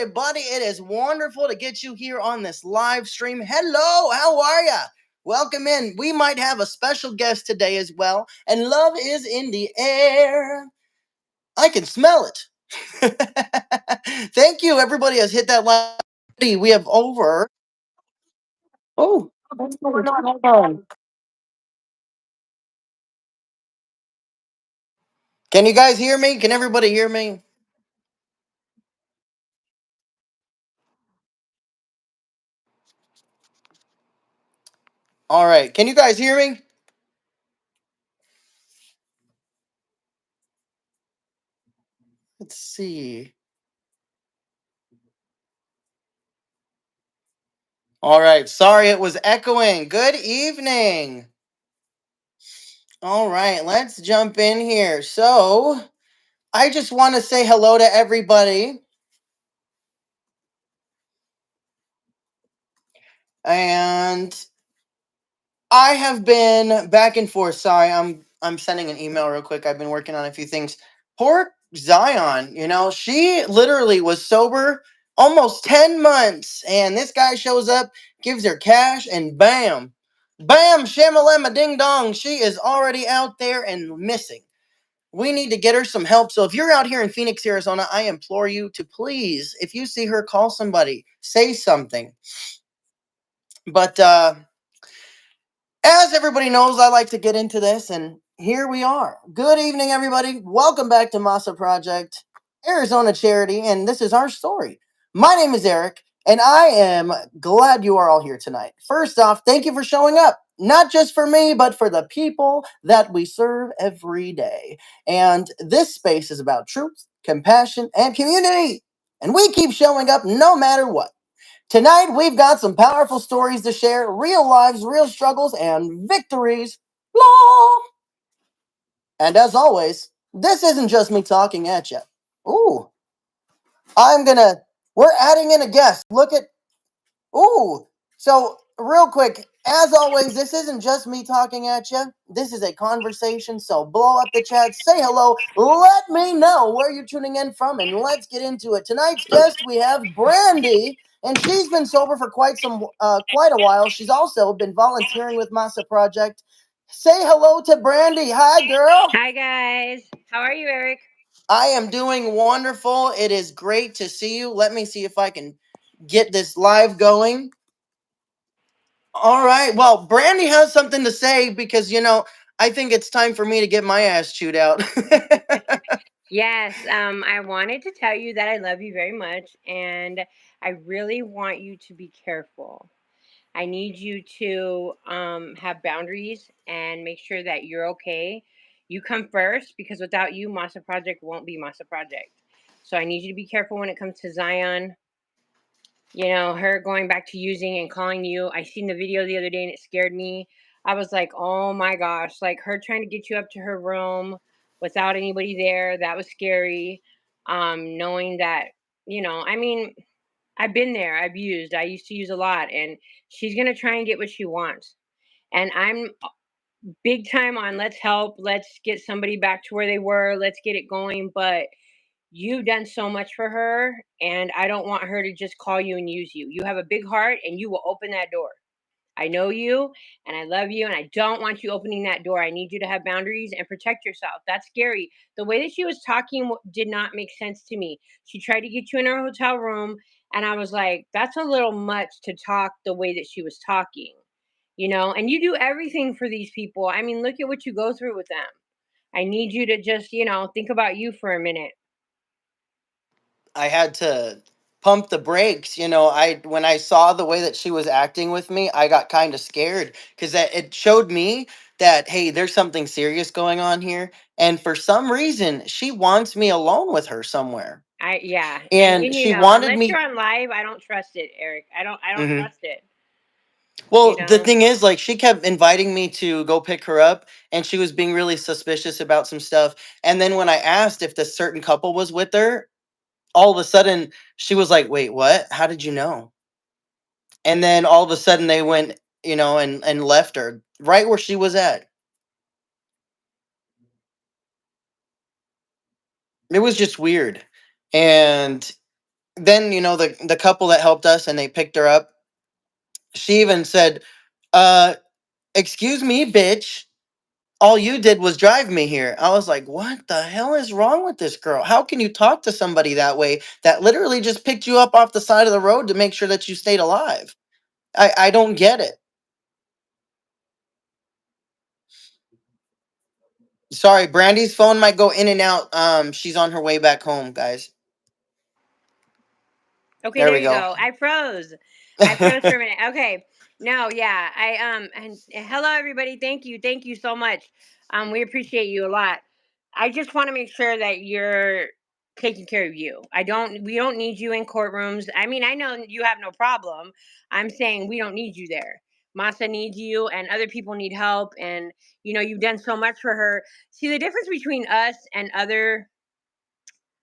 everybody. It is wonderful to get you here on this live stream. Hello, how are ya? Welcome in. We might have a special guest today as well, and love is in the air. I can smell it. Thank you. Everybody has hit that like. We have over. Oh, what's going on? Hold on. Can you guys hear me? Can everybody hear me? All right. Can you guys hear me? Let's see. All right. Sorry, it was echoing. Good evening. All right. Let's jump in here. So, I just want to say hello to everybody. And I have been back and forth. Sorry, I'm sending an email real quick. I've been working on a few things. Poor Zion, she literally was sober almost 10 months and this guy shows up, gives her cash and bam. Bam, shamalama ding dong. She is already out there and missing. We need to get her some help. So if you're out here in Phoenix, Arizona, I implore you to please, if you see her, call somebody, say something. But as everybody knows, I like to get into this, and here we are. Good evening, everybody. Welcome back to Masa Project, Arizona Charity, and this is our story. My name is Erik, and I am glad you are all here tonight. First off, thank you for showing up. Not just for me, but for the people that we serve every day. And this space is about truth, compassion, and community. And we keep showing up no matter what. Tonight, we've got some powerful stories to share, real lives, real struggles, and victories. Blah! And as always, this isn't just me talking at you. Ooh, I'm gonna, we're adding in a guest. Look at Ooh. So, real quick, as always, this isn't just me talking at you. This is a conversation. So, blow up the chat, say hello, let me know where you're tuning in from, and let's get into it. Tonight's guest, we have Brandy, and she's been sober for quite a while. She's also been volunteering with Masa Project. Say hello to Brandy. Hi, girl. Hi guys. How are you, Erik? I am doing wonderful. It is great to see you. Let me see if I can get this live going. All right. Well, Brandy has something to say because, I think it's time for me to get my ass chewed out. Yes, I wanted to tell you that I love you very much and I really want you to be careful. I need you to have boundaries and make sure that you're okay. You come first because without you, Masa Project won't be Masa Project. So I need you to be careful when it comes to Zion. Her going back to using and calling you. I seen the video the other day and it scared me. I was like, oh my gosh, like her trying to get you up to her room without anybody there. That was scary. Knowing that, I mean, I've been there. I've used. I used to use a lot, and she's gonna try and get what she wants. And I'm big time on let's help. Let's get somebody back to where they were. Let's get it going. But you've done so much for her, and I don't want her to just call you and use you. You have a big heart, and you will open that door. I know you, and I love you, and I don't want you opening that door. I need you to have boundaries and protect yourself. That's scary. The way that she was talking did not make sense to me. She tried to get you in her hotel room, and I was like, that's a little much to talk the way that she was talking, and you do everything for these people. I mean, look at what you go through with them. I need you to just, think about you for a minute. I had to pump the brakes. I when I saw the way that she was acting with me, I got kind of scared because it showed me that hey, there's something serious going on here, and for some reason, she wants me alone with her somewhere, Yeah, and and she wanted unless you're me. on live, I don't trust it, Erik. I don't Mhm. trust it. You Well, the know. thing is, like, she kept inviting me to go pick her up, and she was being really suspicious about some stuff. And then when I asked if this certain couple was with her, all of a sudden she was like, "Wait, what? How did you know?" And then all of a sudden they went, and left her right where she was at. It was just weird. And then the couple that helped us and they picked her up, she even said, uh excuse me, bitch, all you did was drive me here. I was like, what the hell is wrong with this girl? How can you talk to somebody that way that literally just picked you up off the side of the road to make sure that you stayed alive? I don't get it. Sorry, Brandy's phone might go in and out. She's on her way back home, guys. Okay, There there we you go. go. I froze. I froze for a minute. Okay. No, yeah. And hello everybody. Thank you so much. We appreciate you a lot. I just want to make sure that you're taking care of you. We don't need you in courtrooms. I mean, I know you have no problem. I'm saying we don't need you there. Masa needs you and other people need help, and you've done so much for her. See the difference between us and other,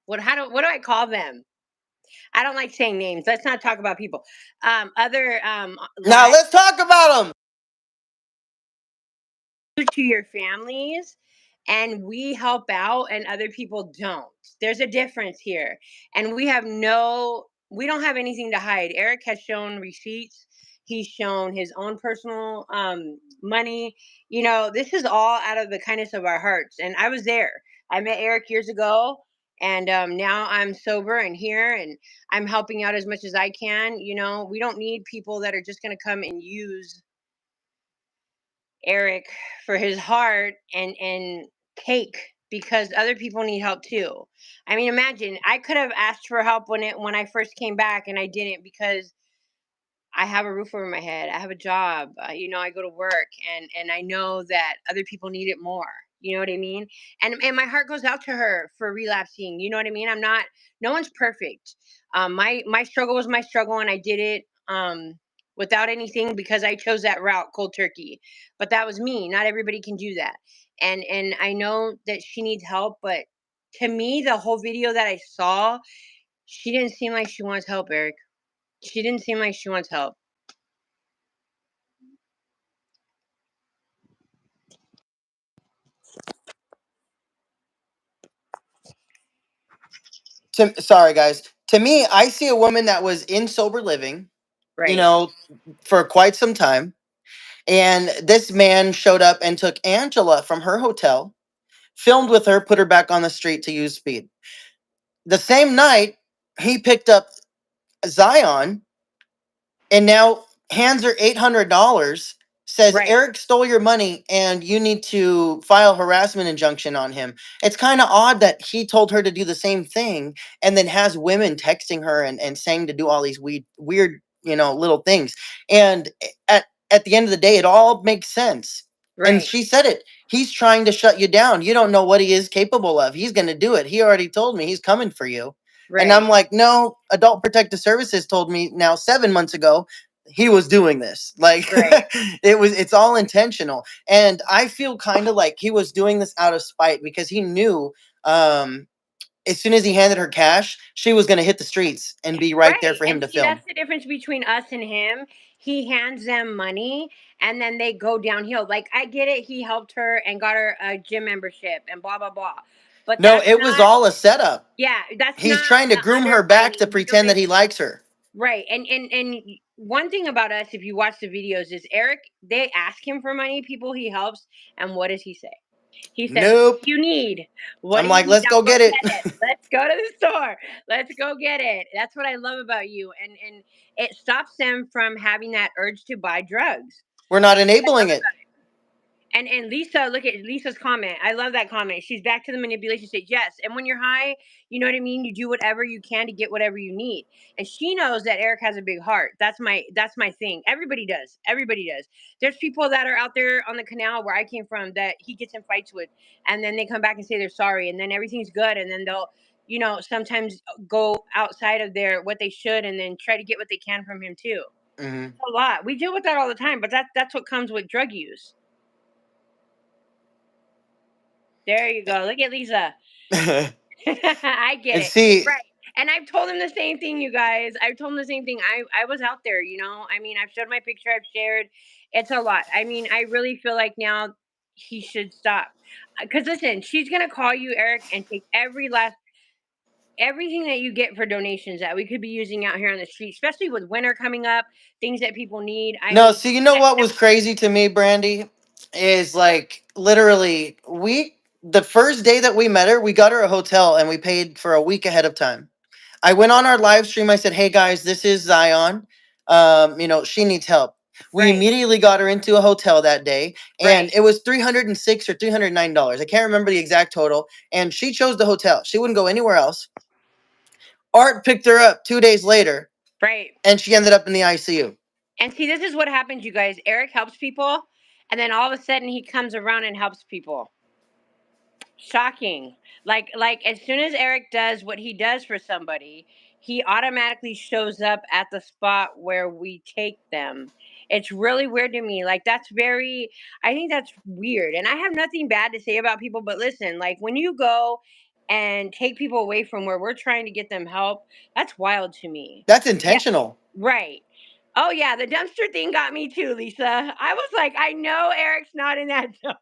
what do I call them? I don't like saying names. Let's not talk about people. Other Now lives let's talk about them. to your families, and we help out and other people don't. There's a difference here. And we don't have anything to hide. Erik has shown receipts. He's shown his own personal money. This is all out of the kindness of our hearts. And I was there. I met Erik years ago, and now I'm sober and here, and I'm helping out as much as I can. We don't need people that are just going to come and use Erik for his heart and take, because other people need help too. I mean, imagine I could have asked for help when I first came back, and I didn't, because I have a roof over my head. I have a job. I go to work, and I know that other people need it more. You know what I mean? And my heart goes out to her for relapsing. You know what I mean? I'm not. No one's perfect. My struggle was my struggle, and I did it without anything, because I chose that route, cold turkey. But that was me. Not everybody can do that. And I know that she needs help, but to me, the whole video that I saw, she didn't seem like she wants help, Erik. She didn't seem like she wants help. Sorry, guys. To me, I see a woman that was in sober living, you Right. know, for quite some time. And this man showed up and took Angela from her hotel, filmed with her, put her back on the street to use speed. The same night, he picked up Zion and now hands her $800, says Right. Erik stole your money and you need to file harassment injunction on him. It's kind of odd that he told her to do the same thing and then has women texting her and saying to do all these weird, little things. And at the end of the day, it all makes sense. And Right. she said it. He's trying to shut you down. You don't know what he is capable of. He's going to do it. He already told me he's coming for you. And I'm Right. like, no, Adult Protective Services told me now 7 months ago he was doing this. Like Right. it's all intentional. And I feel kind of like he was doing this out of spite because he knew as soon as he handed her cash, she was gonna hit the streets and be right there Right. for him And to see, film. that's the difference between us and him. He hands them money and then they go downhill. Like, I get it. He helped her and got her a gym membership and blah, blah, blah. But No, that's it was not, all a setup. yeah, that's He's not trying to the groom her back to underlining pretend that human. he likes her. Right. And one thing about us, if you watch the videos, is Erik, they ask him for money, people he helps. And what does he say? He says, "What Nope. do you need? What I'm do you like, need? let's Now go go get it. get it. Let's go to the store. Let's go get it." That's what I love about you, and it stops them from having that urge to buy drugs. We're not That's what I love enabling it. about it. And Lisa, look at Lisa's comment. I love that comment. She's back to the manipulation stage. Yes, and when you're high, you know what I mean. You do whatever you can to get whatever you need. And she knows that Erik has a big heart. That's my thing. Everybody does. Everybody does. There's people that are out there on the canal where I came from that he gets in fights with, and then they come back and say they're sorry, and then everything's good, and then they'll, sometimes go outside of their what they should, and then try to get what they can from him too. Hmm. It's a lot. We deal with that all the time, but that's what comes with drug use. There you go. Look at Lisa. I get And it. see, Right. And I've told him the same thing, you guys. I've told him the same thing. I was out there, you know. I mean, I've showed my picture, I've shared. It's a lot. I mean, I really feel like now he should stop. Cuz listen, she's going to call you, Erik, and take every last everything that you get for donations that we could be using out here on the street, especially with winter coming up, things that people need. I No, mean, see, you know what was crazy to me, Brandy, is like literally the first day that we met her, we got her a hotel and we paid for a week ahead of time. I went on our live stream. I said, "Hey guys, this is Zion. She needs help." We right, immediately got her into a hotel that day, and right, it was $306 or $309. I can't remember the exact total. And she chose the hotel. She wouldn't go anywhere else. Art picked her up 2 days later, right. and she ended up in the ICU. And see, this is what happens, you guys. Eric helps people, and then all of a sudden he comes around and helps people. Shocking. Like as soon as Eric does what he does for somebody, he automatically shows up at the spot where we take them. It's really weird to me. Like that's very I think that's weird. And I have nothing bad to say about people, but listen, like when you go and take people away from where we're trying to get them help, that's wild to me. That's Yeah, intentional. right. Oh yeah, the dumpster thing got me too, Lisa. I was like, I know Eric's not in that dumpster.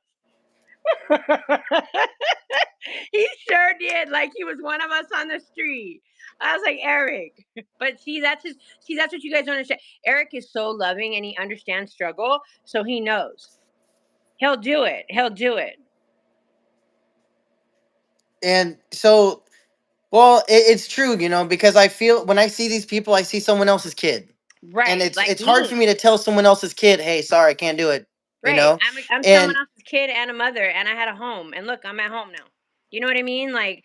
He sure did, like he was one of us on the street. I was like, Eric. But see, that's what you guys don't understand. Eric is so loving and he understands struggle, so he knows. He'll do it. He'll do it. And so, well, it's true, because I feel when I see these people, I see someone else's kid. And Right. it's Like it's hard for me. me to tell someone else's kid, "Hey, sorry, I can't do it." You Right. know? I'm someone And else's kid and a mother and I had a home. And look, I'm at home now. You know what I mean? Like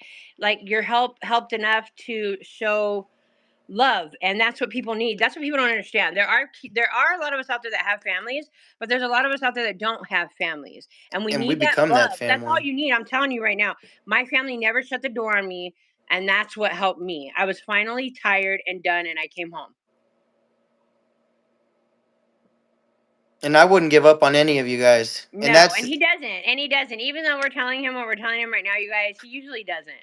your help helped enough to show love, and that's what people need. That's what people don't understand. There are a lot of us out there that have families, but there's a lot of us out there that don't have families, and we and we need that become that love. That's all family. you need. I'm telling you right now, my family never shut the door on me, and that's what helped me. I was finally tired and done, and I came home. And I wouldn't give up on any of you guys. And No, that's and he doesn't. And he doesn't. Even though we're telling him what we're telling him right now, you guys, he usually doesn't.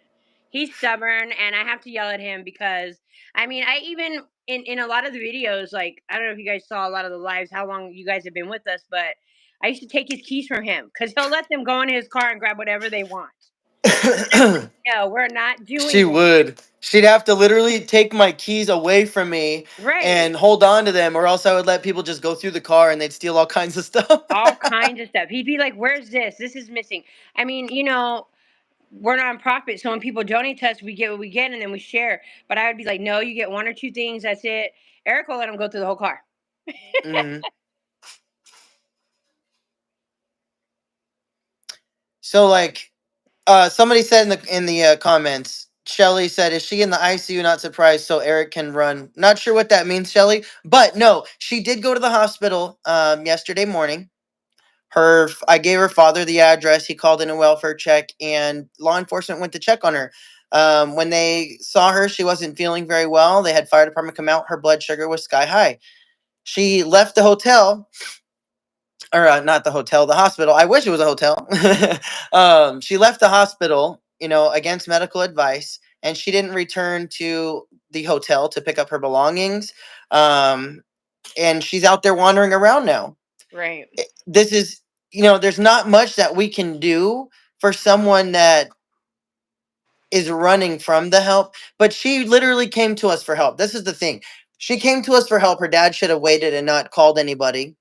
He's stubborn, and I have to yell at him because I mean, I even in a lot of the videos, like I don't know if you guys saw a lot of the lives, how long you guys have been with us, but I used to take his keys from him because he'll let them go in his car and grab whatever they want. And I'm like, no, we're not she doing that. would. She'd have to literally take my keys away from me Right. and hold on to them, or else I would let people just go through the car and they'd steal all kinds of stuff. All kinds of stuff. He'd be like, "Where's this? This is missing." I mean, we're nonprofit, so when people donate to us, we get what we get, and then we share. But I would be like, no, you get one or two things. That's it. Eric will let him go through the whole car. Mhm. So, like, somebody said in the comments, Shelly said, "Is she in the ICU? Not surprised. So Eric can run." Not sure what that means, Shelly, but no, she did go to the hospital yesterday morning. I gave her father the address. He called in a welfare check, and law enforcement went to check on her. When they saw her, she wasn't feeling very well. They had fire department come out. Her blood sugar was sky high. She left the hotel, or not the hotel, the hospital. I wish it was a hotel. She left the hospital, against medical advice, and she didn't return to the hotel to pick up her belongings. Um, and she's out there wandering around now. Right. This is, there's not much that we can do for someone that is running from the help, but she literally came to us for help. This is the thing. She came to us for help. Her dad should have waited and not called anybody,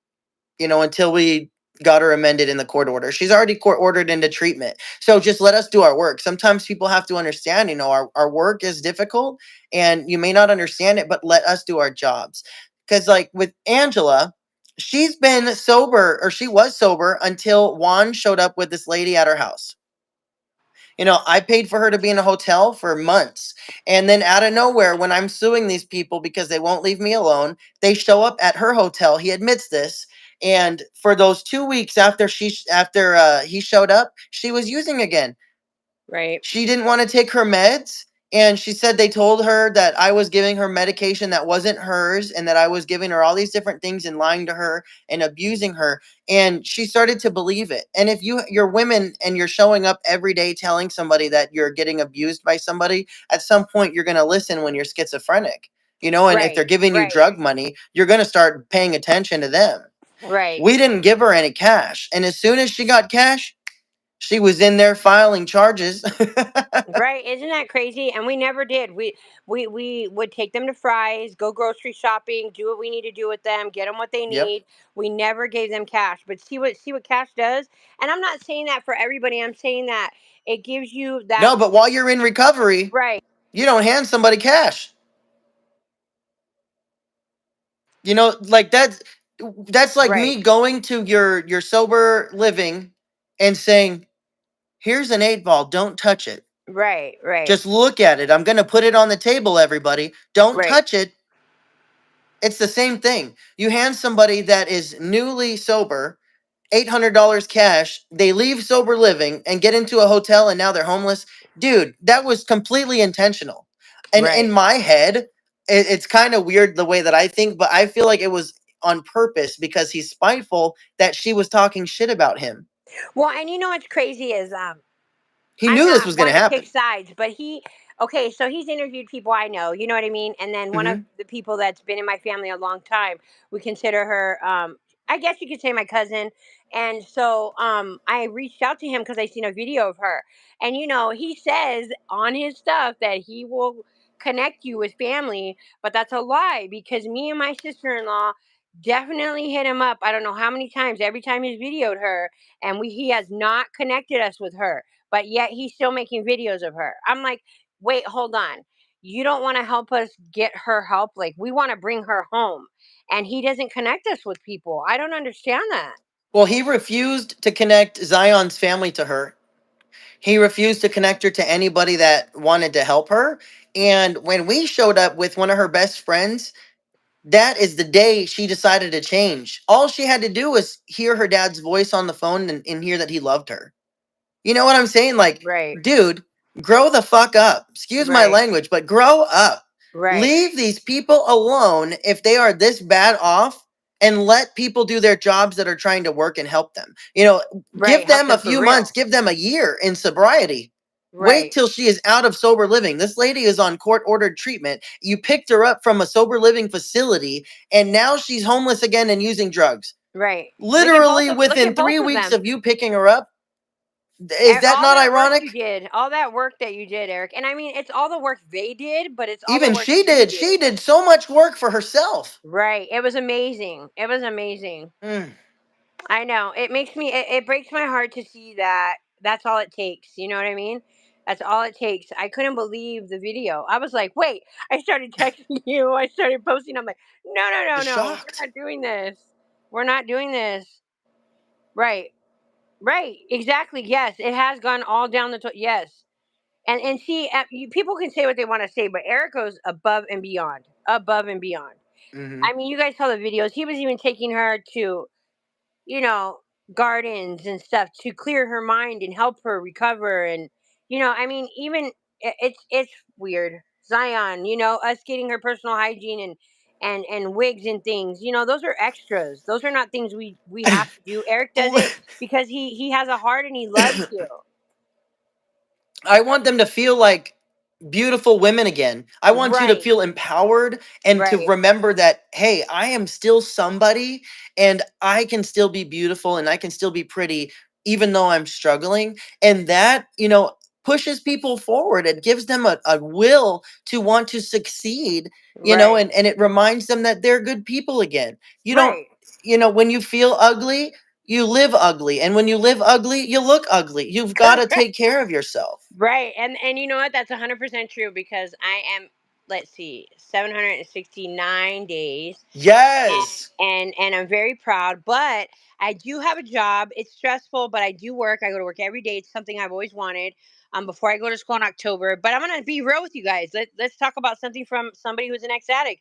until we got her amended in the court order. She's already court ordered into treatment. So just let us do our work. Sometimes people have to understand, our work is difficult and you may not understand it, but let us do our jobs. Because, like with Angela, she's been sober, or she was sober until Juan showed up with this lady at her house. I paid for her to be in a hotel for months. And then out of nowhere, when I'm suing these people because they won't leave me alone, they show up at her hotel. He admits this. And for those 2 weeks after he showed up, she was using again. Right. She didn't want to take her meds, and she said they told her that I was giving her medication that wasn't hers, and that I was giving her all these different things and lying to her and abusing her, and she started to believe it. And if you're women and you're showing up every day telling somebody that you're getting abused by somebody, at some point you're going to listen when you're schizophrenic. And if they're Right. giving you Right. drug money, you're going to start paying attention to them. Right. We didn't give her any cash, and as soon as she got cash, She was in there filing charges. Right? Isn't that crazy? And we never did. We would take them to Fry's, go grocery shopping, do what we need to do with them, get them what they Yep. need. We never gave them cash. But see what cash does. And I'm not saying that for everybody. I'm saying that it gives you that. No, but while you're in recovery, Right. you don't hand somebody cash. You know, like that's like Right. me going to your sober living and saying, "Here's an 8 ball, don't touch it. Right. Right. Just look at it. I'm going to put it on the table, everybody. Don't Right. touch it." It's the same thing. You hand somebody that is newly sober $800 cash, they leave sober living and get into a hotel and now they're homeless. Dude, that was completely intentional. And in Right. my head, it's kind of weird the way that I think, but I feel like it was on purpose because he's spiteful that she was talking shit about him. Well, and you know what's crazy is He I'm knew this not was going one to to pick happen. sides, but okay, so he's interviewed people I know, you know what I mean? And then one of Hmm. the people that's been in my family a long time, we consider her, I guess you could say my cousin. And so I reached out to him because I seen a video of her. And, he says on his stuff that he will connect you with family, but that's a lie because me and my sister in law definitely hit him up. I don't know how many times, every time he's videoed her, and he has not connected us with her, but yet he's still making videos of her. I'm like, wait, hold on. You don't want to help us get her help? Like, we want to bring her home. And he doesn't connect us with people. I don't understand that. Well, he refused to connect Zion's family to her. He refused to connect her to anybody that wanted to help her. And when we showed up with one of her best friends, that is the day she decided to change. All she had to do was hear her dad's voice on the phone and hear that he loved her. You know what I'm saying? Like, Right, dude, grow the fuck up. Excuse my right, language, but grow up. right, Leave these people alone if they are this bad off and let people do their jobs that are trying to work and help them. right. Give Help them a them for few months, real. give them a year in sobriety. Wait Right, till she is out of sober living. This lady is on court ordered treatment. You picked her up from a sober living facility and now she's homeless again and using drugs. right. Literally Look within at both 3 of weeks them. of you picking her up. Is that All not that work you ironic? did, all that work that you did, Eric. And I mean, it's all the work they did, but it's all the Even work she you did. did. She did so much work for herself. Right. It was amazing. It was amazing. Mm. I know. It breaks my heart to see that that's all it takes. You know what I mean? That's all it takes. I couldn't believe the video. I was like, wait, I started texting you. I started posting. I'm like, no, no, no, Just no. We're shocked. not doing this. We're not doing this. Right. Right. Exactly. Yes. It has gone all down the yes. And see, people can say what they want to say, but Eric goes above and beyond. Above and beyond. Hmm. I mean, you guys saw the videos. He was even taking her to you know, gardens and stuff to clear her mind and help her recover. And I mean, even it's weird. Zion, us getting her personal hygiene and wigs and things. Those are extras. Those are not things we have to do. Eric does it because he has a heart and he loves you. I want them to feel like beautiful women again. I want you to Right, feel empowered and to right, remember that, hey, I am still somebody and I can still be beautiful and I can still be pretty even though I'm struggling. And that, pushes people forward. It gives them a will to want to succeed, right, and it reminds them that they're good people again. You don't, right. when you feel ugly, you live ugly. And when you live ugly, you look ugly. You've got to Correct. take care of yourself. Right. And you know what? That's 100% true because I am, let's see, 769 days, Yes. and I'm very proud. But I do have a job. It's stressful, but I do work. I go to work every day. It's something I've always wanted. Before I go to school in October. But I'm gonna be real with you guys. Let's talk about something from somebody who's an ex-addict.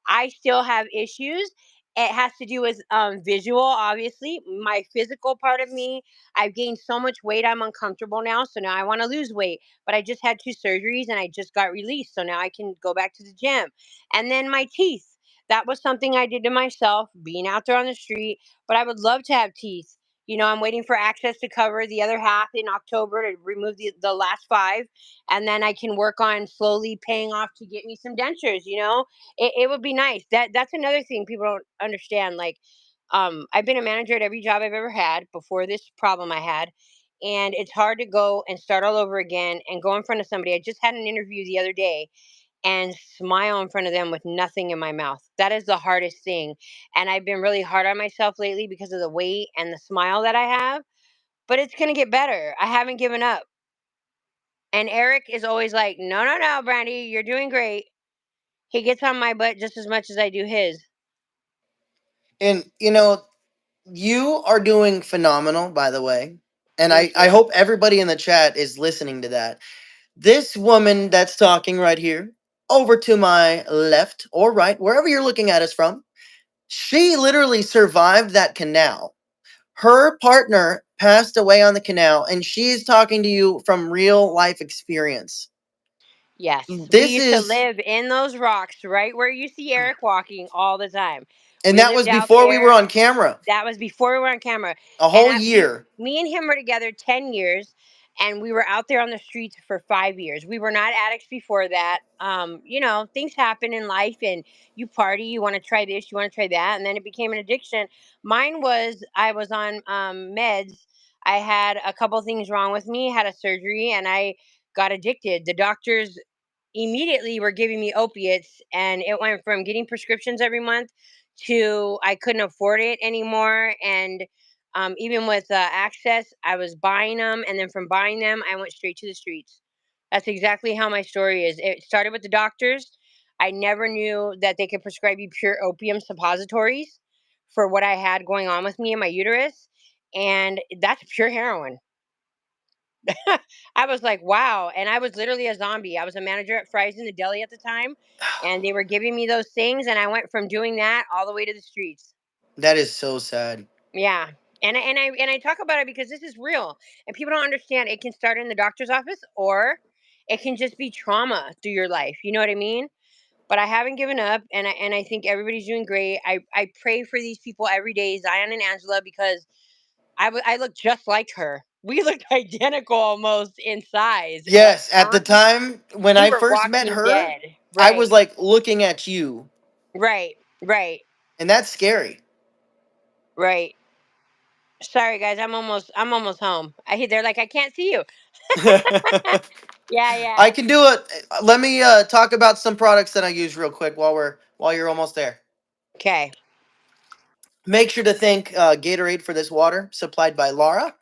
I still have issues. It has to do with visual, obviously. My physical part of me. I've gained so much weight. I'm uncomfortable now. So now I want to lose weight. But I just had 2 surgeries and I just got released. So now I can go back to the gym. And then my teeth. That was something I did to myself, being out there on the street. But I would love to have teeth. I'm waiting for access to cover the other half in October to remove the last five. And then I can work on slowly paying off to get me some dentures. It would be nice. That's another thing people don't understand. Like, I've been a manager at every job I've ever had before this problem I had. and it's hard to go and start all over again and go in front of somebody. I just had an interview the other day and smile in front of them with nothing in my mouth. That is the hardest thing. And I've been really hard on myself lately because of the weight and the smile that I have, but it's going to get better. I haven't given up. And Erik is always like, "No, no, no, Brandy, you're doing great." He gets on my butt just as much as I do his. And you are doing phenomenal, by the way. And Thank I you. hope everybody in the chat is listening to that. This woman that's talking right here, over to my left or right, wherever you're looking at us from, she literally survived that canal. Her partner passed away on the canal, and she's talking to you from real life experience. Yes, we This used to is, live in those rocks right where you see Erik walking all the time. and We that was lived out before we were there. on camera. That was before we were on camera. A And whole we, year. me and him were together 10 years, and we were out there on the streets for 5 years. We were not addicts before that. Things happen in life, and you party, you want to try this, you want to try that, and then it became an addiction. Mine was, I was on meds. I had a couple things wrong with me, had a surgery, and I got addicted. The doctors immediately were giving me opiates, and it went from getting prescriptions every month to I couldn't afford it anymore. And even with access, I was buying them, and then from buying them I went straight to the streets. That's exactly how my story is. It started with the doctors. I never knew that they could prescribe you pure opium suppositories for what I had going on with me in my uterus, and that's pure heroin. I was like, wow. And I was literally a zombie. I was a manager at Fry's in the deli at the time, and they were giving me those things, and I went from doing that all the way to the streets. That is so sad. Yeah. And I talk about it because this is real, and people don't understand. It can start in the doctor's office, or it can just be trauma through your life. You know what I mean? But I haven't given up, and I think everybody's doing great. I pray for these people every day, Zion and Angela, because I look just like her. We looked identical almost in size. Like, Yes, at the time when we I were first met walking her, dead. I was Right, like looking at you, right, right, and that's scary. right. Sorry, guys. I'm almost home. They're like, I can't see you. Yeah, I yeah. can do it. Let me talk about some products that I use real quick while you're almost there. Okay. Make sure to thank Gatorade for this water supplied by Laura.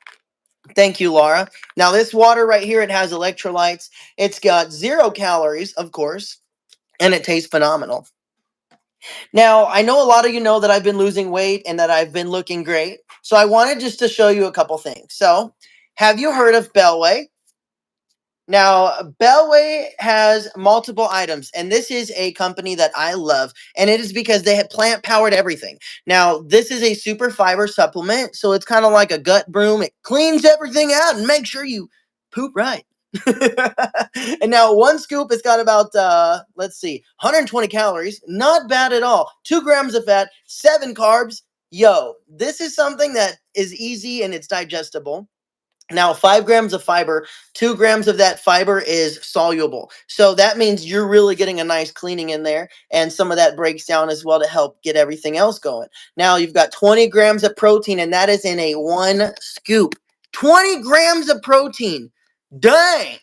Thank you, Laura. Now this water right here, it has electrolytes. It's got 0 calories, of course, and it tastes phenomenal. Now, I know a lot of you know that I've been losing weight and that I've been looking great. So I wanted just to show you a couple things. So, have you heard of Bellway? Now, Bellway has multiple items, and this is a company that I love, and it is because they have plant powered everything. Now, this is a super fiber supplement, so it's kind of like a gut broom. It cleans everything out and makes sure you poop right. And now, one scoop has got about, let's see, 120 calories. Not bad at all. 2 grams of fat, 7 carbs. Yo, this is something that is easy and it's digestible. Now, 5 grams of fiber, 2 grams of that fiber is soluble. So that means you're really getting a nice cleaning in there. And some of that breaks down as well to help get everything else going. Now, you've got 20 grams of protein, and that is in a one scoop. 20 grams of protein. Dang.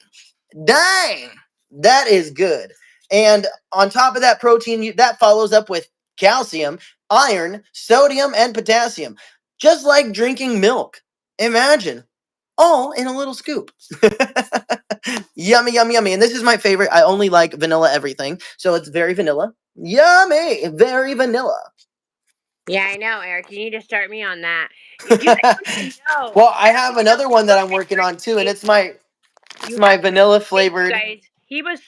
Dang, that is good. And on top of that protein, that follows up with calcium, iron, sodium, and potassium. Just like drinking milk. Imagine, all in a little scoop. Yummy, yummy, yummy. And this is my favorite. I only like vanilla everything. So it's very vanilla. Yummy, very vanilla. Yeah, I know, Erik. You need to start me on that. You guys don't even know. Well, I Erik have was such another a one that I'm perfect working on too, and birthday. it's You my have to see vanilla his face, you flavored. guys. He was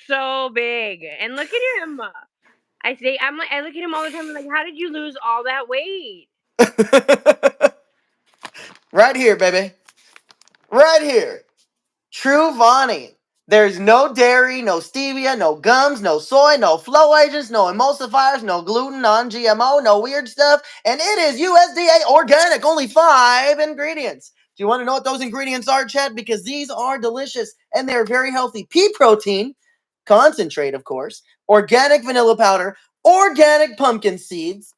so big, and look at him. I look at him all the time. I'm like, how did you lose all that weight? Right here, baby. Right here. True Vonnie. There's no dairy, no stevia, no gums, no soy, no flow agents, no emulsifiers, no gluten, non GMO, no weird stuff. And it is USDA organic, only 5 ingredients. Do you want to know what those ingredients are, Chad? Because these are delicious and they're very healthy. Pea protein, concentrate, of course, organic vanilla powder, organic pumpkin seeds,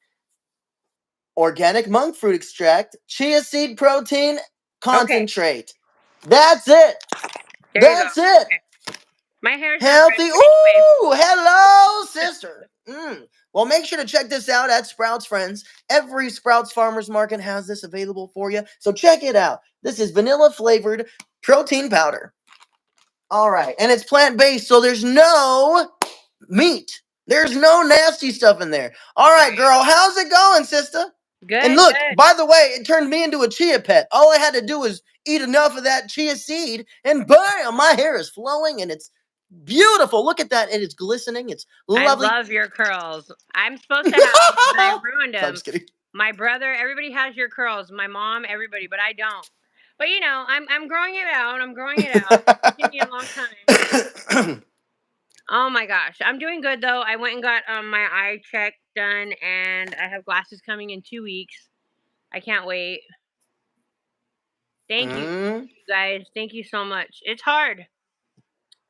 organic monk fruit extract, chia seed protein Okay, concentrate. That's it. there you go. That's it. Okay. My hair's not Healthy. bright, but anyway. Ooh, hello, sister. Well, make sure to check this out at Sprouts Friends. Every Sprouts Farmers Market has this available for you. So check it out. This is vanilla flavored protein powder. All right. And it's plant based, so there's no meat. There's no nasty stuff in there. All right, Right. girl. How's it going, sister? And Good, look, good. by the way, it turned me into a chia pet. All I had to do was eat enough of that chia seed, and bam, my hair is flowing and it's beautiful. Look at that. It is glistening. It's I lovely. love your curls. I'm supposed to have them, but I ruined I'm them. just kidding. My brother, everybody has your curls. My mom, everybody, but I don't. But I'm growing it out. I'm growing it out. It's taken me a long time. Oh my gosh, I'm doing good though. I went and got my eye check done, and I have glasses coming in 2 weeks. I can't wait. Mm. Thank you guys. Thank you so much. It's hard.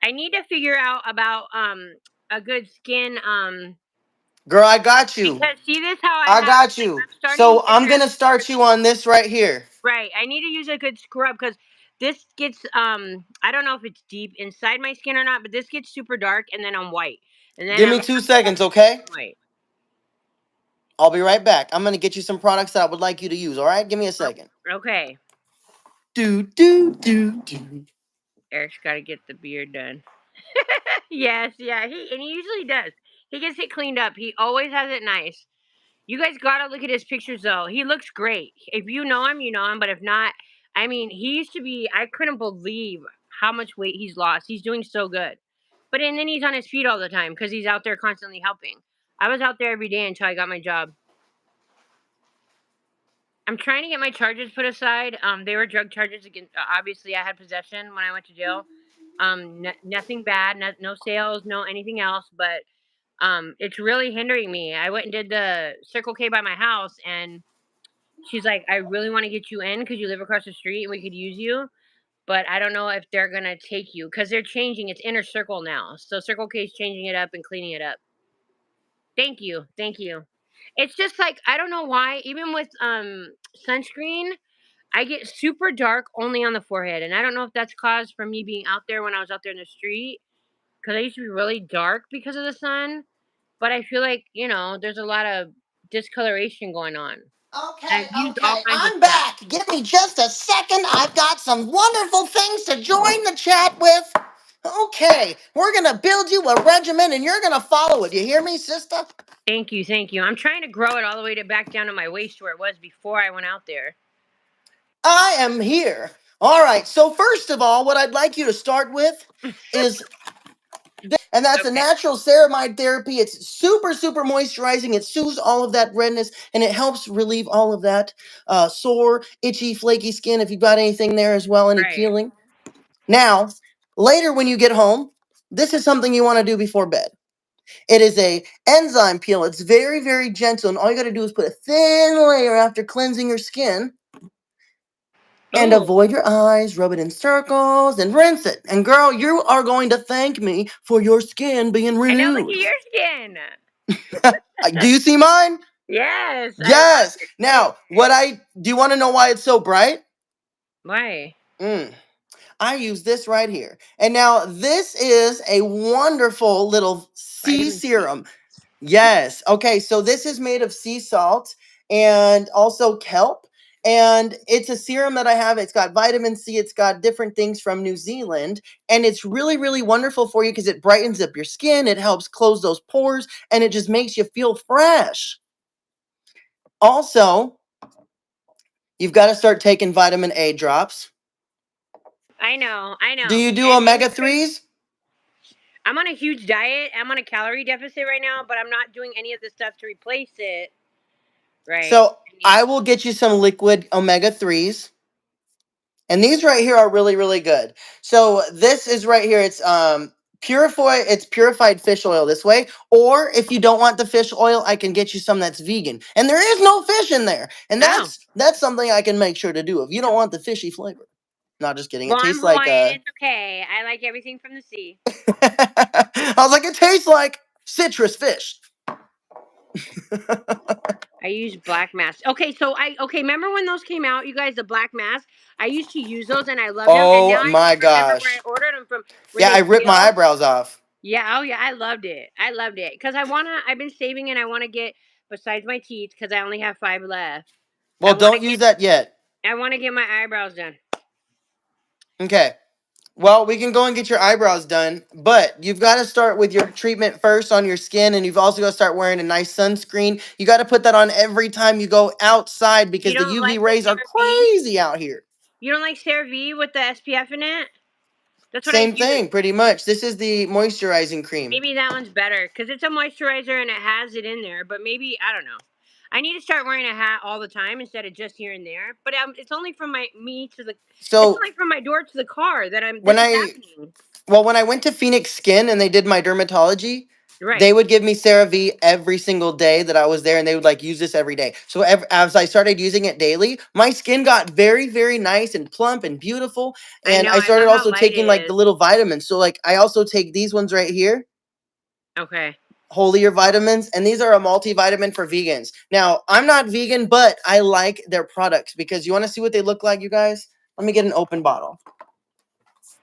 I need to figure out about a good skin Girl, I got you. because see this how I I have got like you. I'm starting to So get I'm that gonna start you on this right here. right. I need to use a good scrub because this gets I don't know if it's deep inside my skin or not, but this gets super dark and then I'm white. And then Give I'm me 2 seconds, okay? white. I'll be right back. I'm gonna get you some products that I would like you to use. All right, give me a second. Okay. Do do do do. Eric's gotta get the beard done. Yes, yeah, he usually does. He gets it cleaned up. He always has it nice. You guys gotta look at his pictures though. He looks great. If you know him, you know him. But if not, I mean, he used to be. I couldn't believe how much weight he's lost. He's doing so good. But and then he's on his feet all the time because he's out there constantly helping. I was out there every day until I got my job. I'm trying to get my charges put aside. They were drug charges against. Obviously, I had possession when I went to jail. Nothing bad. No sales. No anything else. But it's really hindering me. I went and did the Circle K by my house, and she's like, I really want to get you in because you live across the street and we could use you. But I don't know if they're going to take you because they're changing. It's Inner Circle now. So Circle K is changing it up and cleaning it up. Thank you. Thank you. It's just like, I don't know why, even with sunscreen, I get super dark only on the forehead. And I don't know if that's caused from me being out there when I was out there in the street because I used to be really dark because of the sun. But I feel like, there's a lot of discoloration going on. Okay, I've used all okay, kinds of I'm stuff. back. Give me just a second. I've got some wonderful things to join the chat with. Okay, we're gonna build you a regimen and you're gonna follow it. You hear me, sister? Thank you, thank you. I'm trying to grow it all the way to back down to my waist where it was before I went out there. I am here. All right, so first of all, what I'd like you to start with is and that's a Okay, natural ceramide therapy. It's super, super moisturizing. It soothes all of that redness and it helps relieve all of that sore, itchy, flaky skin if you've got anything there as well, any right. peeling. Now, later when you get home, this is something you want to do before bed. It is a enzyme peel. It's very, very gentle, and all you got to do is put a thin layer after cleansing your skin and Oh, avoid your eyes, rub it in circles, and rinse it. And girl, you are going to thank me for your skin being I know. Look at renewed. your skin. Do you see mine? Yes, I love Yes. your skin. Now, what I do you want to know why it's so bright? Why? Mm, I use this right here. And now this is a wonderful little sea Vitamin C. serum. Yes. Okay. So this is made of sea salt and also kelp. And it's a serum that I have. It's got vitamin C. It's got different things from New Zealand. And it's really, really wonderful for you because it brightens up your skin. It helps close those pores and it just makes you feel fresh. Also, you've got to start taking vitamin A drops. I know, I Do know. you do And omega it's crazy. 3s? I'm on a huge diet. I'm on a calorie deficit right now, but I'm not doing any of the stuff to replace it. Right. So I mean, I will get you some liquid omega 3s. And these right here are really, really good. So this is right here. It's purified fish oil this way. Or if you don't want the fish oil, I can get you some that's vegan. And there is no fish in there. And oh, that's something I can make sure to do if you don't want the fishy flavor. Not just kidding. It well, I'm tastes like Hawaiian. It's okay. I like everything from the sea. I was like, it tastes like citrus fish. I use black mask. Okay, so remember when those came out, you guys, the black mask? I used to use those and I loved them, and now Oh I my don't remember where I gosh. ordered them from. Were Yeah, I they ripped my still? eyebrows off. Yeah, oh yeah, I loved it. I loved it because I've been saving and I want to get besides my teeth because I only have 5 left. I Well, want to don't use get that yet. I want to get my eyebrows done. Okay. Well, we can go and get your eyebrows done, but you've got to start with your treatment first on your skin, and you've also got to start wearing a nice sunscreen. You got to put that on every time you go outside You because the don't UV like the rays are CeraVe? crazy out here. You don't like CeraVe with the SPF in it? That's what I Same use. thing, pretty much. This is the moisturizing cream. Maybe that one's better because it's a moisturizer and it has it in there. But maybe I don't know. I need to start wearing a hat all the time instead of just here and there. But it's only from it's So only from my door to the car that when this is I happening. when I went to Phoenix Skin and they did my dermatology, Right. they would give me CeraVe every single day that I was there, and they would like use this every day. So as I started using it daily, my skin got very, very nice and plump and beautiful. I And know. I I started love how also light taking like it the is. little vitamins. So like I also take these ones right here, Okay. holier vitamins, and these are a multivitamin for vegans. Now I'm not vegan, but I like their products because you want to see what they look like, you guys. Let me get an open bottle.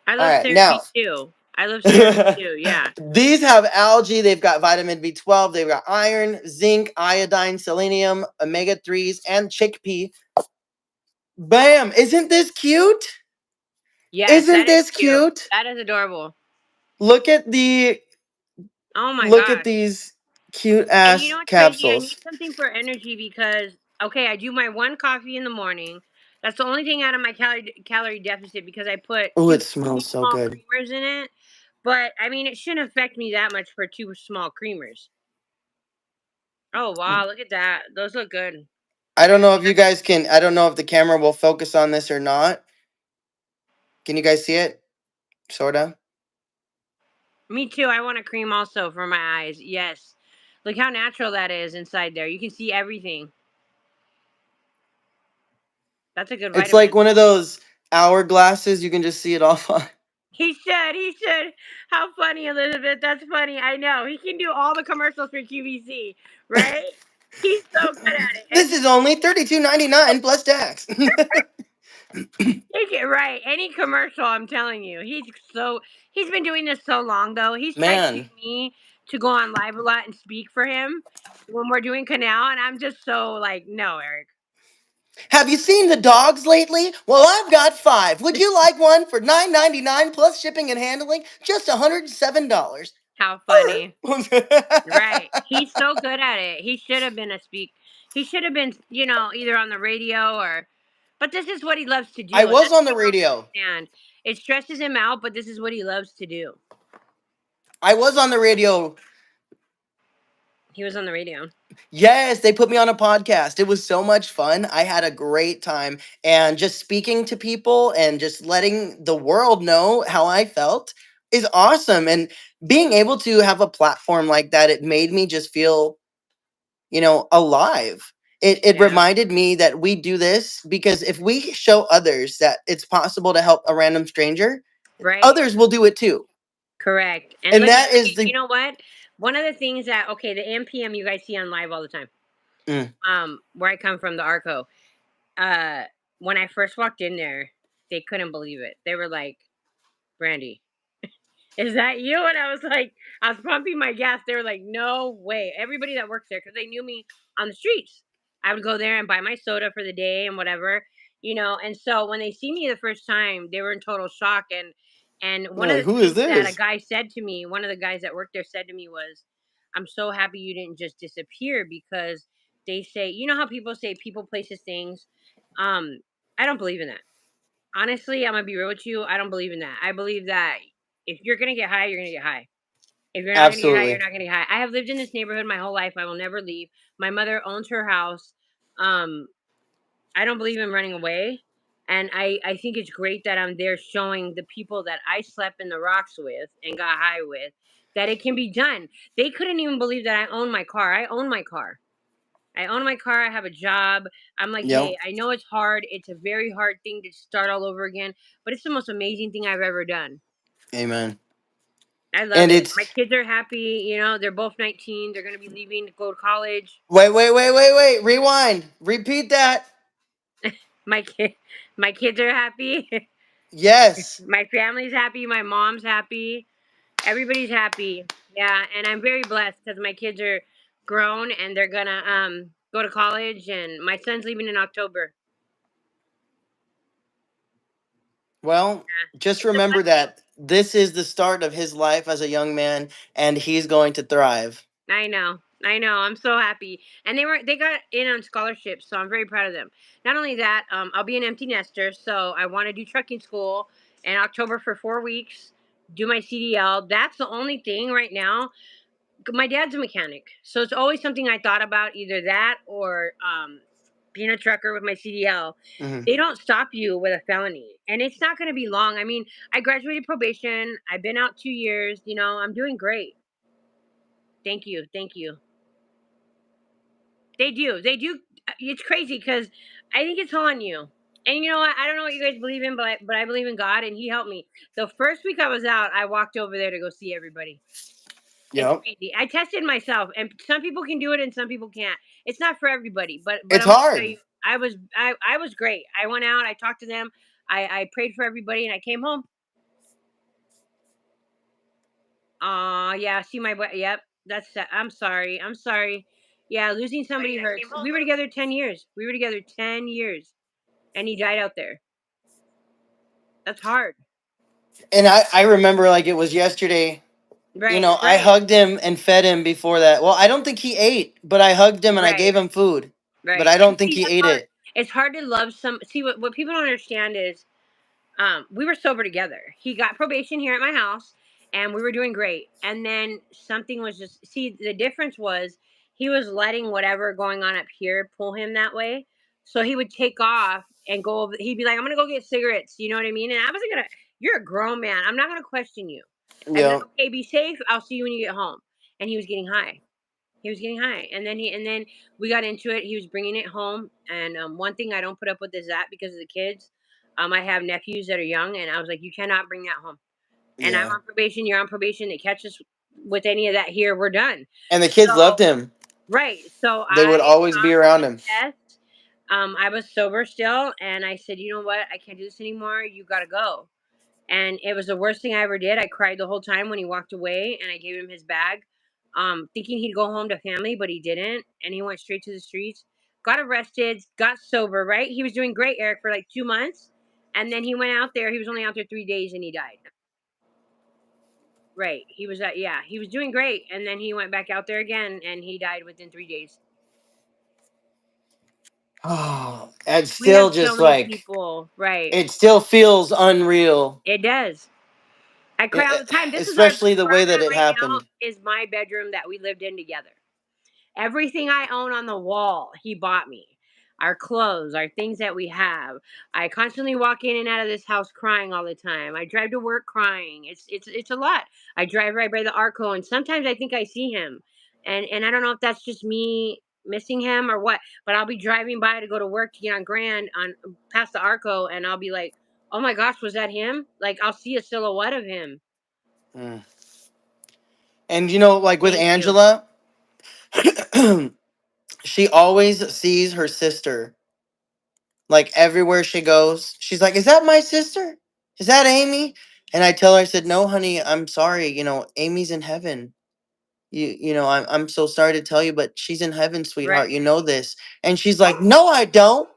I All love right, now CeraVe too. I love CeraVe too. Yeah. these have algae. They've got vitamin B12. They've got iron, zinc, iodine, selenium, omega 3s, and chickpea. Bam! Isn't this cute? Yes, Isn't that is this cute. cute? That is adorable. Look at the Oh my look at gosh. these cute And you know ass what's crazy? I need capsules. something for energy because okay, I do my one coffee in the morning. That's the only thing out of my calorie deficit because I put Oh, two it smells so small good. creamers in it. But I mean, it shouldn't affect me that much for two small creamers. Oh wow, look at that. Those look good. I don't know if you guys can. I don't know if the camera will focus on this or not. Can you guys see it? Sorta. Me too. I want a cream also for my eyes. Yes. Look how natural that is inside there. You can see everything. That's a good It's like vitamin. one of those hourglasses. You can just see it all fine. He should. He should. How funny, Elizabeth. That's funny. I know. He can do all the commercials for QVC, right? He's so good at it. And This is only $32.99 plus tax. he can, right. Any commercial, I'm telling you. He's been doing this so long though. He's tried to get Man, me to go on live a lot and speak for him when we're doing Canal, and I'm just so like, no, Eric. have you seen the dogs lately? Well, I've got 5. Would you like one for $9.99 plus shipping and handling? Just $107. How funny. Right. He's so good at it. He should have been he should have been, either on the radio or but this is what he loves to I do. And was that's what on the people radio. don't understand. It stresses him out, but this is what he loves to do. I was on the radio. He was on the radio. Yes, they put me on a podcast. It was so much fun. I had a great time. And just speaking to people and just letting the world know how I felt is awesome. And being able to have a platform like that, it made me just feel, alive. It Yeah. reminded me that we do this because if we show others that it's possible to help a random stranger, Right. others will do it too. Correct. And And look at that is you the know what? One of the things that okay, the MPM you guys see on live all the time. mm, Where I come from, the Arco. Uh when I first walked in there, they couldn't believe it. They were like, Brandy, is that you? And I was like, I was pumping my gas. They were like, no way. Everybody that works there, because they knew me on the streets. I would go there and buy my soda for the day and whatever, And so when they see me the first time, they were in total shock. And they're one of like, the who is things that a this? guy said to me, one of the guys that worked there said to me was, I'm so happy you didn't just disappear because they say, you know how people say people, places, things. Um, I don't believe in that. Honestly, I'm gonna be real with you. I don't believe in that. I believe that if you're gonna get high, you're gonna get high. If you're not gonna get high, you're Absolutely. not gonna get high. I have lived in this neighborhood my whole life. I will never leave. My mother owns her house. Um, I don't believe in running away. And I think it's great that I'm there showing the people that I slept in the rocks with and got high with that it can be done. They couldn't even believe that I own my car. I own my car. I own my car. I have a job. I'm like, Yep. hey, I know it's hard. It's a very hard thing to start all over again, but it's the most amazing thing I've ever done. Amen. I love And it. My it's kids are happy. You know, they're both 19. They're going to be leaving to go to college. wait, rewind, repeat that. My kid, my kids are happy. Yes. My family's happy. My mom's happy. Everybody's happy. Yeah, and I'm very blessed because my kids are grown and they're gonna go to college. And my son's leaving in October. Well, Yeah, just it's a remember blessing. that this is the start of his life as a young man, and he's going to thrive. I know. I know. I'm so happy. And they got in on scholarships, so I'm very proud of them. Not only that, I'll be an empty nester, so I want to do trucking school in October for 4 weeks, do my CDL. That's the only thing right now. My dad's a mechanic, so it's always something I thought about, either that or being a trucker with my CDL. Mhm. They don't stop you with a felony, and it's not going to be long. I mean, I graduated probation. I've been out 2 years. You know, I'm doing great. Thank you. Thank you. They do. They do. It's crazy because I think it's on you. And you know what? I don't know what you guys believe in, but I believe in God, and He helped me. The first week I was out, I walked over there to go see everybody. It's Yep. crazy. I tested myself, and some people can do it, and some people can't. It's not for everybody, but It's I'm gonna tell hard. you, I was great. I went out, I talked to them, I prayed for everybody, and I came home. Yeah. See my yep. I'm sorry. I'm sorry. Yeah, losing somebody hurts. We were together 10 years. We were together 10 years, and he died out there. That's hard. And I remember like it was yesterday. You Right. know, I Right. hugged him and fed him before that. Well, I don't think he ate, but I hugged him and I Right. gave him food. But Right. I And don't think see, he that's ate hard. it. It's hard to love some. See, what people don't understand is we were sober together. He got probation here at my house, and we were doing great. And then something was just, see, the difference was he was letting whatever going on up here pull him that way. So he would take off and go over. He'd be like, "I'm gonna go get cigarettes." You know what I mean? And I wasn't gonna. You're a grown man. I'm not gonna question you. I'd be like, Yeah. "Okay, be safe. I'll see you when you get home." And he was getting high. He was getting high, and then we got into it. He was bringing it home, and one thing I don't put up with is that because of the kids. I have nephews that are young, and I was like, you cannot bring that home. And I'm Yeah. on probation. You're on probation. They catch us with any of that here, we're done. And the kids loved So him. right. So They would I always be passed around the him. test. I was sober still, and I said, you know what? I can't do this anymore. You got to go. And it was the worst thing I ever did. I cried the whole time when he walked away, and I gave him his bag, thinking he'd go home to family, but he didn't, and he went straight to the streets. Got arrested, got sober. Right, he was doing great, Eric, for like 2 months, and then he went out there. He was only out there 3 days, and he died. Right, he was at yeah, he was doing great, and then he went back out there again, and he died within 3 days. Oh, it's We have still so just many like people. Right, it still feels unreal. it does. I cry all the time. This is our Especially the where I'm way that at it right now happened. is my bedroom that we lived in together. Everything I own on the wall, he bought me. Our clothes, our things that we have. I constantly walk in and out of this house crying all the time. I drive to work crying. It's a lot. I drive right by the Arco, and sometimes I think I see him, and I don't know if that's just me missing him or what. But I'll be driving by to go to work to get on Grand on past the Arco, and I'll be like, "Oh my gosh, was that him?" Like I'll see a silhouette of him. Mm. And you know, like with Thank you. Angela, she always sees her sister like everywhere she goes. She's like, "Is that my sister? Is that Amy?" And I tell her, I said, "No, honey, I'm sorry. You know, Amy's in heaven. You know, I'm so sorry to tell you, but she's in heaven, sweetheart. You Right, know this." And she's like, "No, I don't.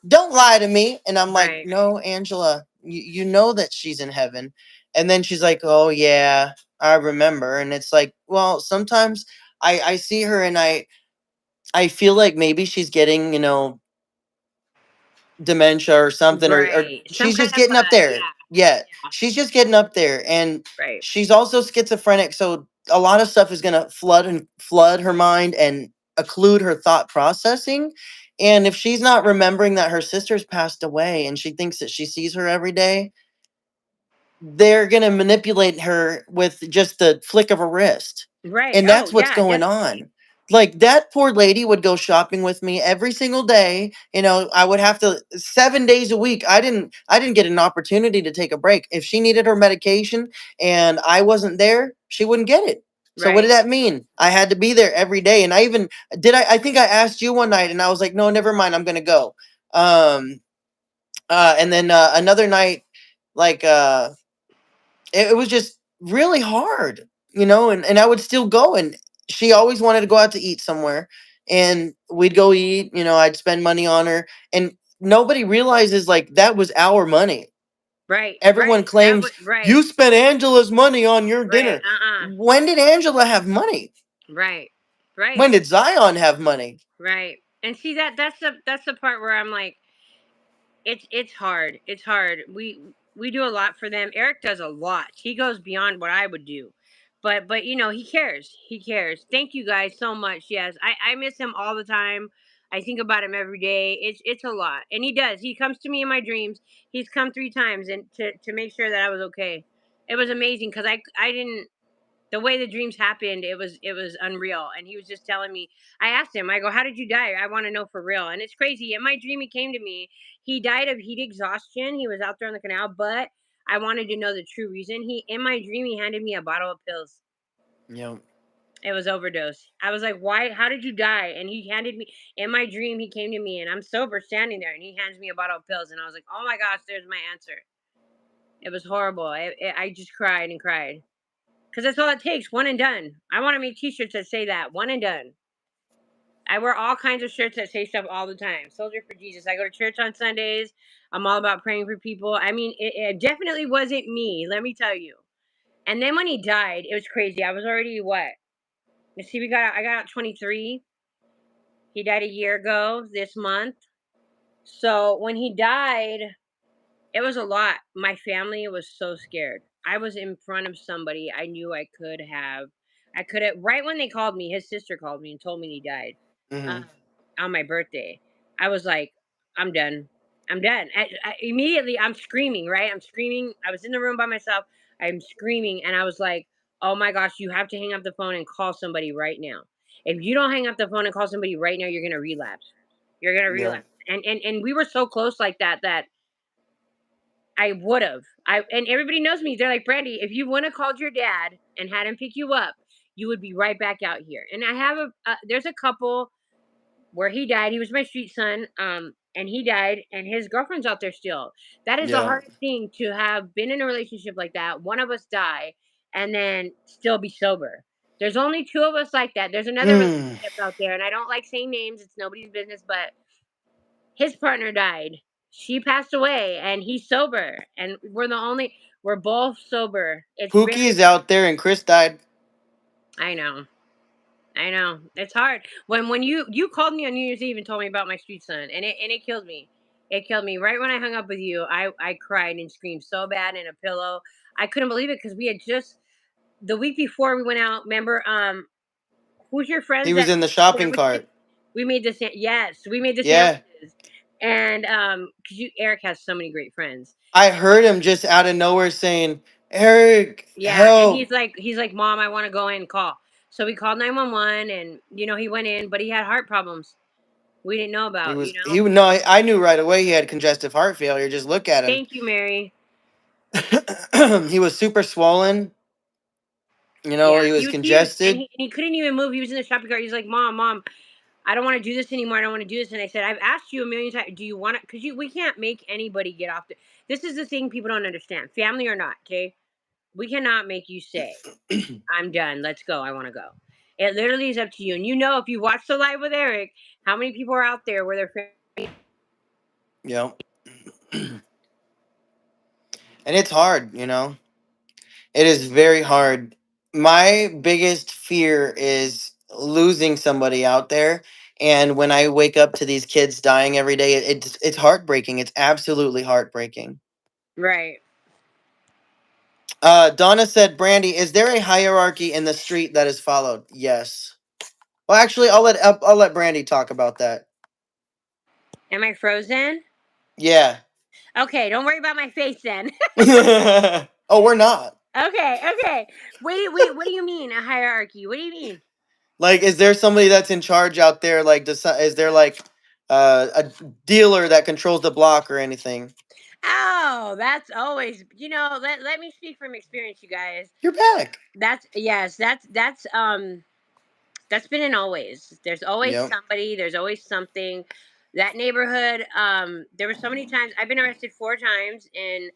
Don't lie to me." And I'm like, right, "No, Angela, you know that she's in heaven." And then she's like, "Oh yeah, I remember." And it's like, well, sometimes I see her and I feel like maybe she's getting, you know, dementia or something, or right. Some she's kind just of getting up there. yeah, Yeah, yeah. she's just getting up there, and Right. she's also schizophrenic, so a lot of stuff is gonna flood her mind and occlude her thought processing. And if she's not remembering that her sister's passed away and she thinks that she sees her every day, they're gonna manipulate her with just the flick of a wrist, Right. and Oh, that's what's yeah, going definitely. on. Like that poor lady would go shopping with me every single day. I would have to 7 days a week. I didn't get an opportunity to take a break. If she needed her medication and I wasn't there, she wouldn't get it. So what did Right. that mean? I had to be there every day. And I think I asked you one night and I was like, no, never mind, I'm gonna go. And then another night, like it was just really hard, and I would still go, and she always wanted to go out to eat somewhere, and we'd go eat. I'd spend money on her, and nobody realizes like that was our money. Right. Everyone Right. That claims would right. you spent Angela's money on your Right. dinner. Uh-uh. When did Angela have money? Right. Right. When did Zion have money? Right. And see that's the part where I'm like, it's hard. It's hard. We do a lot for them. Erik does a lot. He goes beyond what I would do. But he cares. He cares. Thank you guys so much. Yes. I miss him all the time. I think about him every day. It's a lot. And he does. He comes to me in my dreams. He's come 3 times and to make sure that I was okay. It was amazing cuz I didn't the way the dreams happened, it was unreal. And he was just telling me. I asked him, I go, how did you die? I want to know for real. And it's crazy. In my dream, he came to me. He died of heat exhaustion. He was out there on the canal, but I wanted to know the true reason. He In my dream, he handed me a bottle of pills. Yep. It was overdose. I was like, why? How did you die? And he handed me. In my dream, he came to me, and I'm sober, standing there, and he hands me a bottle of pills, and I was like, oh my gosh, there's my answer. It was horrible. I just cried and cried. Because that's all it takes. One and done. I want to make t-shirts that say that. One and done. I wear all kinds of shirts that say stuff all the time. Soldier for Jesus. I go to church on Sundays. I'm all about praying for people. I mean, it definitely wasn't me, let me tell you. And then when he died, it was crazy. I was already what? You see, I got out 23. He died a year ago this month. So when he died, it was a lot. My family was so scared. I was in front of somebody I knew I could have, right when they called me, his sister called me and told me he died Hmm. um, on my birthday. I was like, I'm done. I'm done. Immediately, I'm screaming, right? I'm screaming. I was in the room by myself. I'm screaming. And I was like, oh my gosh, you have to hang up the phone and call somebody right now. If you don't hang up the phone and call somebody right now, you're going to relapse. You're going to Yep. relapse. And we were so close like that I would have. And everybody knows me. They're like, Brandy, if you wouldn't have called your dad and had him pick you up, you would be right back out here. And I have there's a couple where he died. He was my street son. And he died, and his girlfriend's out there still. That is the Yeah. hardest thing, to have been in a relationship like that. One of us die, and then still be sober. There's only two of us like that. There's another Mm. relationship out there, and I don't like saying names. It's nobody's business, but his partner died. She passed away, and he's sober, and we're both sober. It's Pookie very. is out there, and Chris died. I know. I know. It's hard. When you called me on New Year's Eve and told me about my street son, and it killed me. It killed me. Right when I hung up with you, I cried and screamed so bad in a pillow. I couldn't believe it, because we had just the week before we went out. Remember, who's your He friends was that in the made the shopping sandwiches? cart. We made yes, we made the Yeah. sandwiches. And because Erik has so many great friends. I And we heard him just out of nowhere saying, Eric, Yeah, and help. he's like, Mom, I want to go in and call. So we called 911, and he went in, but he had heart problems we didn't know He about. was, he, no, I knew right away he had congestive heart failure. Just look at him. Thank you, Mary. He was super swollen. Yeah, He he was was huge, and congested. he couldn't even move. He was in the shopping cart. He's like, Mom, I don't want to do this anymore. I don't want to do this. And I said, I've asked you a million times. Do you want to? Because we can't make anybody get off. This is the thing people don't understand, family or not. Okay, we cannot make you say, I'm done. Let's go. I want to go. It literally is up to you. And if you watch the live with Erik, how many people are out there where they're. Yeah. And it's hard, It is very hard. My biggest fear is losing somebody out there. And when I wake up to these kids dying every day, it's heartbreaking. It's absolutely heartbreaking. Right. Donna said, Brandy, is there a hierarchy in the street that is followed? Yes. Well, actually, I'll let Brandy talk about that. Am I frozen? Yeah. Okay, don't worry about my face then. Oh, we're not. Okay. Wait. What do you mean a hierarchy? What do you mean? Like, is there somebody that's in charge out there? Like, is there like a dealer that controls the block or anything? Oh, that's always, let me speak from experience, you guys. You're back. That's yes, that's been in always. There's always Yep. somebody, there's always something. That neighborhood, there were so many times I've been arrested 4 times in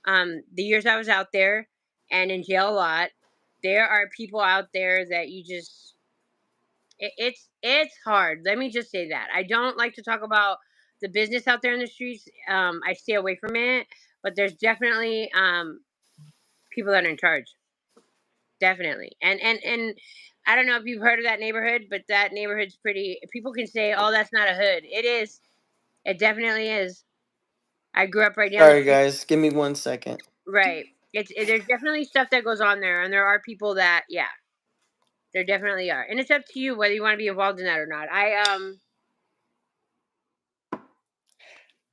the years I was out there, and in jail a lot. There are people out there that you just it's hard. Let me just say that. I don't like to talk about the business out there in the streets. I stay away from it, but there's definitely people that are in charge. Definitely. And I don't know if you've heard of that neighborhood, but that neighborhood's pretty. People can say, "Oh, that's not a hood." It is. It definitely is. I grew up right down the Sorry, street. guys. Give me 1 second. Right. There's definitely stuff that goes on there, and there are people that, yeah, there definitely are, and it's up to you whether you want to be involved in that or not.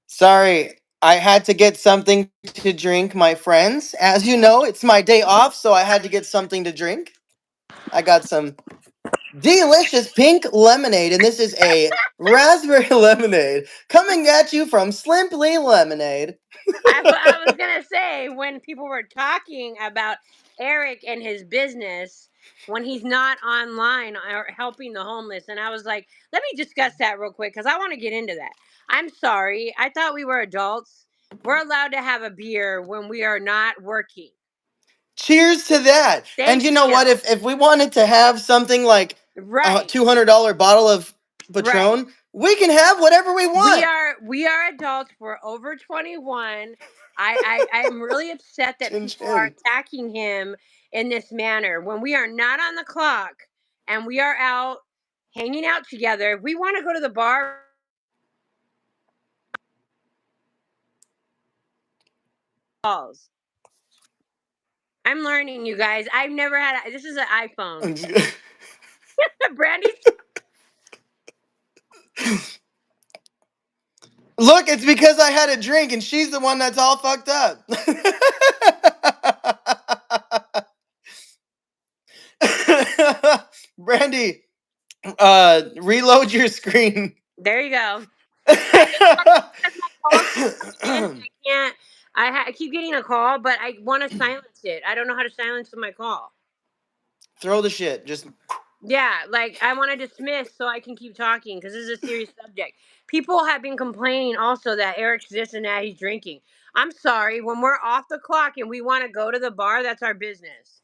Sorry, I had to get something to drink, my friends. As you know, it's my day off, so I had to get something to drink. I got some delicious pink lemonade, and this is a raspberry lemonade coming at you from Slimply Lemonade. I was gonna say, when people were talking about Erik and his business when he's not online or helping the homeless, and I was like, let me discuss that real quick because I want to get into that. I'm sorry, I thought we were adults. We're allowed to have a beer when we are not working. Cheers to that. And Thank you know what? you. If we wanted to have something like a Right, $200 bottle of right. Patron, we can have whatever we We want. are we are adults. We're over 21. I am really upset that Chin people are chin. attacking him in this manner when we are not on the clock and we are out hanging out together. If we want to go to the bar, calls. I'm learning, you guys. I've never had this is an iPhone. Brandy's Look, it's because I had a drink and she's the one that's all fucked up. Brandy, reload your screen. there you go. It's funny because my calls keep coming in and I can't I keep getting a call, but I want to silence it. I don't know how to silence my call. Throw the shit. Just Yeah, like I want to dismiss so I can keep talking because this is a serious subject. People have been complaining also that Eric's this and that he's drinking. I'm sorry, when we're off the clock and we want to go to the bar, that's our business.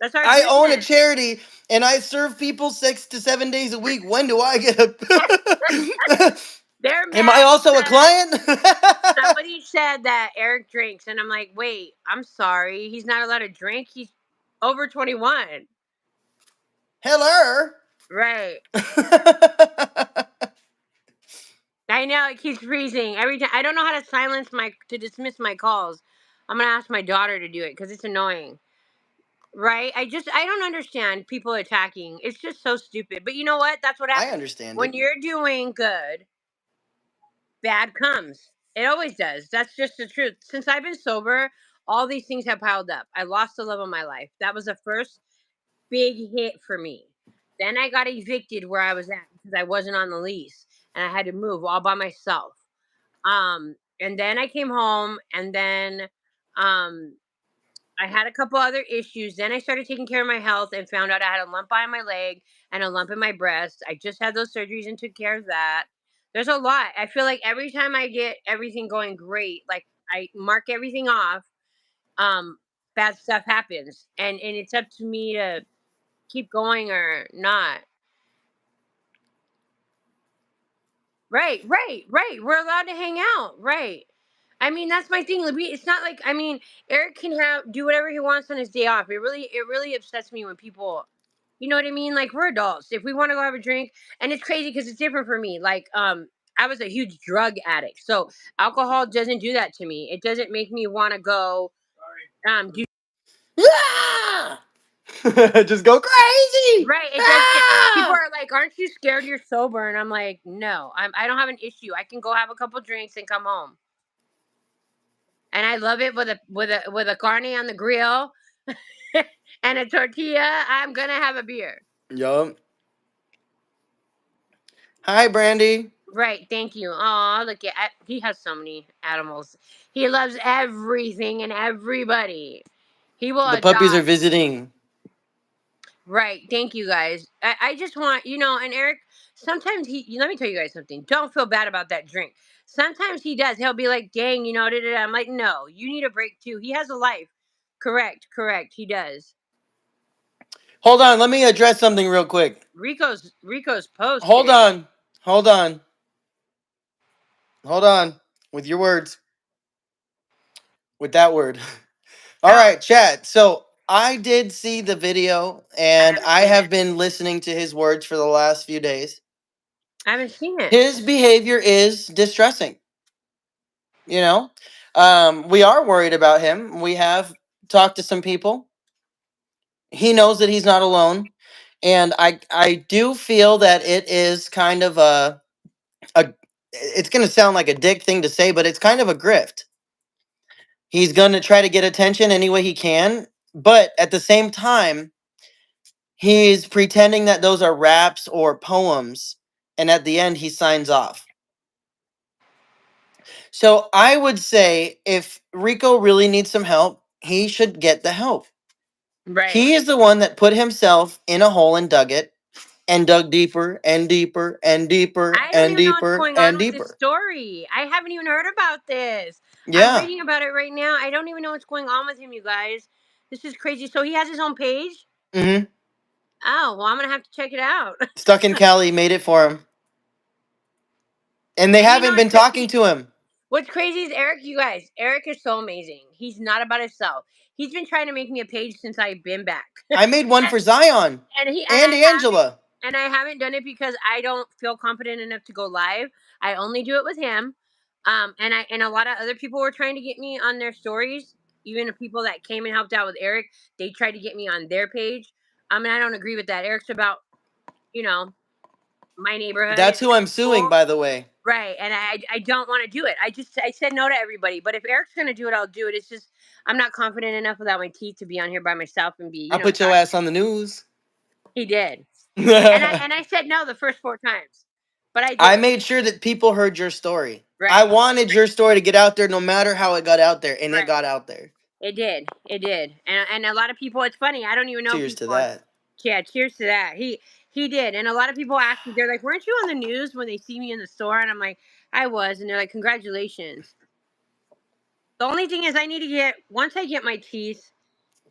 That's our I own a business. charity and I serve people 6 to 7 days a week. When do I get a? They're Am I mad also a because client? somebody said that Eric drinks, and I'm like, wait, I'm sorry, he's not allowed to drink. He's over 21, Hello. right? I know it keeps freezing every time. I don't know how to dismiss my calls. I'm gonna ask my daughter to do it because it's annoying, right? I don't understand people attacking. It's just so stupid. But you know what? That's what I happens understand when it. you're doing good. Bad comes. It always does. That's just the truth. Since I've been sober, all these things have piled up. I lost the love of my life. That was the first big hit for me. Then I got evicted where I was at because I wasn't on the lease and I had to move all by myself. And then I came home, and then um I had a couple other issues. Then I started taking care of my health and found out I had a lump on my leg and a lump in my breast. I just had those surgeries and took care of that. There's a lot. I feel like every time I get everything going great, like I mark everything off, um bad stuff happens, and it's up to me to keep going or not. Right. We're allowed to hang out, right? I mean, that's my thing. Like, it's not like, I mean, Eric can do whatever he wants on his day off. It really upsets me when people, you know what I mean? Like, we're adults. If we want to go have a drink, and it's crazy because it's different for me. Like, I was a huge drug addict, so alcohol doesn't do that to me. It doesn't make me want to go do Ah! Just go crazy. right. It doesn't. People Ah! are like, "Aren't you scared you're sober?" And I'm like, "No, I don't have an issue. I can go have a couple drinks and come home." And I love it with a carne on the grill and a tortilla. I'm gonna have a beer. Yup. Hi, Brandy. Right, thank you. Oh, look at he has so many animals. He loves everything and everybody. He will The puppies are adopt. visiting. Right, thank you guys. I just want and Eric. Sometimes let me tell you guys something. Don't feel bad about that drink. Sometimes he does. He'll be like, "Dang, da, da, da." I'm like, "No, you need a break too." He has a life. Correct, correct. He does. Hold on, let me address something real quick. Rico's post Hold today. on, hold on, hold on with your words, with that word. All Oh, right, chat. So I did see the video I and haven't I seen it. have been listening to his words for the last few days. I haven't seen it. His behavior is distressing, you know? We are worried about him. We have talked to some people. He knows that he's not alone. And I do feel that it is kind of a it's going to sound like a dick thing to say, but it's kind of a grift. He's going to try to get attention any way he can, but at the same time, he's pretending that those are raps or poems, and at the end, he signs off. So I would say if Rico really needs some help, he should get the help. Right. He is the one that put himself in a hole and dug it, and dug deeper and deeper and deeper I don't and even know what's deeper going on and with this deeper. story. I haven't even heard about this. I'm Yeah. reading about it right now. I don't even know what's going on with him, you guys. This is crazy. So he has his own page? Hmm. Oh, well, I'm going to have to check it out. Stuck in Cali made it for him, and they And haven't been what's talking crazy? to him. What's crazy is Eric, you guys. Eric is so amazing. He's not about himself. He's been trying to make me a page since I've been back. I made one for Zion And and Angela. I haven't done it because I don't feel confident enough to go live. I only do it with him. And a lot of other people were trying to get me on their stories. Even the people that came and helped out with Eric, they tried to get me on their page. And I don't agree with that. Eric's about, you know, my neighborhood and That's who I'm suing, people. by the way. Right. And I don't want to do it. I said no to everybody. But if Eric's gonna do it, I'll do it. It's just I'm not confident enough without my teeth to be on here by myself and be, I put your talking. ass on the news. He did. I And I said no the first four times. But I did. made sure that people heard your story. I Right. wanted your story to get out there no matter how it got out there, and it Right. got out there. It did. It did. And a lot of people, it's funny. I don't even know Cheers to people. that. Yeah, cheers to that. He did. And a lot of people ask me, they're like, "Weren't you on the news when they see me in the store?" And I'm like, "I was." And they're like, "Congratulations." The only thing is I need to get once I get my teeth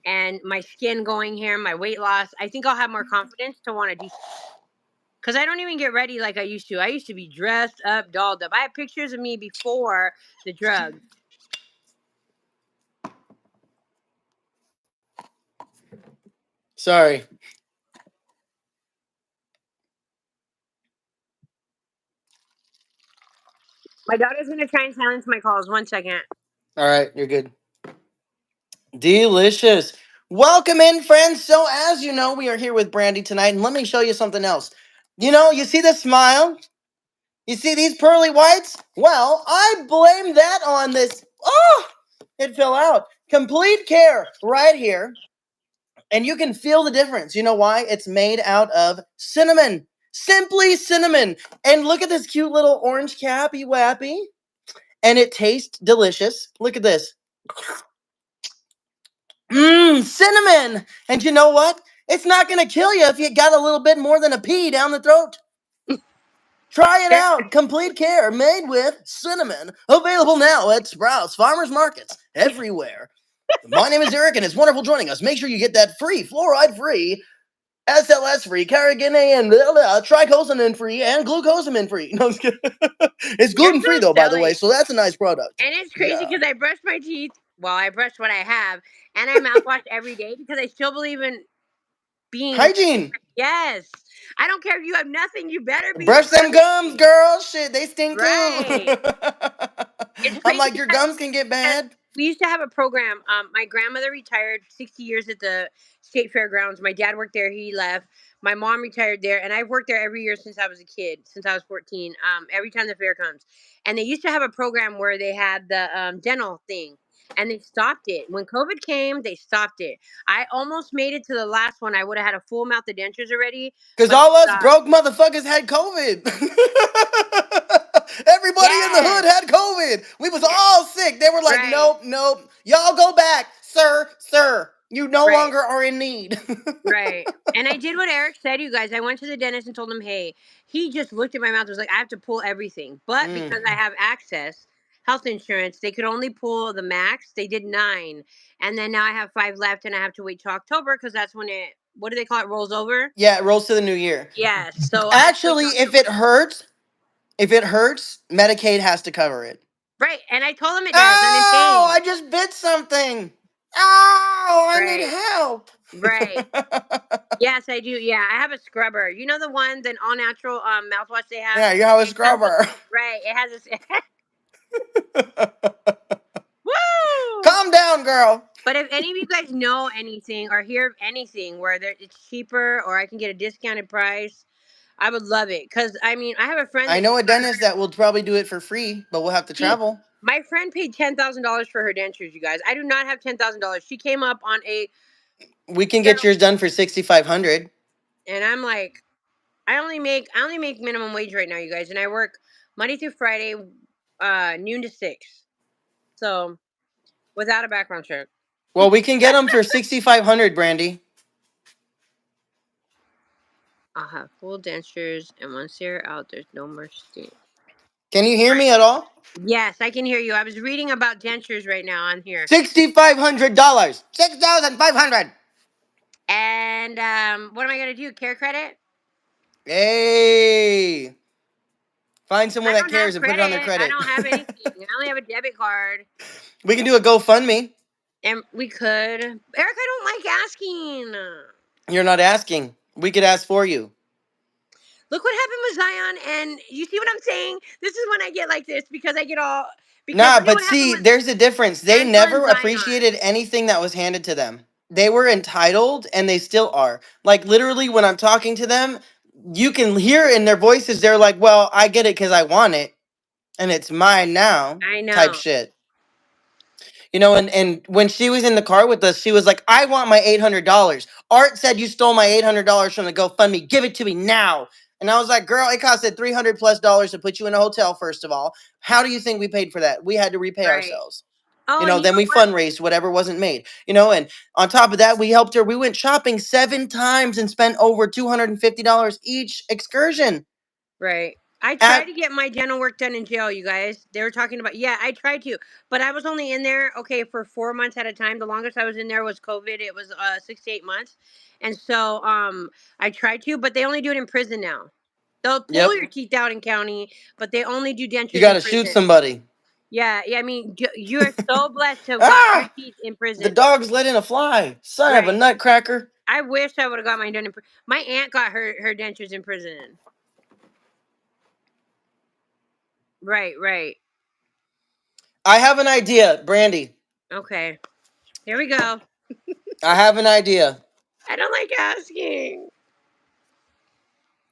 and my skin going here, my weight loss, I think I'll have more confidence to want to do because I don't even get ready like I used to. I used to be dressed up, dolled up. I have pictures of me before the drugs. Sorry. My daughter's gonna try and silence my calls. 1 second. All right, you're good. Delicious. Welcome in, friends. So, as you know, we are here with Brandy tonight, and let me show you something else. You see the smile? You see these pearly whites? Well, I blame that on this. Oh, it fell out. Complete care right here. And you can feel the difference. You know why? It's made out of cinnamon. Simply cinnamon. And look at this cute little orange cappy wappy. And it tastes delicious. Look at this. Mmm, cinnamon. And you know what? It's not going to kill you if you got a little bit more than a pea down the throat. Try it out. Complete care made with cinnamon. Available now at Sprouts Farmers Markets everywhere. My name is Eric, and it's wonderful joining us. Make sure you get that free, fluoride free, SLS free, carrageenan, and tricosamine free, and glucosamine free. No, I'm just kidding. It's You're gluten free, so though, by the way, silly. so that's a nice product. And it's crazy Yeah. because I brush my teeth. Well, I brush what I have, and I mouthwash every day because I still believe in being. Hygiene. Yes, I don't care if you have nothing. You better be Brush them gums, scrubbing. girl. Shit, they stink too. Right. It's I'm crazy like, your gums can get because bad. we used to have a program. My grandmother retired 60 years at the state fairgrounds. My dad worked there. He left. My mom retired there, and I've worked there every year since I was a kid, since I was 14. Every time the fair comes, and they used to have a program where they had the dental thing, and they stopped it. When COVID came, they stopped it. I almost made it to the last one. I would have had a full mouth of dentures already, Because but they all us stopped. broke motherfuckers had COVID. Everybody in the hood Yes. had COVID. We was Yeah. all sick. They were like, Right. nope, nope. Y'all go back, sir, sir. You no Right. longer are in need. Right. And I did what Erik said, you guys. I went to the dentist and told him, hey, he just looked at my mouth and was like, I have to pull everything. But Mm. because I have access, health insurance, they could only pull the max. They did 9. And then now I have 5 left and I have to wait till October because that's when it, what do they call it, rolls over? Yeah, it rolls to the new year. Yes. So I have to wait Actually, till October. if it hurts, Medicaid has to cover it. Right. And I told him it does. I'm in Oh, I pain. just bit something. Oh, I need Right. help. Right. Yes, I do. Yeah, I have a scrubber. You know the one, the all natural mouthwash they have. Yeah, you have a It comes with scrubber. right. It has this. Woo! Calm down, girl. But if any of you guys know anything or hear of anything where it's cheaper or I can get a discounted price, I would love it. Cause I mean, I have a friend I that know just a got dentist that will probably do it for free, but we'll have to she. travel. My friend paid $10,000 for her dentures. You guys, I do not have $10,000. She came up on a We can get dental, yours done for 6,500. and I'm like, I only make minimum wage right now, you guys, and I work Monday through Friday, noon to 6. So without a background check. Well, we can get them for 6,500, Brandy. I'll have full dentures, and once they're out, there's no more sting. Can you hear me at all? Yes, I can hear you. I was reading about dentures right now on here. $6,500. 6,500. And what am I gonna do? Care credit? Hey, find I someone that don't have cares and put it on their credit. I credit. don't have anything. I only have a debit card. We can do a GoFundMe. And we could. Eric, I don't like asking. You're not asking. We could ask for you. Look what happened with Zion, and you see what I'm saying? This is when I get like this because I get all because Nah, look at but what happened see, with there's a difference. They Angela and never Zion. appreciated anything that was handed to them. They were entitled and they still are. Like, literally, when I'm talking to them, you can hear in their voices, they're like, well, I get it because I want it and it's mine now, I type know. shit. And when she was in the car with us, she was like, I want my $800. Art said you stole my $800 from the GoFundMe. Give it to me now. And I was like, girl, it costed $300+ to put you in a hotel, first of all. How do you think we paid for that? We had to repay Right. ourselves. Oh, and you Then know we what? fundraised whatever wasn't made. And on top of that, we helped her. We went shopping 7 times and spent over $250 each excursion. Right. I tried At to get my dental work done in jail, you guys. They were talking about, yeah, I tried to, but I was only in there, okay, for 4 months at a time. The longest I was in there was COVID. It was 6 to 8 months. And so I tried to, but they only do it in prison now. They'll pull Yep, your teeth out in county, but they only do you dentures got in to shoot prison. somebody. Yeah, yeah. I mean, you are so blessed to have gotten your Ah, teeth in the prison. dog's let in a fly. Son of a Right. nutcracker. I wish I would have got mine done in prison. My aunt got her dentures in prison. Right, right. I have an idea, Brandy. Okay. Here we go. I have an idea. I don't like asking.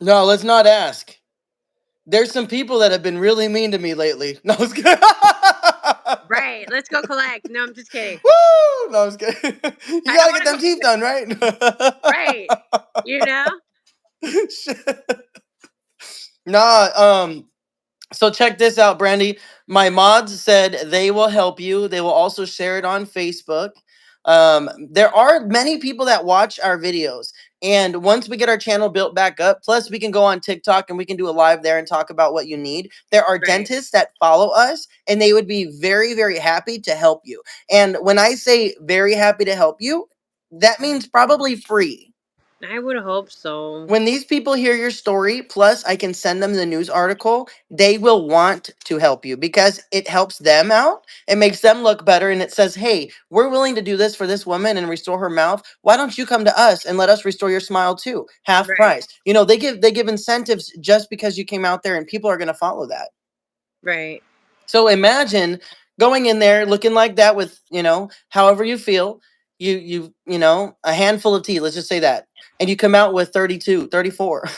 No, let's not ask. There's some people that have been really mean to me lately. No, I was kidding. Right. Let's go collect. No, I'm just kidding. Woo! No, I was kidding. You I don't gotta want get to them go. teeth done, right? Right. You know? Shit. Nah, so check this out, Brandy. My mods said they will help you. They will also share it on Facebook. There are many people that watch our videos. And once we get our channel built back up, plus we can go on TikTok and we can do a live there and talk about what you need. There are Right. dentists that follow us and they would be very, very happy to help you. And when I say very happy to help you, that means probably free. I would hope so. When these people hear your story, plus I can send them the news article, they will want to help you because it helps them out. It makes them look better. And it says, hey, we're willing to do this for this woman and restore her mouth. Why don't you come to us and let us restore your smile too? Half Right. price. They give incentives just because you came out there and people are going to follow that. Right. So imagine going in there looking like that with, however you feel, a handful of tea, let's just say that. And you come out with 32, 34.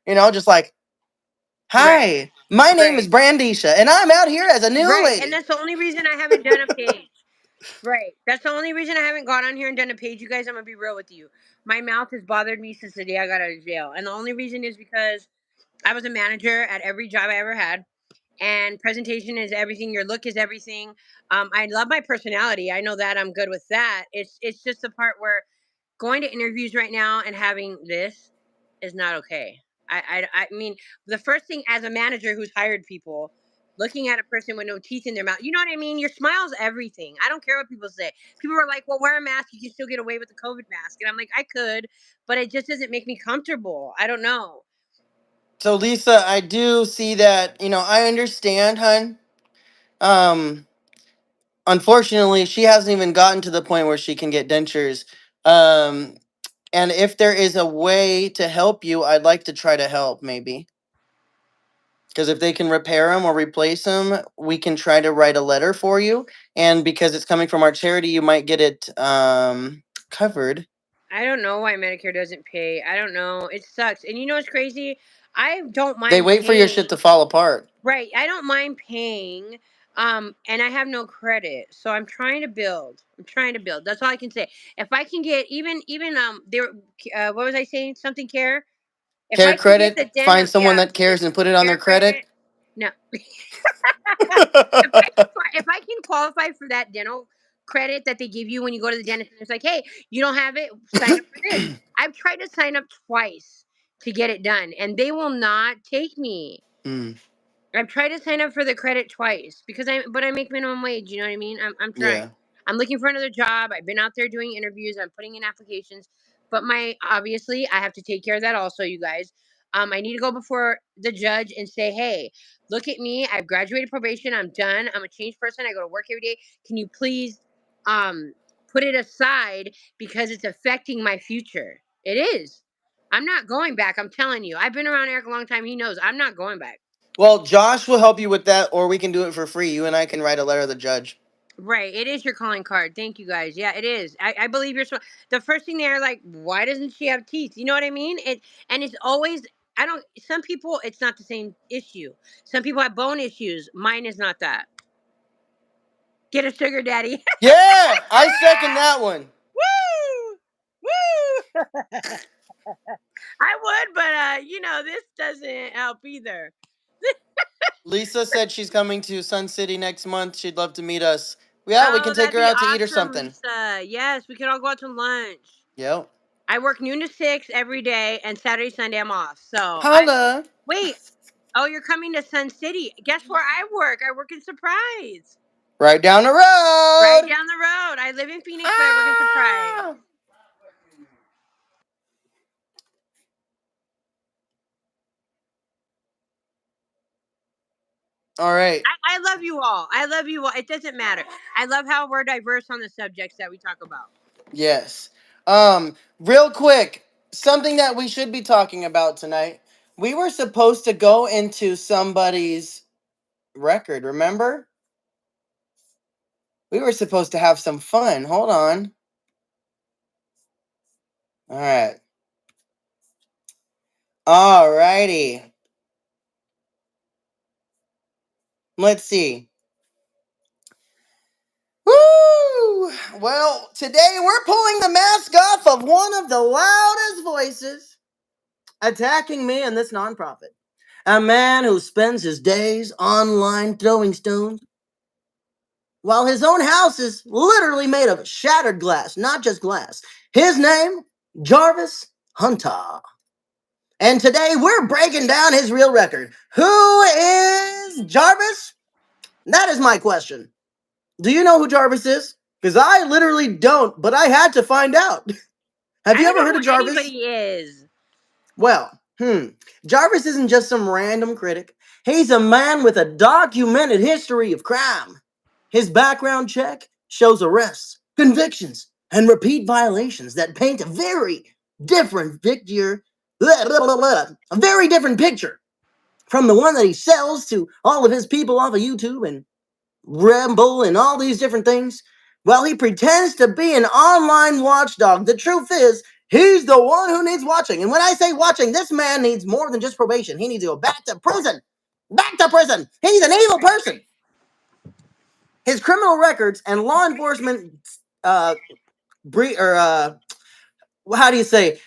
Just like, Right. hi, my name is Right. Brandisha and I'm out here as a new Right. And lady. that's the only reason I haven't done a page. Right. That's the only reason I haven't gone on here and done a page, you guys. I'm gonna be real with you. My mouth has bothered me since the day I got out of jail, and the only reason is because I was a manager at every job I ever had, and presentation is everything. Your look is everything. I love my personality. I know that I'm good with that. It's just the part where going to interviews right now and having this is not okay. I mean, the first thing as a manager who's hired people, looking at a person with no teeth in their mouth, you know what I mean? Your smile's everything. I don't care what people say. People are like, well, wear a mask. You can still get away with the COVID mask. And I'm like, I could, but it just doesn't make me comfortable. I don't know. So Lisa, I do see that. I understand, hun. Um, Unfortunately, she hasn't even gotten to the point where she can get dentures. Um, and if there is a way to help you, I'd like to try to help, maybe. Because if they can repair them or replace them, we can try to write a letter for you. And because it's coming from our charity, you might get it covered. I don't know why Medicare doesn't pay. I don't know. It sucks. And you know what's crazy? I don't They mind wait for your shit paying. to fall apart. Right. I don't mind paying. And I have no credit. So I'm trying to build. I'm trying to build. That's all I can say. If I can get even there what was I saying? Something care? If Care I can get credit, the find dental, someone yeah, that cares and put it on their care credit. credit. No. Yeah, If I can qualify for that dental credit that they give you when you go to the dentist, and it's like, hey, you don't have it, sign up for this. I've tried to sign up twice to get it done, and they will not take me. mm, I've tried to sign up for the credit twice because I make minimum wage. You know what I mean? I'm trying. yeah. I'm looking for another job. I've been out there doing interviews. I'm putting in applications, but my obviously I have to take care of that also. You guys, I need to go before the judge and say, hey, look at me. I've graduated probation. I'm done. I'm a changed person. I go to work every day. Can you please, um, put it aside because it's affecting my future. It is. I'm not going back. I'm telling you. I've been around Eric a long time. He knows I'm not going back. Well, Josh will help you with that, or we can do it for free. You and I can write a letter to the judge. Right, it is your calling card. Thank you, guys. Yeah, it is. I believe you're so. The first thing they're like, why doesn't she have teeth? You know what I mean? And it's always. I don't. Some people, it's not the same issue. Some people have bone issues. Mine is not that. Get a sugar daddy. Yeah, I second that one. Woo, woo. I would, but this doesn't help either. Lisa said she's coming to Sun City next month. She'd love to meet us. Yeah, we Oh, can take that'd her be out to eat or awesome, something. Lisa. Yes, we could all go out to lunch. Yep. I work noon to 6 every day, and Saturday, Sunday I'm off. So Holla. wait. Oh, you're coming to Sun City. Guess where I work? I work in Surprise. Right down the Right road. down the road. I live in Phoenix, but I work in Surprise. Ah! All right. I love you all. I love you all. It doesn't matter. I love how we're diverse on the subjects that we talk about. Yes. Real quick, something that we should be talking about tonight. We were supposed to go into somebody's record, remember? We were supposed to have some fun. Hold on. All right. All righty. Let's see. Woo! Well, today we're pulling the mask off of one of the loudest voices attacking me in this nonprofit. A man who spends his days online throwing stones while his own house is literally made of shattered glass, not just glass. His name, Jarvis Hunter. And today we're breaking down his real record. Who is Jarvis? That is my question. Do you know who Jarvis is? Because I literally don't, but I had to find out. Have I you don't ever know heard who of Jarvis? anybody is. Well, Jarvis isn't just some random critic. He's a man with a documented history of crime. His background check shows arrests, convictions, and repeat violations that paint a very different picture. A very different picture from the one that he sells to all of his people off of YouTube and Ramble and all these different things. Well, he pretends to be an online watchdog. The truth is, he's the one who needs watching. And when I say watching, this man needs more than just probation. He needs to go back to prison. Back to prison. He's an evil person. his criminal records and law enforcement uh, or how do you say,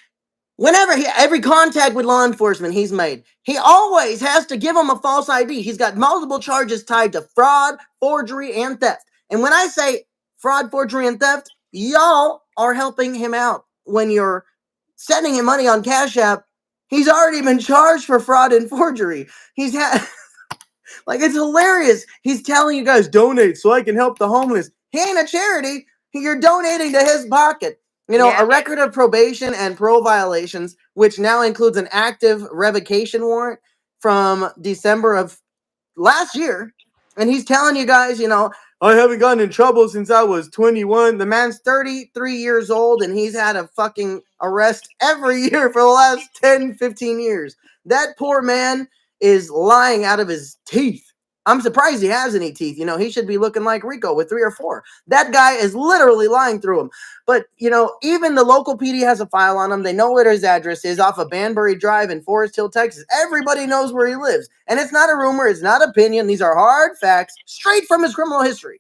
whenever every contact with law enforcement he's made, he always has to give them a false ID. He's got multiple charges tied to fraud, forgery, and theft. And when I say fraud, forgery, and theft, y'all are helping him out. When you're sending him money on Cash App, he's already been charged for fraud and forgery. He's had like, it's hilarious. He's telling you guys donate so I can help the homeless. He ain't a charity. You're donating to his pocket. You know, Yeah. a record of probation and parole violations, which now includes an active revocation warrant from December of last year. And he's telling you guys, you know, I haven't gotten in trouble since I was 21. The man's 33 years old and he's had a fucking arrest every year for the last 10, 15 years. That poor man is lying out of his teeth. I'm surprised he has any teeth. You know, he should be looking like Rico with 3 or 4. That guy is literally lying through him. But, you know, even the local PD has a file on him. They know where his address is off of Banbury Drive in Forest Hill, Texas. Everybody knows where he lives. And it's not a rumor. It's not opinion. These are hard facts straight from his criminal history.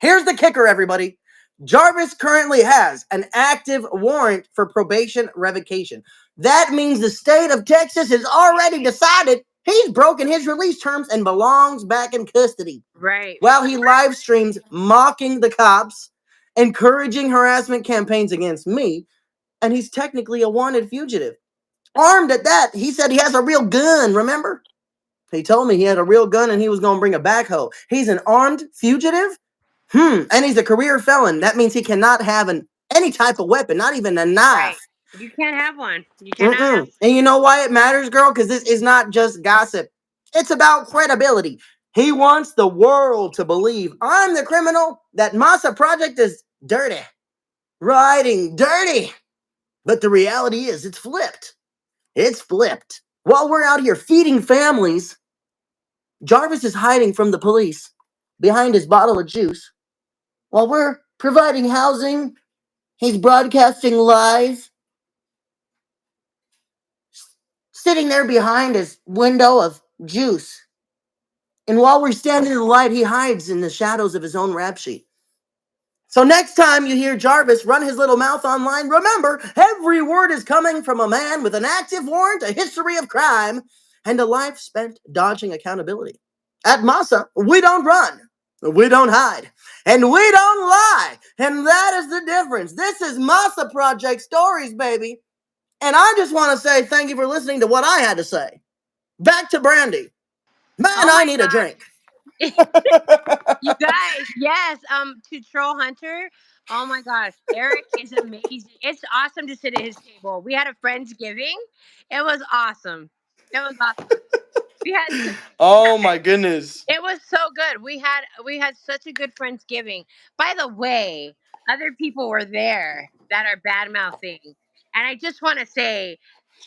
Here's the kicker, everybody. Jarvis currently has an active warrant for probation revocation. That means the state of Texas has already decided he's broken his release terms and belongs back in custody. Right. While he live streams mocking the cops, encouraging harassment campaigns against me, and he's technically a wanted fugitive. Armed at that, he said he has a real gun, remember? He told me he had a real gun and he was going to bring a backhoe. He's an armed fugitive? And he's a career felon. That means he cannot have any type of weapon, not even a Right. knife. You can't have one. You cannot have. Mm-mm. And you know why it matters, girl? Because this is not just gossip. It's about credibility. He wants the world to believe I'm the criminal, that Masa Project is dirty, riding dirty. But the reality is, it's flipped. It's flipped. While we're out here feeding families, Jarvis is hiding from the police behind his bottle of juice. While we're providing housing, he's broadcasting live, sitting there behind his window of juice. And while we're standing in the light, he hides in the shadows of his own rap sheet. So next time you hear Jarvis run his little mouth online, remember, every word is coming from a man with an active warrant, a history of crime, and a life spent dodging accountability. At Masa, we don't run, we don't hide, and we don't lie. And that is the difference. This is Masa Project Stories, baby. And I just want to say thank you for listening to what I had to say. Back to Brandy. Man, Oh I my need a drink. god. You guys, yes. To Troll Hunter. Oh my gosh, Eric is amazing. It's awesome to sit at his table. We had a Friendsgiving. It was awesome. It was awesome. We had such a good Oh time. my goodness. It was so good. We had such a good Friendsgiving. By the way, other people were there that are bad mouthing, and I just want to say,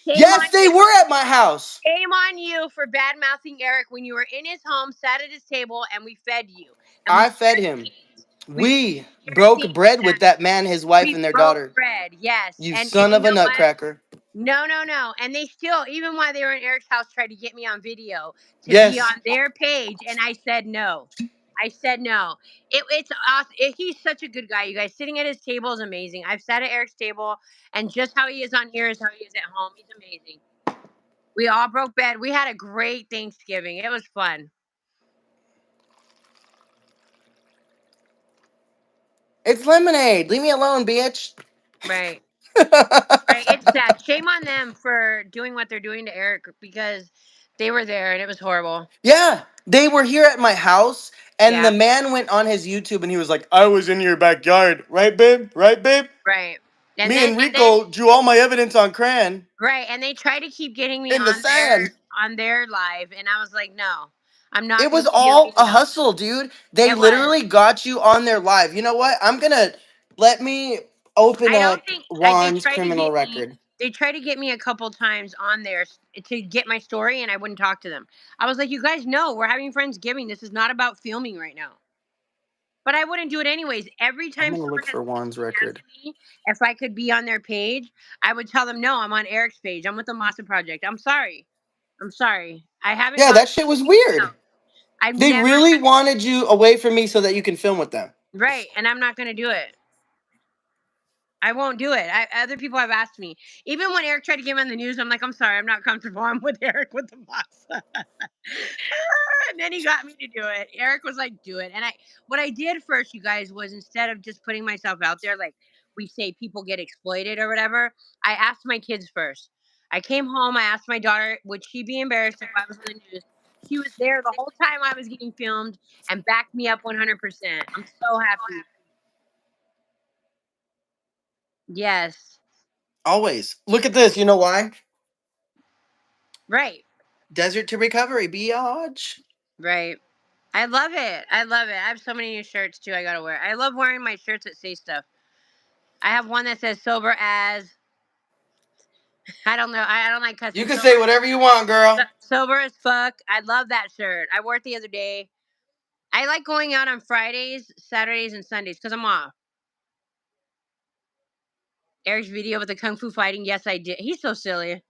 shame on Yes, they you. were at my house. Shame on you for bad mouthing Eric when you were in his home, sat at his table, and we fed you, and we I fed shared him. seats. We We shared broke seats with bread with them. that man, his wife, We and their broke daughter. bread, yes. You And son you of a know what? nutcracker. No, no, no. And they still, even while they were in Eric's house, tried to get me on video to be Yes. on their page, and I said no. I said no. It's awesome. He's such a good guy, you guys. Sitting at his table is amazing. I've sat at Eric's table, and just how he is on here is how he is at home. He's amazing. We all broke bread. We had a great Thanksgiving. It was fun. It's lemonade. Leave me alone, bitch. Right. Right. It's sad. Shame on them for doing what they're doing to Eric because they were there and it was horrible. Yeah, they were here at my house, and the Yeah. man went on his YouTube and he was like, I was in your backyard. Right, babe? Right, babe? Right. And Me then and and then Rico drew all my evidence on crayon right, and they try to keep getting me in the sand. on their live, and I was like, no, I'm not It going was to give you all any a help. hustle, dude. They It was. literally got you on their live. You know what? Let me open I don't up think they Juan's tried to criminal get me. record. They tried to get me a couple times on there to get my story, and I wouldn't talk to them. I was like, you guys know we're having Friendsgiving. This is not about filming right now. But I wouldn't do it anyways. Every I'm time gonna someone look has for Juan's record. asked me if I could be on their page, I would tell them, no, I'm on Eric's page. I'm with the Masa Project. I'm sorry. I'm sorry. I haven't Yeah, gotten that shit was anything weird. else. I've They never really wanted you away from me so that you can film with them. right, and I'm not gonna do it. I won't do it. Other people have asked me. Even when Eric tried to get him on the news, I'm like, I'm sorry, I'm not comfortable. I'm with Eric with the box. And then he got me to do it. Eric was like, "Do it." And what I did first, you guys, was instead of just putting myself out there, like we say, people get exploited or whatever. I asked my kids first. I came home. I asked my daughter, would she be embarrassed if I was on the news? She was there the whole time I was getting filmed and backed me up 100%. I'm so happy. Yes, Always. Look at this. You know why? right, Desert to recovery, biatch. right. I love it. I love it. I have so many new shirts too. I gotta wear. I love wearing my shirts that say stuff. I have one that says "sober as." I don't know. I don't like You cussing. can say whatever you want, girl. Sober as fuck. I love that shirt. I wore it the other day. I like going out on Fridays, Saturdays, and Sundays because I'm off. Eric's video with the kung fu fighting. Yes, I did. He's so silly.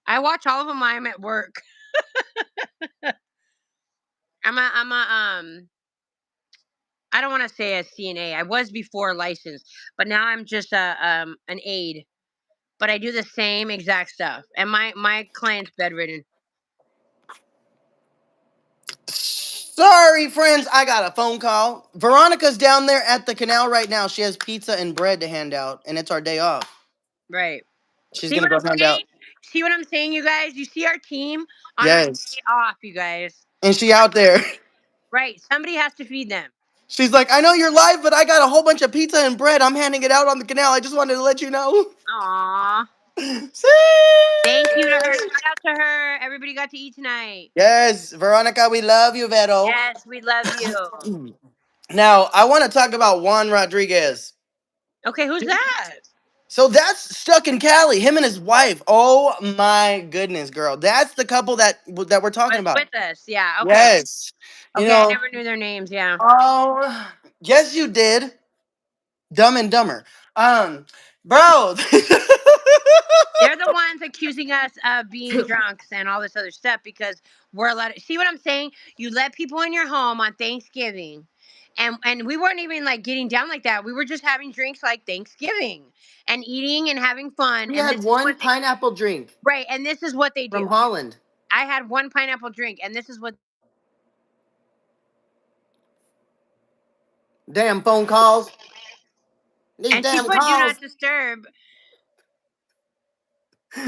I watch all of them while I'm at work. I'm a. I don't want to say a CNA. I was before licensed, but now I'm just a an aide. But I do the same exact stuff, and my client's bedridden. Sorry, friends. I got a phone call. Veronica's down there at the canal right now. She has pizza and bread to hand out, and it's our day off. Right. She's See gonna what go I'm hand out. saying? See what I'm saying, you guys? You see our team on our Yes. day off, you guys. And she out there. Right. Somebody has to feed them. She's like, I know you're live, but I got a whole bunch of pizza and bread. I'm handing it out on the canal. I just wanted to let you know. Aw. See? Thank you to her. Shout out to her. Everybody got to eat tonight. Yes, Veronica, we love you, Vero. Yes, we love you. Now, I want to talk about Juan Rodriguez. Okay, who's that? So that's stuck in Cali, him and his wife. Oh my goodness, girl. That's the couple that we're talking Was about. with us. Yeah, okay. Yes. You Okay, I know, never knew their names. Yeah. oh, yes, you did. Dumb and Dumber. Bro. They're the ones accusing us of being drunks and all this other stuff because we're allowed to see what I'm saying? You let people in your home on Thanksgiving. And we weren't even like getting down like that. We were just having drinks like Thanksgiving and eating and having fun. We And had this is what one they pineapple drink right, and this is what they do. from Holland. I had one pineapple drink and this is what Damn phone calls. These and she damn put do calls. not disturb.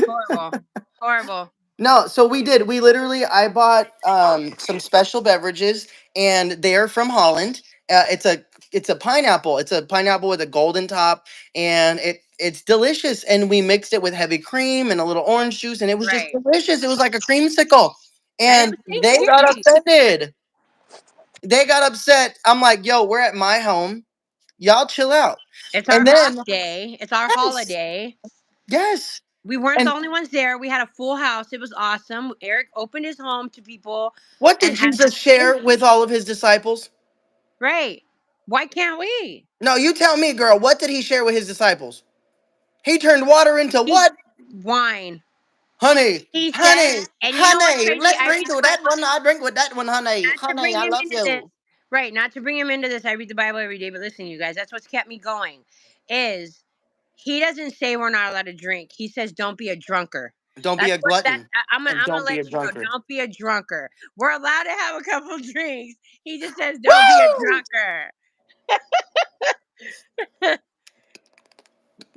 Horrible. Horrible. No, so we did. We literally, I bought some special beverages, and they're from Holland. It's a pineapple. It's a pineapple with a golden top, and it's delicious. And we mixed it with heavy cream and a little orange juice, and it was just Right. delicious. It was like a creamsicle, And it and was they got Thanksgiving. offended. They got upset. I'm like, yo, we're at my home. Y'all chill out. It's our And hot then day. It's our yes, holiday. yes, We weren't the and only ones there. We had a full house. It was awesome. Eric opened his home to people what did and had Jesus share with all of his disciples? right. Why can't we? No, you tell me, girl. What did he share with his disciples? He turned water into He what? wine. Honey, He said, honey, and you know what's honey. crazy? Let's I drink read the to that Bible one. I drink with that one, honey. not to Honey, bring I him love into this. you. Right, not to bring him into this. I read the Bible every day, but listen, you guys, that's what's kept me going. Is he doesn't say we're not allowed to drink. He says don't be a drunker. Don't be That's a what that glutton, and I'm gonna don't be a let you know. drunkard. Don't be a drunker. We're allowed to have a couple drinks. He just says don't be a Woo! drunker.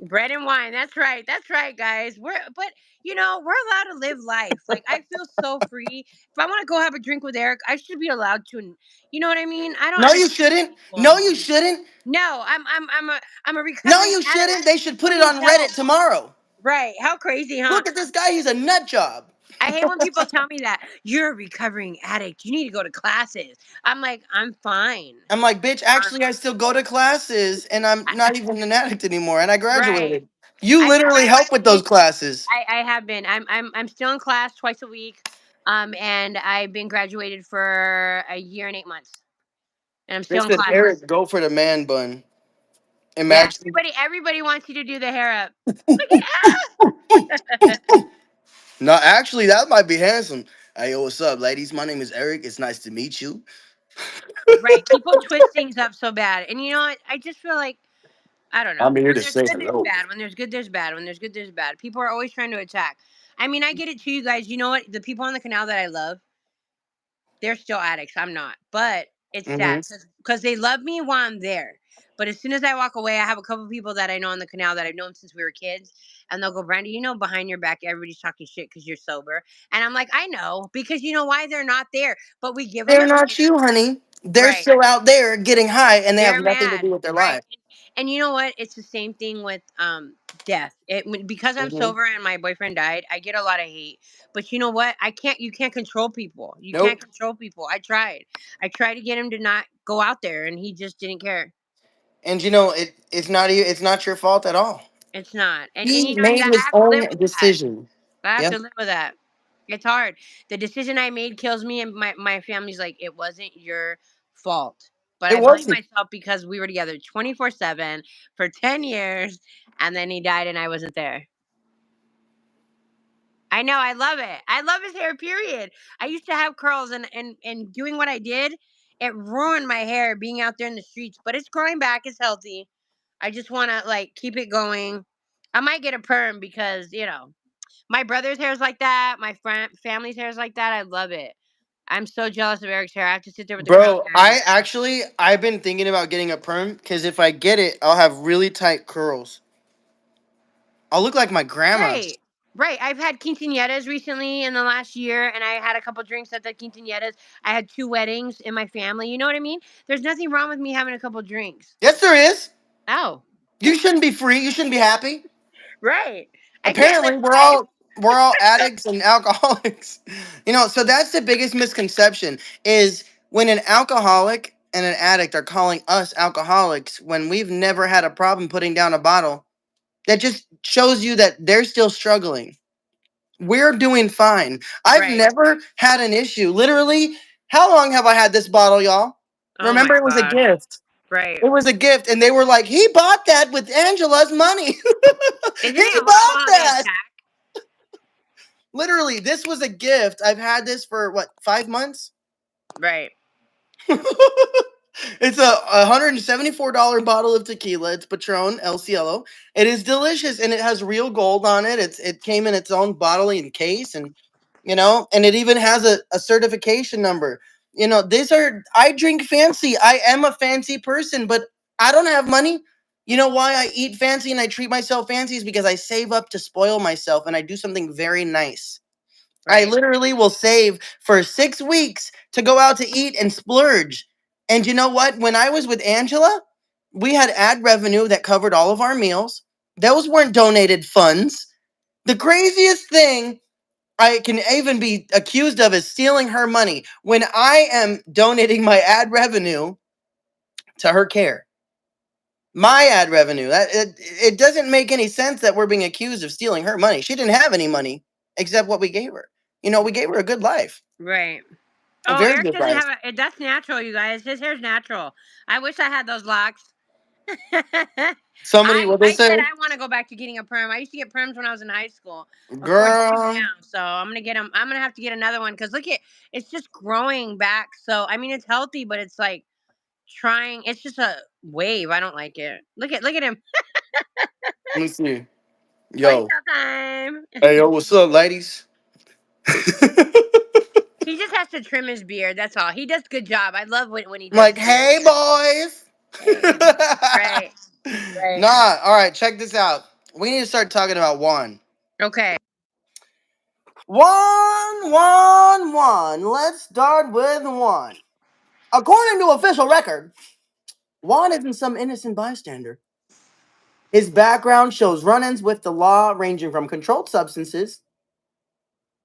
Bread and wine. That's right. That's right, guys. We're allowed to live life. Like I feel so free. If I want to go have a drink with Eric, I should be allowed to. You know what I mean? I don't No, you understand shouldn't. people. No, you shouldn't. No, I'm a No, recovering you addict. shouldn't. They should put You it need on help. Reddit tomorrow. Right. How crazy, huh? Look at this guy. He's a nut job. I hate when people tell me that you're a recovering addict. You need to go to classes. I'm like, I'm fine. I'm like, bitch, actually, I still go to classes, and I'm I, not even an addict anymore, and I right. graduated. You I have literally help with those classes. I have been. I'm still in class twice a week. And I've been graduated for a year and 8 months. And I'm still in Listen, classes. Eric, go for the man bun. Yeah, Imagine. everybody wants you to do the hair up. Look at No, actually, that might be handsome. Hey, yo, what's up, ladies? My name is Eric. It's nice to meet you. Right. People twist things up so bad. And you know what? I just feel like I don't I'm know. here When to there's say good, there's hello. bad. When there's good, there's bad. When there's good, there's bad. People are always trying to attack. I mean, I get it to you guys. You know what? The people on the canal that I love, they're still addicts. I'm not. But it's sad Hmm. because they love me while I'm there. But as soon as I walk away, I have a couple people that I know on the canal that I've known since we were kids. And they'll go, Brandy, you know, behind your back, everybody's talking shit because you're sober. And I'm like, I know. Because you know why? They're not there. But we give them They're a not chance. you, honey. They're Right. still out there getting high, and they have They're nothing to mad, do with their right? life. And you know what? It's the same thing with death. Because I'm Hmm. sober and my boyfriend died, I get a lot of hate. But you know what? I can't. You can't control people. You can't Nope. control people. I tried. I tried to get him to not go out there, and he just didn't care. And you know, it's not you. It's not your fault at all. It's not. And He you know, made I his have to live own with that. decision. I have Yeah, to live with that. It's hard. The decision I made kills me, and my family's like, it wasn't your fault. But it I blame wasn't, myself because we were together 24/7 for 10 years, and then he died, and I wasn't there. I know. I love it. I love his hair. Period. I used to have curls, and doing what I did, it ruined my hair being out there in the streets. But it's growing back. It's healthy. I just want to like keep it going. I might get a perm because my brother's hair is like that. My family's hair is like that. I love it. I'm so jealous of Eric's hair. I have to sit there with the curly bro. hair and I actually, I've been thinking about getting a perm because if I get it, I'll have really tight curls. I'll look like my grandma. right, right. I've had quinceañeras recently in the last year, and I had a couple drinks at the quinceañeras. I had 2 weddings in my family. You know what I mean? There's nothing wrong with me having a couple drinks. Yes, there is. Oh, You shouldn't be free. You shouldn't be happy. right. I can't live Apparently, we're life. all we're all addicts and alcoholics. You know, so that's the biggest misconception is when an alcoholic and an addict are calling us alcoholics when we've never had a problem putting down a bottle. That just shows you that they're still struggling. We're doing fine. I've Right. never had an issue. Literally, how long have I had this bottle, y'all? Oh my Remember, it was a gosh. gift. Right. It was a gift, and they were like, "He bought that with Angela's money. Isn't He it horrible bought how they that." attack? Literally, this was a gift. I've had this for what, 5 months? Right. It's a $174 bottle of tequila. It's Patron El Cielo. It is delicious and it has real gold on it. It came in its own bottling case, and and it even has a certification number. These are I drink fancy. I am a fancy person, but I don't have money. You know why I eat fancy and I treat myself fancy is because I save up to spoil myself and I do something very nice. I Right. literally will save for 6 weeks to go out to eat and splurge. And you know what? When I was with Angela, we had ad revenue that covered all of our meals. Those weren't donated funds. The craziest thing I can even be accused of is stealing her money when I am donating my ad revenue to her care. My ad revenue. It doesn't make any sense that we're being accused of stealing her money. She didn't have any money except what we gave her. We gave her a good life. Right. A Oh, very Eric good doesn't life. have a. That's natural, you guys. His hair's natural. I wish I had those locks. I Somebody, what they I said say, I want to go back to getting a perm. I used to get perms when I was in high school. Of course, they came girl. down, so I'm gonna get them. I'm gonna have to get another one because look at it's just growing back. So I mean, it's healthy, but it's like trying. It's just a wave. I don't like it. Look at him. Let me see. Yo, Ponytail time. hey yo, what's up, ladies? I'm He just has to trim his beard. That's all. He does a good job. I love when he does like, his beard. hey boys. Hey, right, right. Nah, all right. Check this out. We need to start talking about one. Okay. One. Let's start with one. According to official record, Juan isn't some innocent bystander. His background shows run-ins with the law ranging from controlled substances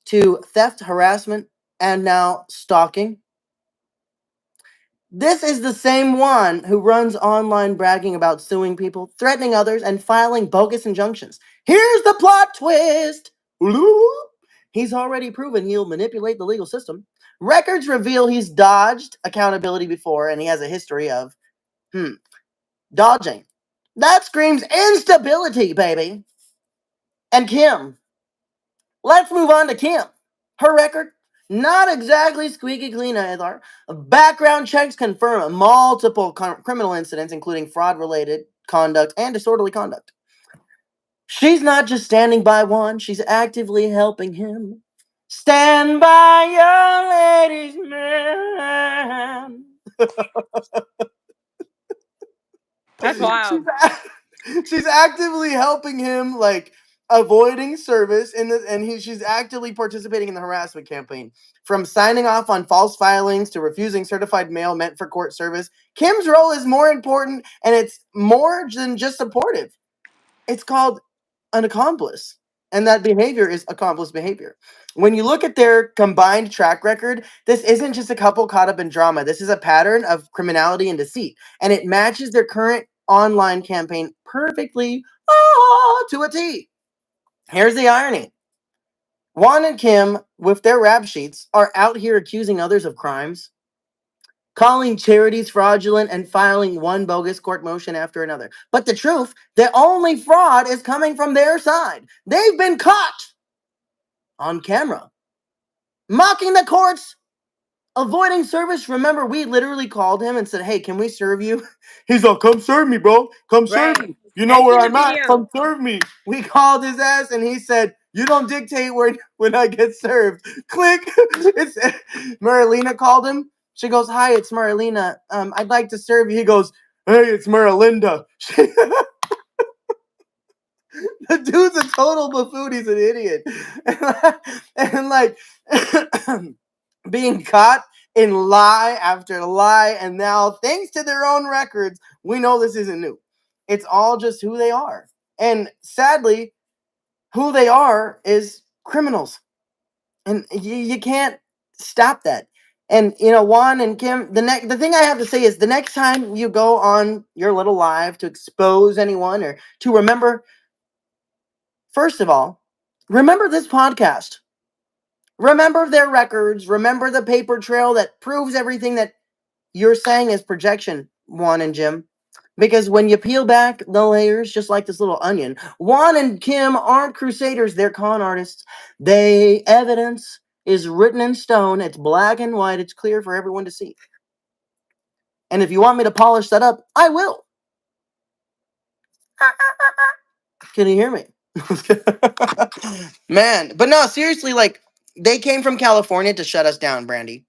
to theft, harassment, and now stalking. This is the same one who runs online bragging about suing people, threatening others, and filing bogus injunctions. Here's the plot twist. He's already proven he'll manipulate the legal system. Records reveal he's dodged accountability before, and he has a history of dodging. That screams instability, baby. And Kim. Let's move on to Kim. Her record? Not exactly squeaky clean either. Background checks confirm multiple criminal incidents, including fraud related conduct and disorderly conduct. She's not just standing by Juan, she's actively helping him. Stand by your ladies, man. That's she's, wild. she's actively helping him, like avoiding service in the, and she's actively participating in the harassment campaign. From signing off on false filings to refusing certified mail meant for court service, Kim's role is more important, and it's more than just supportive. It's called an accomplice. And that behavior is accomplice behavior. When you look at their combined track record, this isn't just a couple caught up in drama. This is a pattern of criminality and deceit. And it matches their current online campaign perfectly, to a T. Here's the irony: Juan and Kim, with their rap sheets, are out here accusing others of crimes, calling charities fraudulent, and filing one bogus court motion after another. But the truth, the only fraud is coming from their side. They've been caught on camera, mocking the courts, avoiding service. Remember, we literally called him and said, "Hey, can we serve you?" He's like, "Come serve me, bro. Come serve Right. me. You know I've where seen the I'm at. video. Come serve me." We called his ass and he said, "You don't dictate where when I get served." Click. It's Marilena called him. She goes, "Hi, it's Marilena. I'd like to serve you." He goes, "Hey, it's Marilinda." The dude's a total buffoon. He's an idiot. And like being caught in lie after lie, and now thanks to their own records, we know this isn't new. It's all just who they are. And sadly, who they are is criminals. And you can't stop that. And Juan and Kim, the thing I have to say is, the next time you go on your little live to expose anyone or to remember, first of all, remember this podcast. Remember their records. Remember the paper trail that proves everything that you're saying is projection, Juan and Jim. Because when you peel back the layers, just like this little onion, Juan and Kim aren't crusaders, they're con artists. They evidence is written in stone, it's black and white, it's clear for everyone to see. And if you want me to polish that up, I will. Can you hear me? Man, but no, seriously, like, they came from California to shut us down, Brandy.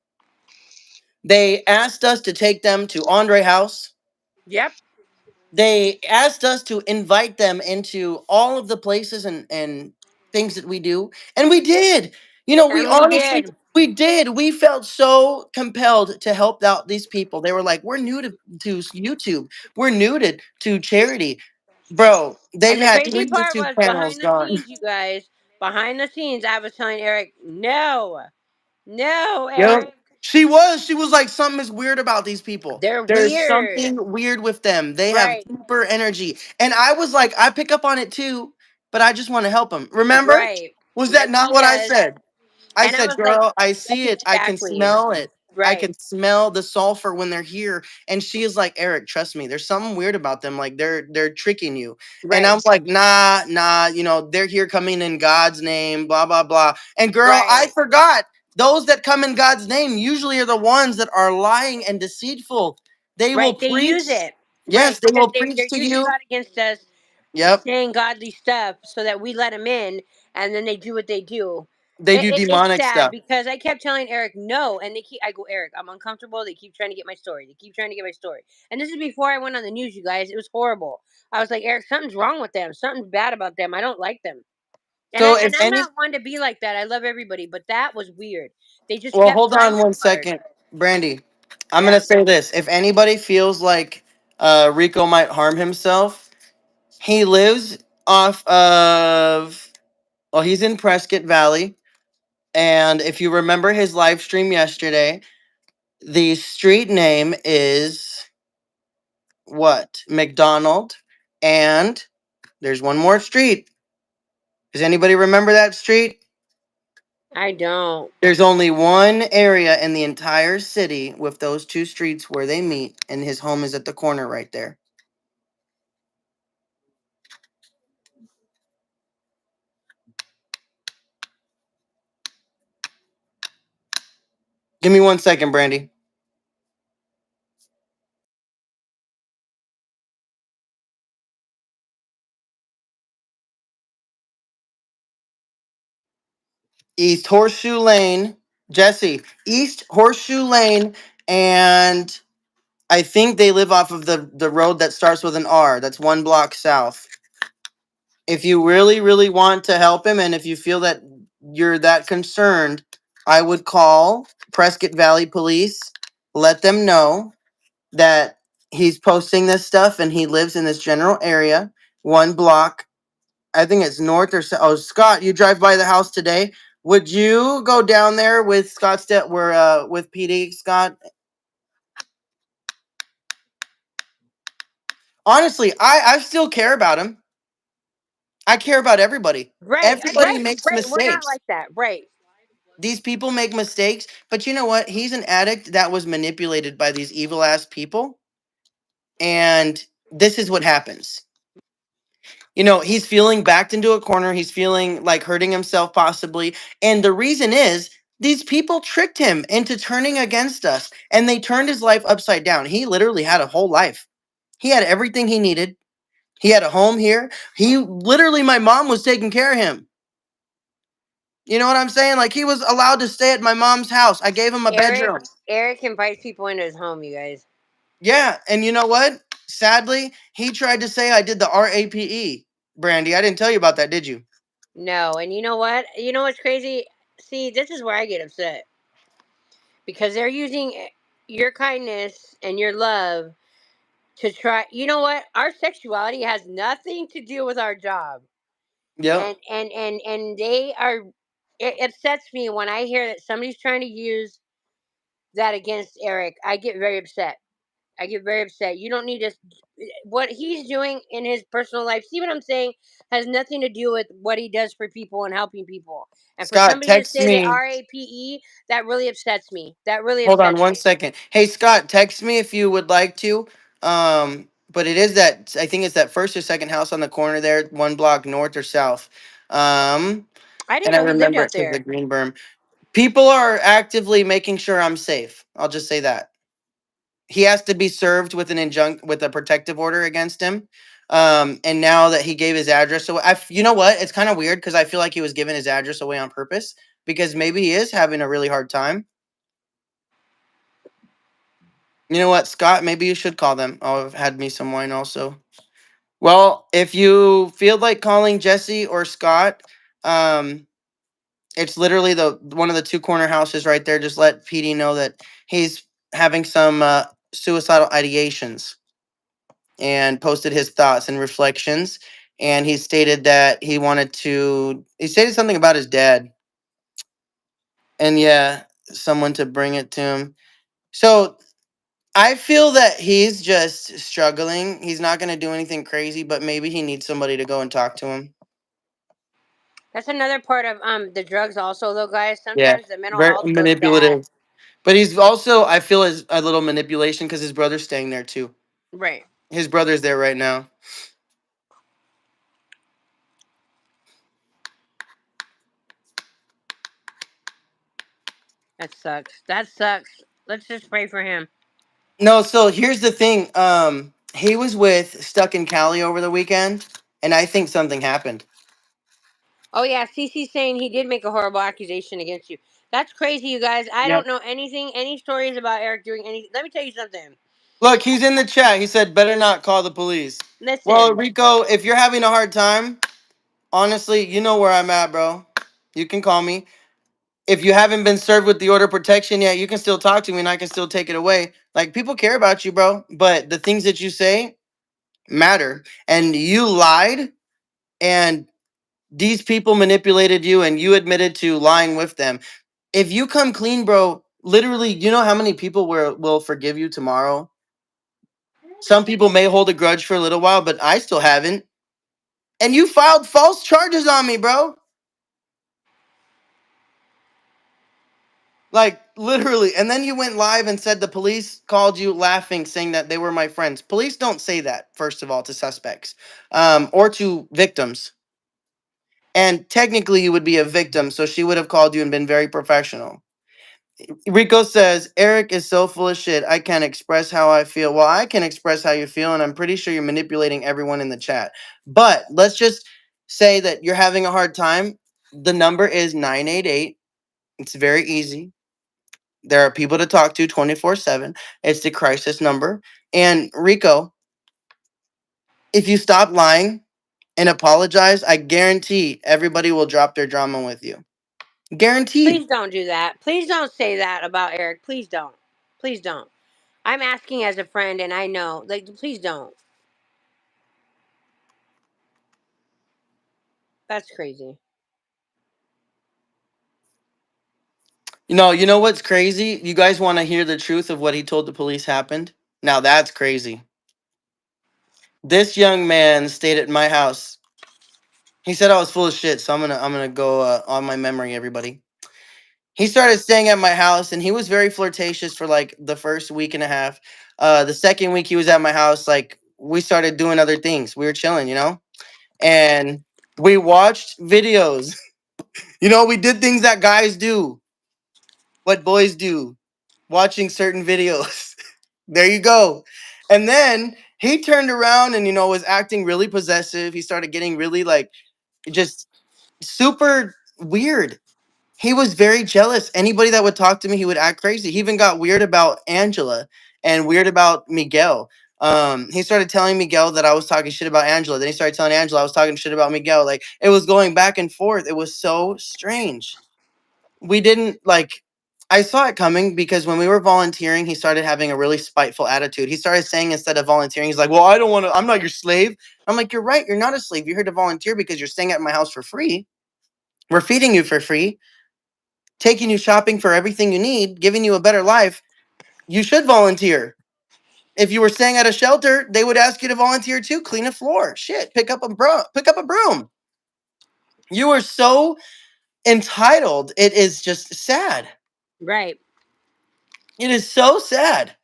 They asked us to take them to Andre House. Yep. They asked us to invite them into all of the places and things that we do, and we did. We And we honestly, did. we did. We felt so compelled to help out these people. They were like, "We're new to YouTube. We're new to charity." Bro, they've And the had three crazy part YouTube was, channels behind the gone. scenes, you guys, behind the scenes, I was telling Eric, no, no, Yep. Eric, She was like, something is weird about these people. they're There's weird. something weird with them. They have Right, super energy. And I was like, I pick up on it too, but I just want to help them. Remember? right. Was that Like not he what I does. said? I And I said, was like, "Girl, I that's see it. I can exactly smell it. I right, can smell the sulfur when they're here." And she is like, "Eric, trust me. There's something weird about them. Like they're tricking you." And right, I'm like, "Nah, nah. They're here coming in God's name. Blah blah blah." And girl, I right, forgot. Those that come in God's name usually are the ones that are lying and deceitful. They will right. They preach. use it, right, Yes, they because will they're preach to using you. God against us, Yep. saying godly stuff so that we let them in, and then they do what they do. They do It's demonic sad stuff. because I kept telling Eric no, and they keep. I go, Eric, I'm uncomfortable. They keep trying to get my story. They keep trying to get my story, and this is before I went on the news. You guys, it was horrible. I was like, Eric, something's wrong with them. Something's bad about them. I don't like them. And So if I'm any not one to be like that. I love everybody, but that was weird. They just Well, kept hold trying on too one hard. second, Brandy. I'm Yeah. gonna say this: if anybody feels like Rico might harm himself, he lives off of. Well, he's in Prescott Valley, and if you remember his live stream yesterday, the street name is what? McDonald, and there's one more street. Does anybody remember that street? I don't. There's only one area in the entire city with those two streets where they meet, and his home is at the corner right there. Give me 1 second, Brandy. East Horseshoe Lane, Jesse. East Horseshoe Lane, and I think they live off of the road that starts with an R. That's 1 block south. If you really, really want to help him, and if you feel that you're that concerned, I would call Prescott Valley Police. Let them know that he's posting this stuff and he lives in this general area, 1 block. I think it's north or south. Oh, Scott, you drive by the house today. Would you go down there with Scottsdale, where with PD, Scott? Honestly, I still care about him. I care about everybody. Right, Everybody right, makes right. We're not mistakes. like that. Right. These people make mistakes, but you know what? He's an addict that was manipulated by these evil ass people, and this is what happens. He's feeling backed into a corner. He's feeling like hurting himself possibly. And the reason is these people tricked him into turning against us, and they turned his life upside down. He literally had a whole life. He had everything he needed. He had a home here. He literally, my mom was taking care of him. You know what I'm saying? Like, he was allowed to stay at my mom's house. I gave him a Eric bedroom. Eric invites people into his home, you guys. Yeah, and you know what? Sadly, he tried to say I did the RAPE. Brandy, I didn't tell you about that, did you? No, and you know what? You know what's crazy? See, this is where I get upset because they're using your kindness and your love to try. You know what? Our sexuality has nothing to do with our job, Yep. and they are. It upsets me when I hear that somebody's trying to use that against Eric. I get very upset. I get very upset. You don't need to. What he's doing in his personal life, see what I'm saying, has nothing to do with what he does for people and helping people. And for Scott, somebody to text say the me. RAPE, that really upsets me. That really Hold on upsets one me. second. Hey, Scott, text me if you would like to. But it is that, I think it's that first or second house on the corner there, 1 block north or south. Um, I didn't and I know he lived remember out it says the there. green berm. People are actively making sure I'm safe. I'll just say that. He has to be served with with a protective order against him. And now that he gave his address away, you know what? It's kind of weird because I feel like he was giving his address away on purpose because maybe he is having a really hard time. You know what, Scott? Maybe you should call them. Oh, I've had me some wine also. Well, if you feel like calling Jesse or Scott, um, it's literally the one of the two corner houses right there. Just let PD know that he's having some suicidal ideations and posted his thoughts and reflections. And he stated that he stated something about his dad. And yeah, someone to bring it to him. So I feel that he's just struggling. He's not going to do anything crazy, but maybe he needs somebody to go and talk to him. That's another part of the drugs also though, guys. Yeah, Sometimes the mental very health goes bad. manipulative. But he's also, I feel, is a little manipulation because his brother's staying there too. Right. His brother's there right now. That sucks. That sucks. Let's just pray for him. No, so here's the thing. He was with Stuck in Cali over the weekend, and I think something happened. Oh yeah, Cece's saying he did make a horrible accusation against you. That's crazy, you guys. I Yep. don't know anything, any stories about Eric doing any. Let me tell you something. Look, he's in the chat. He said, "Better not call the police." Well, Listen, Rico, if you're having a hard time, honestly, you know where I'm at, bro. You can call me. If you haven't been served with the order of protection yet, you can still talk to me and I can still take it away. Like, people care about you, bro. But the things that you say matter. And you lied, and these people manipulated you, and you admitted to lying with them. If you come clean, bro, literally, you know how many people will forgive you tomorrow? Some people may hold a grudge for a little while, but I still haven't. And you filed false charges on me, bro. Like, literally. And then you went live and said the police called you laughing, saying that they were my friends. Police don't say that, first of all, to suspects, or to victims. And technically, you would be a victim, so she would have called you and been very professional. Rico says, Eric is so full of shit. I can't express how I feel. Well, I can express how you feel, and I'm pretty sure you're manipulating everyone in the chat. But let's just say that you're having a hard time. The number is 988. It's very easy. There are people to talk to 24/7. It's the crisis number. And Rico, if you stop lying and apologize, I guarantee everybody will drop their drama with you. Guaranteed. Please don't do that. Please don't say that about Eric. Please don't. Please don't. I'm asking as a friend, and I know. Like, please don't. That's crazy. You know what's crazy? You guys want to hear the truth of what he told the police happened? Now that's crazy. This young man stayed at my house. He said I was full of shit, so I'm gonna go on my memory, everybody. He started staying at my house, and he was very flirtatious for like the first week and a half. The second week he was at my house, like we started doing other things. We were chilling, and we watched videos. We did things that guys do, what boys do, watching certain videos. There you go. And then he turned around and was acting really possessive. He started getting really like just super weird. He was very jealous. Anybody that would talk to me, he would act crazy. He even got weird about Angela and weird about Miguel. He started telling Miguel that I was talking shit about Angela. Then he started telling Angela I was talking shit about Miguel. Like it was going back and forth. It was so strange. We didn't like I saw it coming because when we were volunteering, he started having a really spiteful attitude. He started saying instead of volunteering, he's like, "Well, I don't want to. I'm not your slave." I'm like, "You're right. You're not a slave. You're here to volunteer because you're staying at my house for free. We're feeding you for free, taking you shopping for everything you need, giving you a better life. You should volunteer. If you were staying at a shelter, they would ask you to volunteer too. Clean a floor. Shit, pick up a broom. You are so entitled. It is just sad. Right. It is so sad."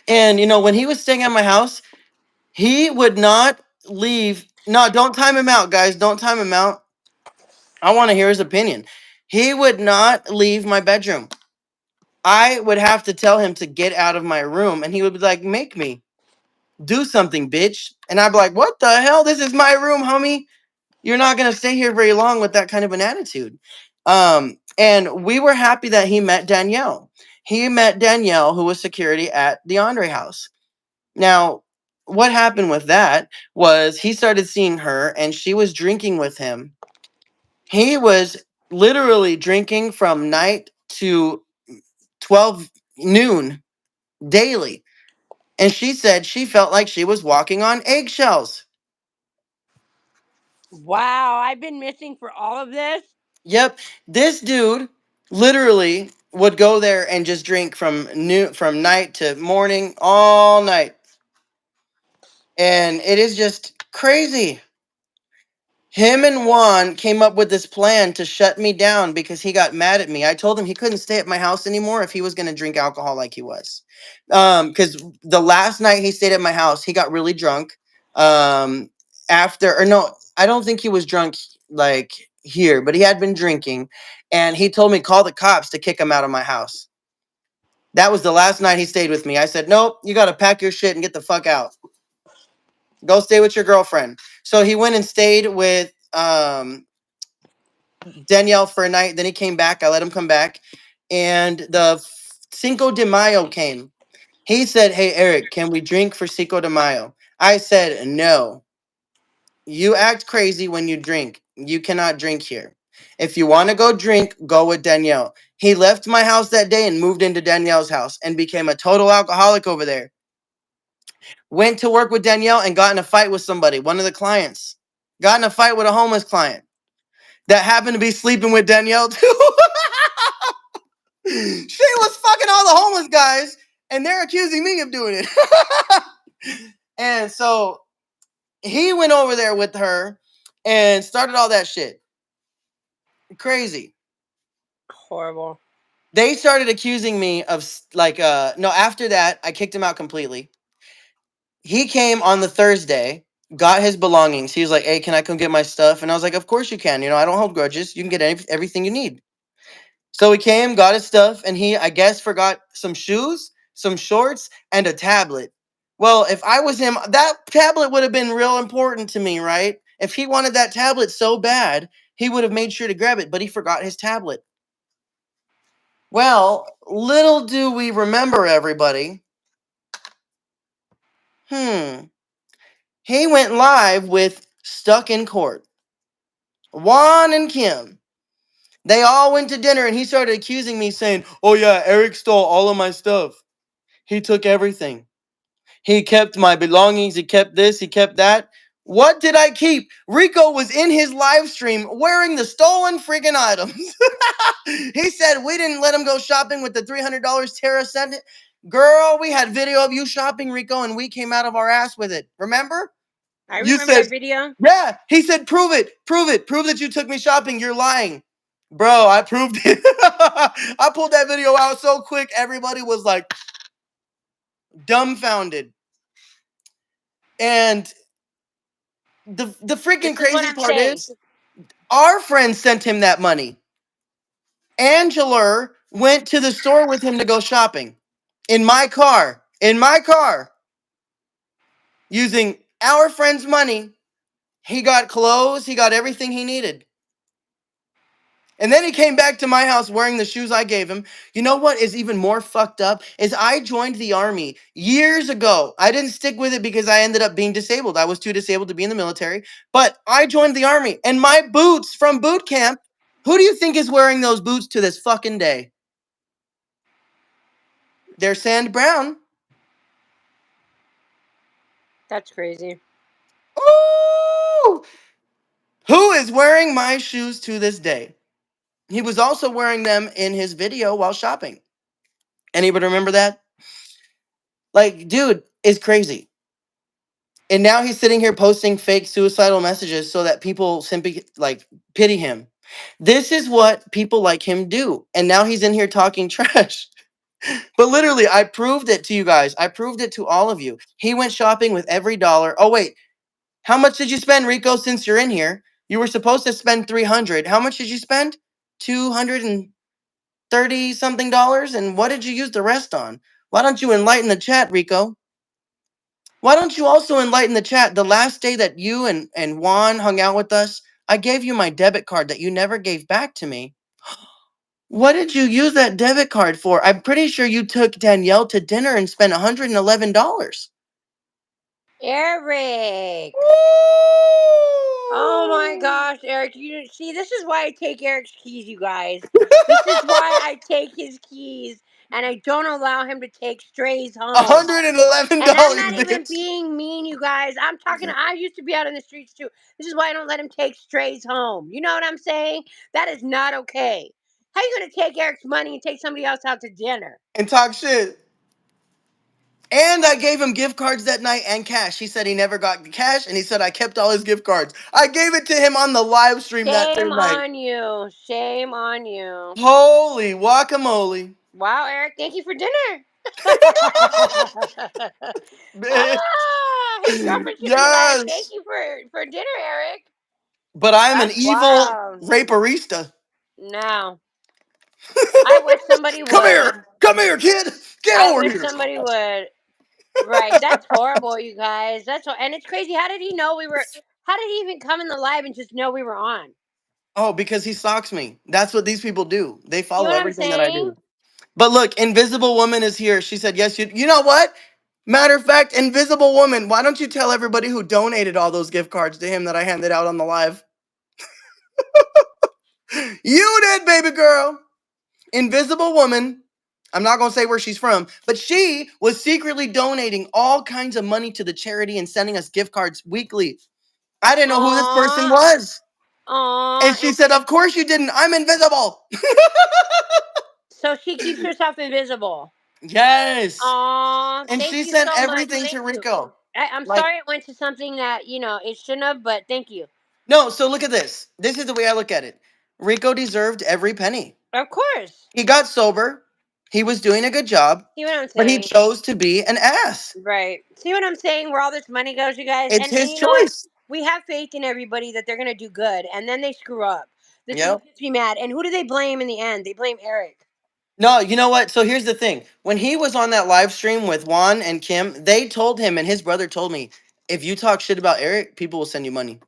And when he was staying at my house, he would not leave. No, don't time him out, guys. Don't time him out. I want to hear his opinion. He would not leave my bedroom. I would have to tell him to get out of my room, and he would be like, "Make me do something, bitch." And I'd be like, "What the hell? This is my room, homie. You're not gonna stay here very long with that kind of an attitude." And we were happy that he met Danielle. He met Danielle, who was security at the Andre house. Now, what happened with that was he started seeing her and she was drinking with him. He was literally drinking from night to 12 noon daily. And she said she felt like she was walking on eggshells. Wow. I've been missing for all of this. Yep, this dude literally would go there and just drink from night to morning all night. And it is just crazy. Him and Juan came up with this plan to shut me down because he got mad at me. I told him he couldn't stay at my house anymore if he was going to drink alcohol like he was. Because the last night he stayed at my house, he got really drunk. After, or no, I don't think he was drunk like here, but he had been drinking. And he told me, call the cops to kick him out of my house. That was the last night he stayed with me. I said, nope, you got to pack your shit and get the fuck out. Go stay with your girlfriend. So he went and stayed with Danielle for a night. Then he came back. I let him come back. And the Cinco de Mayo came. He said, "Hey, Eric, can we drink for Cinco de Mayo?" I said, "No. You act crazy when you drink. You cannot drink here. If you want to go drink, go with Danielle." He left my house that day and moved into Danielle's house and became a total alcoholic over there. Went to work with Danielle and got in a fight with somebody, one of the clients. Got in a fight with a homeless client that happened to be sleeping with Danielle too. She was fucking all the homeless guys, and they're accusing me of doing it. And so he went over there with her and started all that shit. Crazy. Horrible. They started accusing me of like no, after that, I kicked him out completely. He came on the Thursday, got his belongings. He was like, "Hey, can I come get my stuff?" And I was like, "Of course you can. I don't hold grudges. You can get everything you need." So he came, got his stuff, and he, I guess, forgot some shoes, some shorts, and a tablet. Well, if I was him, that tablet would have been real important to me, right? If he wanted that tablet so bad, he would have made sure to grab it, but he forgot his tablet. Well, little do we remember, everybody. Hmm. He went live with Stuck in Court. Juan and Kim. They all went to dinner and he started accusing me, saying, "Oh, yeah, Erik stole all of my stuff. He took everything. He kept my belongings. He kept this. He kept that." What did I keep? Rico was in his live stream wearing the stolen freaking items. He said we didn't let him go shopping with the $300 Tara sent it. Girl, we had video of you shopping, Rico, and we came out of our ass with it. Remember? I You remember said, that video. yeah. He said, prove it. Prove it. Prove that you took me shopping. You're lying. Bro, I proved it. I pulled that video out so quick, everybody was like dumbfounded. And the freaking This is what crazy I'm part saying. is, our friend sent him that money. Angela went to the store with him to go shopping in my car. In my car, using our friend's money. He got clothes, he got everything he needed. And then he came back to my house wearing the shoes I gave him. You know what is even more fucked up? Is I joined the army years ago. I didn't stick with it because I ended up being disabled. I was too disabled to be in the military. But I joined the army and my boots from boot camp, who do you think is wearing those boots to this fucking day? They're sand brown. That's crazy. Ooh! Who is wearing my shoes to this day? He was also wearing them in his video while shopping. Anybody remember that? Like, dude, it's crazy. And now he's sitting here posting fake suicidal messages so that people simply like pity him. This is what people like him do. And now he's in here talking trash. But literally, I proved it to you guys. I proved it to all of you. He went shopping with every dollar. Oh wait, how much did you spend, Rico, since you're in here? You were supposed to spend 300. How much did you spend? 230 something dollars, and what did you use the rest on? Why don't you enlighten the chat, Rico? Why don't you also enlighten the chat? The last day that you and Juan hung out with us, I gave you my debit card that you never gave back to me. What did you use that debit card for? I'm pretty sure you took Danielle to dinner and spent $111. Erik. Oh my Woo! gosh, Erik! You see, this is why I take Erik's keys, you guys. This is why I take his keys, and I don't allow him to take strays home. And I'm $111, not even bitch. being mean, you guys. I'm talking. I used to be out in the streets too. This is why I don't let him take strays home. You know what I'm saying? That is not okay. How you gonna take Erik's money and take somebody else out to dinner? And talk shit. And I gave him gift cards that night and cash. He said he never got the cash, and he said I kept all his gift cards. I gave it to him on the live stream that Shame same night. on you. Shame on you. Holy guacamole. Wow, Erik, thank you for dinner. Bitch. His girlfriend should be like, "Thank Yes. you for dinner, Erik." But I'm an That's evil wild. raperista. No, I wish somebody Come here. would. Come here, kid. Get I over wish here. somebody would. Right, that's horrible, you guys. And it's crazy. How did he know we were? How did he even come in the live and just know we were on? Oh, because he stalks me. That's what these people do. They See follow what I'm everything that I saying? do. But look, Invisible Woman is here. She said, yes, you know what? Matter of fact, Invisible Woman, why don't you tell everybody who donated all those gift cards to him that I handed out on the live? You did, baby girl. Invisible Woman. I'm not going to say where she's from, but she was secretly donating all kinds of money to the charity and sending us gift cards weekly. I didn't know who this person Aw, was. And aw. she said, of course you didn't. I'm invisible. So she keeps herself invisible. Yes. Aw, And thank she you sent so much. everything to Thank you. Rico. I'm Like, sorry it went to something that it shouldn't have, but thank you. no, so look at this. This is the way I look at it. Rico deserved every penny. Of course. He got sober. He was doing a good job, See what I'm but he saying? chose to be an ass. Right. See what I'm saying? Where all this money goes, you guys. It's And his you know what? choice. We have faith in everybody that they're gonna do good, and then they screw up. This is what Yep. gets me mad. And who do they blame in the end? They blame Erik. No, you know what? So here's the thing. When he was on that live stream with Juan and Kim, they told him, and his brother told me, if you talk shit about Erik, people will send you money.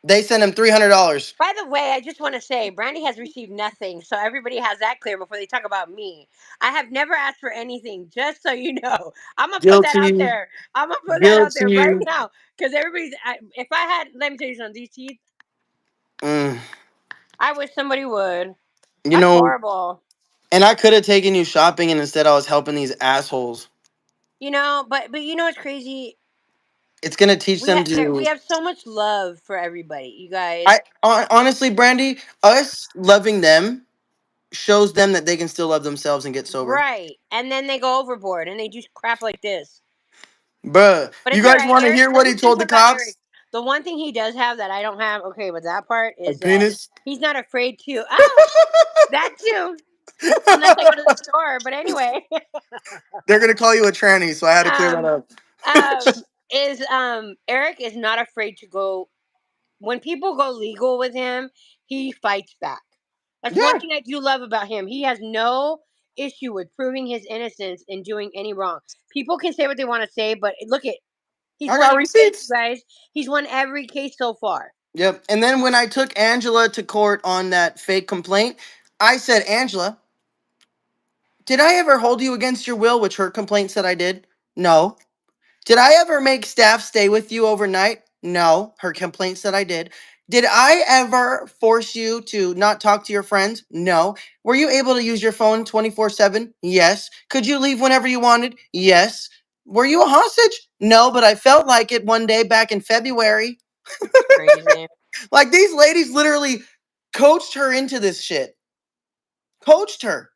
They sent him $300. By the way, I just want to say Brandy has received nothing, so everybody has that clear before they talk about me. I have never asked for anything, just so you know. I'm gonna put that out Guilty, there. I'm gonna put that out there right guilty. now because everybody's. If I had, let me tell you something. These teeth, Mm, I wish somebody would. you That's know, horrible. and I could have taken you shopping, and instead I was helping these assholes. But you know what's crazy? It's gonna teach them We to. have so much love for everybody, you guys. Honestly, Brandy, us loving them shows them that they can still love themselves and get sober. Right, and then they go overboard and they do crap like this. Bruh, But you it's all guys right, want to Erik. hear Let what me he tell you told the something about Erik. cops? The one thing he does have that I don't have, okay, with that part A is that penis. he's not afraid to. Oh, that too. Unless I go to the store. But anyway, They're gonna call you a tranny, so I had to clear that um, up. is Erik is not afraid to go when people go legal with him. He fights back. That's one Yeah, thing I do love about him. He has no issue with proving his innocence and doing any wrong. People can say what they want to say, but look at he's I won got every case, you receipts. guys. He's won every case so far. Yep. And then when I took Angela to court on that fake complaint, I said, Angela, did I ever hold you against your will, which her complaint said I did? No. Did I ever make staff stay with you overnight? No. Her complaint said I did. Did I ever force you to not talk to your friends? No. Were you able to use your phone 24/7? Yes. Could you leave whenever you wanted? Yes. Were you a hostage? No, but I felt like it one day back in February. It's crazy. Like these ladies literally coached her into this shit. Coached her.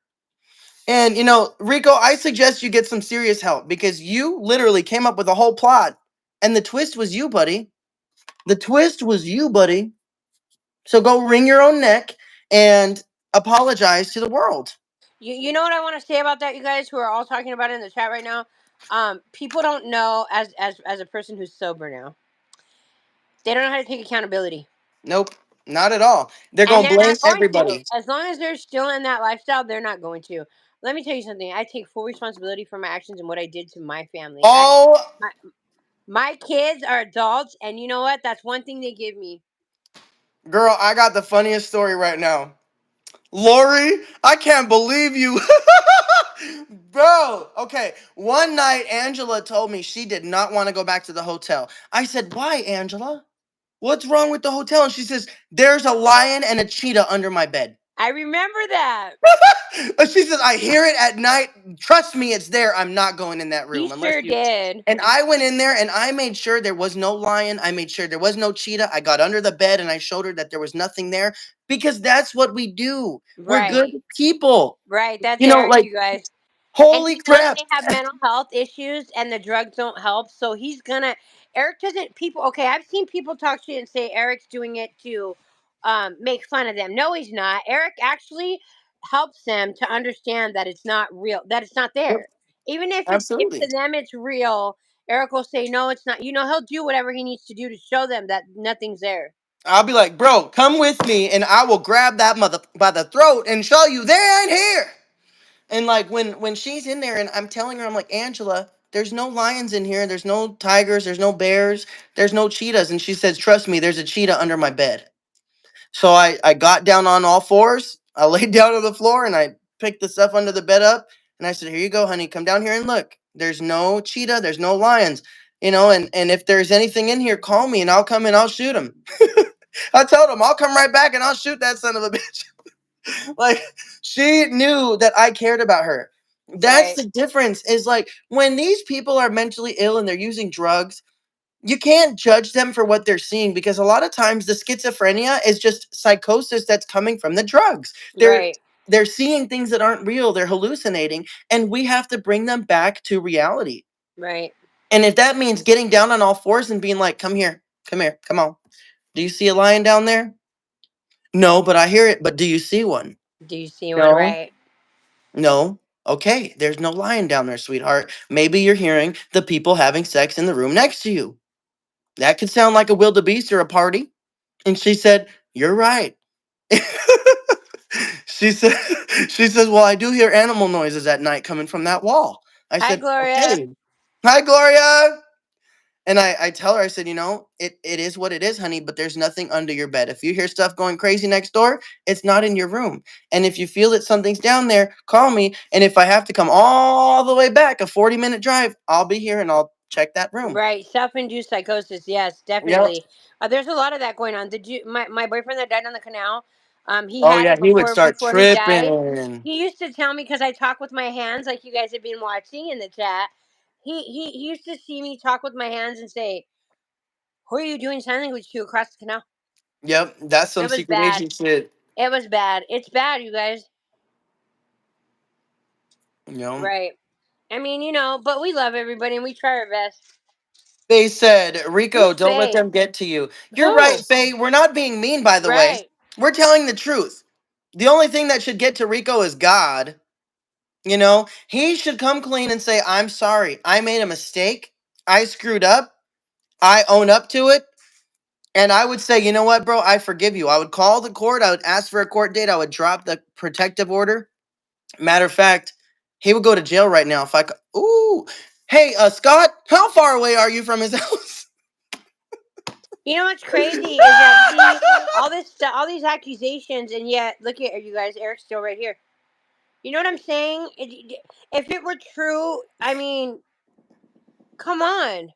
And Rico, I suggest you get some serious help because you literally came up with a whole plot. And the twist was you, buddy. The twist was you, buddy. So go wring your own neck and apologize to the world. You know what I want to say about that, you guys who are all talking about it in the chat right now. People don't know as a person who's sober now. They don't know how to take accountability, Nope, not at all. They're and going to they're blame not going to. everybody. As long as they're still in that lifestyle, they're not going to. Let me tell you something. I take full responsibility for my actions and what I did to my family. Oh, My, my kids are adults, and you know what? That's one thing they give me. girl, I got the funniest story right now. Lori, I can't believe you. Bro, okay. One night, Angela told me she did not want to go back to the hotel. I said, why, Angela? What's wrong with the hotel? And she says, there's a lion and a cheetah under my bed. I remember that. And she says, I hear it at night. Trust me, it's there. I'm not going in that He room unless sure you. did. And I went in there and I made sure there was no lion. I made sure there was no cheetah. I got under the bed and I showed her that there was nothing there because that's what we do. We're good Right. people. Right. That's Eric, Like, you guys. And holy he knows crap. they have mental health issues and the drugs don't help. So he's gonna Eric doesn't people okay, I've seen people talk shit and say Eric's doing it to make fun of them. No, he's not. Eric actually helps them to understand that it's not real, that it's not Yep, there. Even if absolutely. to them it's real, Eric will say no, it's not. He'll do whatever he needs to do to show them that nothing's there. I'll be like, bro, come with me and I will grab that mother by the throat and show you they ain't here. And like when she's in there and I'm telling her, I'm like, Angela, there's no lions in here. There's no tigers. There's no bears. There's no cheetahs. And she says, trust me, there's a cheetah under my bed. So I got down on all fours. I laid down on the floor and I picked the stuff under the bed up. And I said, here you go, honey. Come down here and look. There's no cheetah. There's no lions. And if there's anything in here, call me and I'll come and I'll shoot him. I told him I'll come right back and I'll shoot that son of a bitch. Like she knew that I cared about her. That's Right. the difference. Is like when these people are mentally ill and they're using drugs, you can't judge them for what they're seeing because a lot of times the schizophrenia is just psychosis that's coming from the drugs. They're Right. they're seeing things that aren't real, they're hallucinating, and we have to bring them back to reality. Right. And if that means getting down on all fours and being like, come here, come on. Do you see a lion down there? No, but I hear it. But do you see one? Do you see one? No. Right. No. Okay, there's no lion down there, sweetheart. Maybe you're hearing the people having sex in the room next to you. That could sound like a wildebeest or a party. And she said, You're right. she said, she says, well, I do hear animal noises at night coming from that wall. I Hi, said, Gloria. okay. Hi, Gloria. And I tell her, I said, it is what it is, honey, but there's nothing under your bed. If you hear stuff going crazy next door, it's not in your room. And if you feel that something's down there, call me. And if I have to come all the way back, a 40-minute drive, I'll be here and I'll check that room. Right, self-induced psychosis. Yes, Yep. definitely. There's a lot of that going on. Did you? My boyfriend that died on the canal, he Oh, had yeah, it he would start before he died. tripping. He used to tell me because I talk with my hands, like you guys have been watching in the chat. He used to see me talk with my hands and say, "Who are you doing sign language to across the canal?" Yep, that's some It was secret bad. agent shit. It was bad. It's bad, you guys. You know, Right. I mean, but we love everybody and we try our best. They said, Rico, Who's don't let Faye? them get to you. You're right, Who? Faye. We're not being mean, by the way. Right. We're telling the truth. The only thing that should get to Rico is God. He should come clean and say, I'm sorry. I made a mistake. I screwed up. I own up to it. And I would say, you know what, bro? I forgive you. I would call the court. I would ask for a court date. I would drop the protective order. Matter of fact, he would go to jail right now if I could. Ooh. Hey, Scott, how far away are you from his house? You know what's crazy is that see all this stuff, all these accusations, and yet look at you guys. Eric's still right here. You know what I'm saying? If it were true, I mean, come on.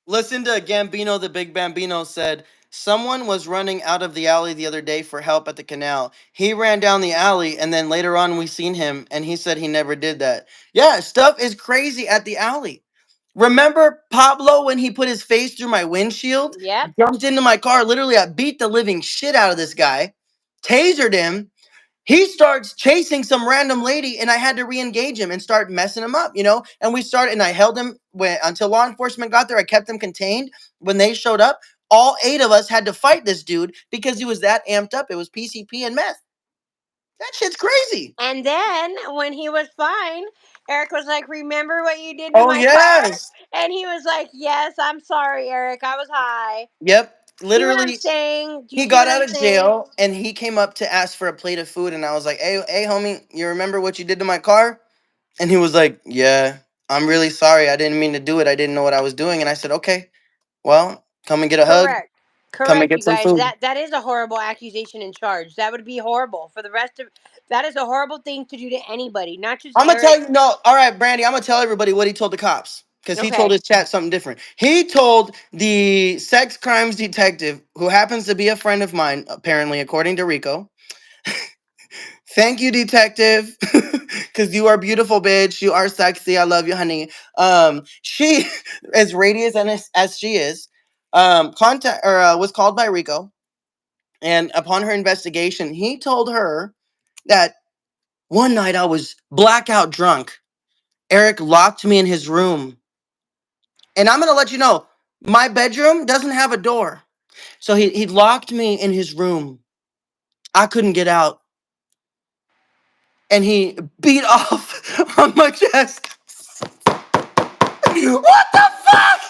Listen to Gambino, the big Bambino said, someone was running out of the alley the other day for help at the canal. He ran down the alley, and then later on we seen him, and he said he never did that. Yeah, stuff is crazy at the alley. Remember Pablo when he put his face through my windshield? Yep. Jumped into my car. Literally, I beat the living shit out of this guy, tasered him. He starts chasing some random lady, and I had to re-engage him and start messing him up. And we started, and I held him until law enforcement got there. I kept him contained. When they showed up, all 8 of us had to fight this dude because he was that amped up. It was PCP and meth. That shit's crazy. And then when he was fine, Eric was like, "Remember what you did to Oh my car?" yes, And he was like, "Yes, I'm sorry, Eric. I was high." yep. See what I'm Literally, saying? Do you he see got what out I'm of saying? jail and he came up to ask for a plate of food, and I was like, "Hey, homie, you remember what you did to my car?" And he was like, "Yeah, I'm really sorry. I didn't mean to do it. I didn't know what I was doing." And I said, "Okay, well, come and get a hug. Correct. Come and Correct, get you some guys. food." That is a horrible accusation and charge. That would be horrible for the rest of. That is a horrible thing to do to anybody, not just I'm gonna tell Eric. you. No, all right, Brandy. I'm gonna tell everybody what he told the cops because he told Okay. his chat something different. He told the sex crimes detective, who happens to be a friend of mine, apparently, according to Rico. Thank you, detective, because you are beautiful, bitch. You are sexy. I love you, honey. She, as radiant as she is, contact or was called by Rico, and upon her investigation, he told her that one night I was blackout drunk. Erik locked me in his room, and I'm gonna let you know, my bedroom doesn't have a door, so he locked me in his room. I couldn't get out, and he beat off on my chest. What the fuck?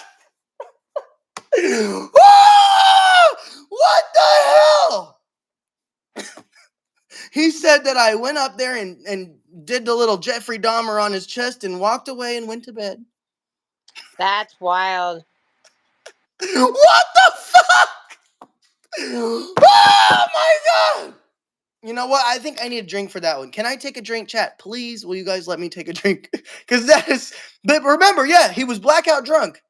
Ah! What the hell? He said that I went up there and did the little Jeffrey Dahmer on his chest and walked away and went to bed. That's wild. What the fuck? Oh my god! You know what? I think I need a drink for that one. Can I take a drink, chat? Please, will you guys let me take a drink? Because that is. But remember, yeah, he was blackout drunk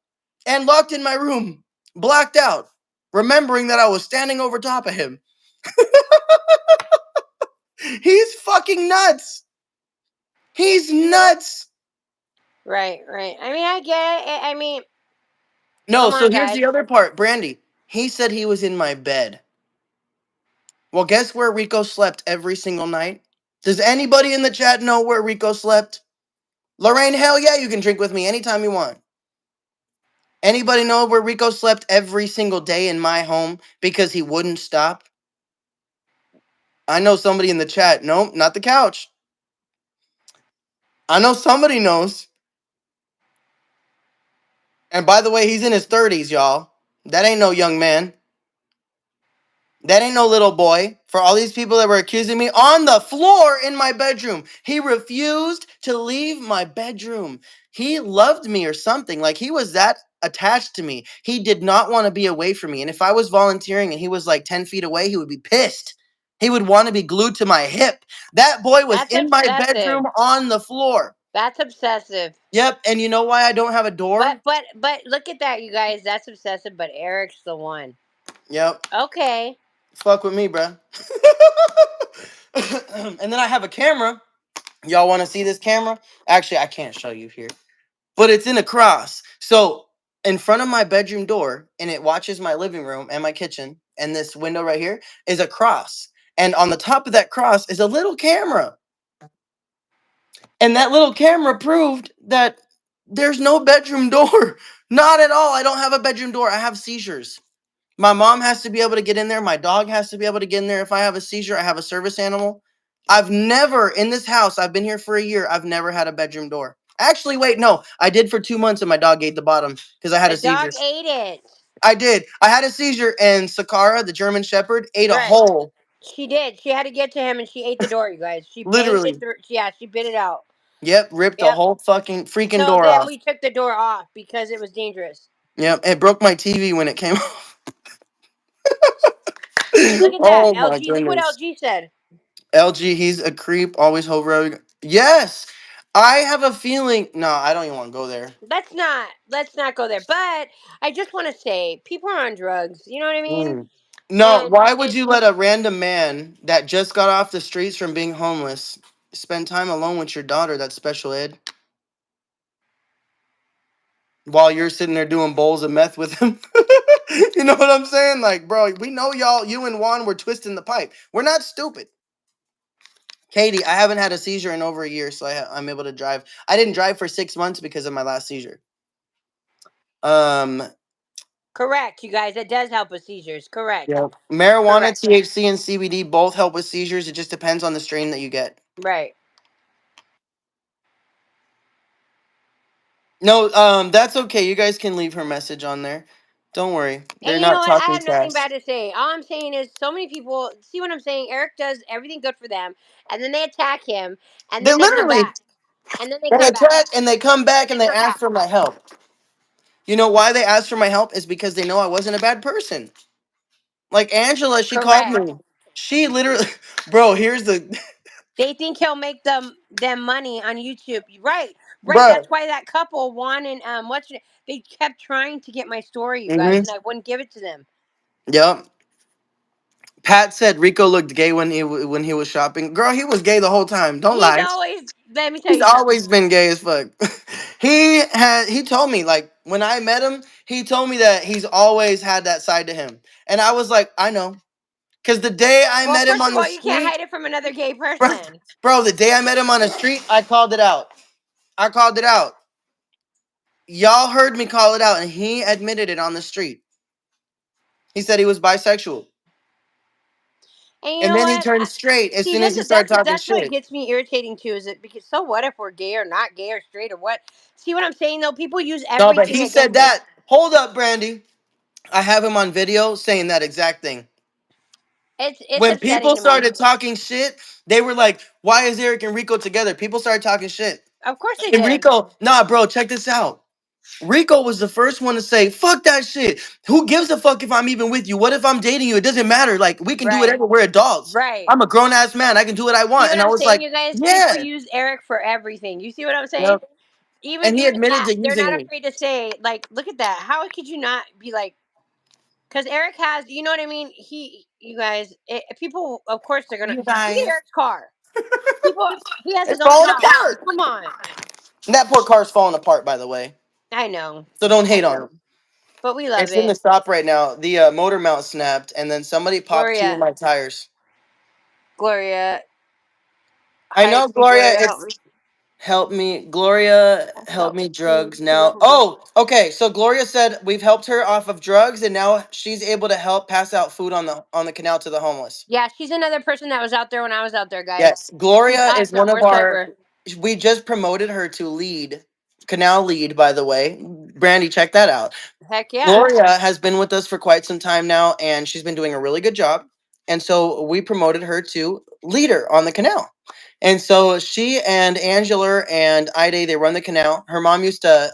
and locked in my room, blacked out, remembering that I was standing over top of him. He's fucking nuts. He's nuts. Right, right. I mean, I get it. I mean, No, come so on, here's guys. the other part, Brandy. He said he was in my bed. Well, guess where Rico slept every single night? Does anybody in the chat know where Rico slept? Lorraine, hell yeah, you can drink with me anytime you want. Anybody know where Rico slept every single day in my home because he wouldn't stop? I know somebody in the chat. Nope, not the couch. I know somebody knows. And by the way, he's in his 30s, y'all. That ain't no young man. That ain't no little boy. For all these people that were accusing me on the floor in my bedroom, he refused to leave my bedroom. He loved me or something. Like he was that attached to me. He did not want to be away from me. And if I was volunteering and he was like 10 feet away, he would be pissed. He would want to be glued to my hip. That boy was That's in my obsessive. bedroom on the floor. That's obsessive. Yep. And you know why I don't have a door? But look at that, you guys. That's obsessive. But Eric's the one. Yep. Okay. Fuck with me, bruh. And then I have a camera. Y'all want to see this camera? Actually, I can't show you here, but it's in a cross. So in front of my bedroom door, and it watches my living room and my kitchen, and this window right here is a cross. And on the top of that cross is a little camera. And that little camera proved that there's no bedroom door. Not at all. I don't have a bedroom door. I have seizures. My mom has to be able to get in there. My dog has to be able to get in there. If I have a seizure, I have a service animal. I've never, in this house, I've been here for a year, I've never had a bedroom door. Actually, wait, no, I did for 2 months and my dog ate the bottom because I had The a seizure. dog ate it. I did. I had a seizure and Sakara, the German Shepherd, ate a Right. hole. She did. She had to get to him, and she ate the door. You guys. She banged it Literally. through. Yeah, she bit it out. Yep, ripped the Yep. whole fucking freaking So door then off. we took the door off because it was dangerous. Yep, it broke my TV when it came off. See, look at that. Oh my LG. Look what goodness. LG said. LG, he's a creep, always hovering. Yes, I have a feeling. No, I don't even want to go there. Let's not go there. But I just want to say, people are on drugs. You know what I mean? Mm. No, And why would it you let a random man that just got off the streets from being homeless spend time alone with your daughter that's special ed while you're sitting there doing bowls of meth with him? You know what I'm saying? Like, bro, we know y'all, you and Juan were twisting the pipe. We're not stupid. Katie, I haven't had a seizure in over a year, so I'm able to drive. I didn't drive for 6 months because of my last seizure. Um, correct, you guys. It does help with seizures. Correct. yeah. Marijuana, Correct. THC, and CBD both help with seizures. It just depends on the strain that you get. Right. No, that's okay. You guys can leave her message on there. Don't worry. And They're you know not what? I talking have nothing trash. bad to say. All I'm saying is, so many people see what I'm saying. Eric does everything good for them, and then they attack him, and They then they come literally back, and then they they come back, attack and they come back and and they they come ask back. for my help. You know why they ask for my help is because they know I wasn't a bad person. Like Angela, she called Correct. me. She literally, bro. Here's the, They think he'll make them money on YouTube. Right, right. bro. That's why that couple, Juan and they kept trying to get my story, you guys, Mm-hmm. and I wouldn't give it to them. Yep. Pat said Rico looked gay when he was shopping. Girl, he was gay the whole time. Don't He's lie. always. Let me tell He's you something. always been gay as fuck. He told me like when I met him, he told me that he's always had that side to him. And I was like, I know. Cause the day I Well, met him first on of the all, you can't street, hide it from another gay bro, person. the day I met him on the street, I called it out. I called it out. Y'all heard me call it out, and he admitted it on the street. He said he was bisexual. And you And know then he what? turned straight as See, soon as this he is started talking that's what shit. gets me irritating too. Is it because so what if we're gay or not gay or straight or what? See what I'm saying though? People use No, but everything he said against us. that. Hold up, Brandy. I have him on video saying that exact thing. It's When upsetting people to me. started talking shit, they were like, "Why is Eric and Rico together?" People started talking shit. Of course they And did. Rico, nah, bro, check this out. Rico was the first one to say, "Fuck that shit. Who gives a fuck if I'm even with you? What if I'm dating you? It doesn't matter. Like we can do Right. whatever. We're adults. Right. I'm a grown ass man. I can do what I See want." what And I I'm was saying, like, you guys? People "Yeah." use Eric for everything. You see what I'm saying? Yep. And he Even admitted that to they're using not me. afraid to say like, look at that. How could you not be like? Because Eric has, you know what I mean? You guys, people, of course they're gonna You look at guys, Eric's car. People, he has his it's own falling house. apart. Come on. And that poor car's falling apart, by the way. I know, So don't I hate on know, him. but we love It's in the it. stop right now. The motor mount snapped, and then somebody popped two of Gloria, my tires. Gloria, I hi, know, sweet Gloria. Gloria, help It's me, help me, Gloria. Help help me, me, drugs because now. Oh, okay. So Gloria said we've helped her off of drugs, and now she's able to help pass out food on the canal to the homeless. yeah, she's another person that was out there when I was out there, guys. Yes, She Gloria is passed one out of more our. sober. We just promoted her to lead canal lead, by the way. Brandy, check that out. Heck yeah. Gloria has been with us for quite some time now, and she's been doing a really good job. And so we promoted her to leader on the canal. And so she and Angela and Ide, they run the canal. Her mom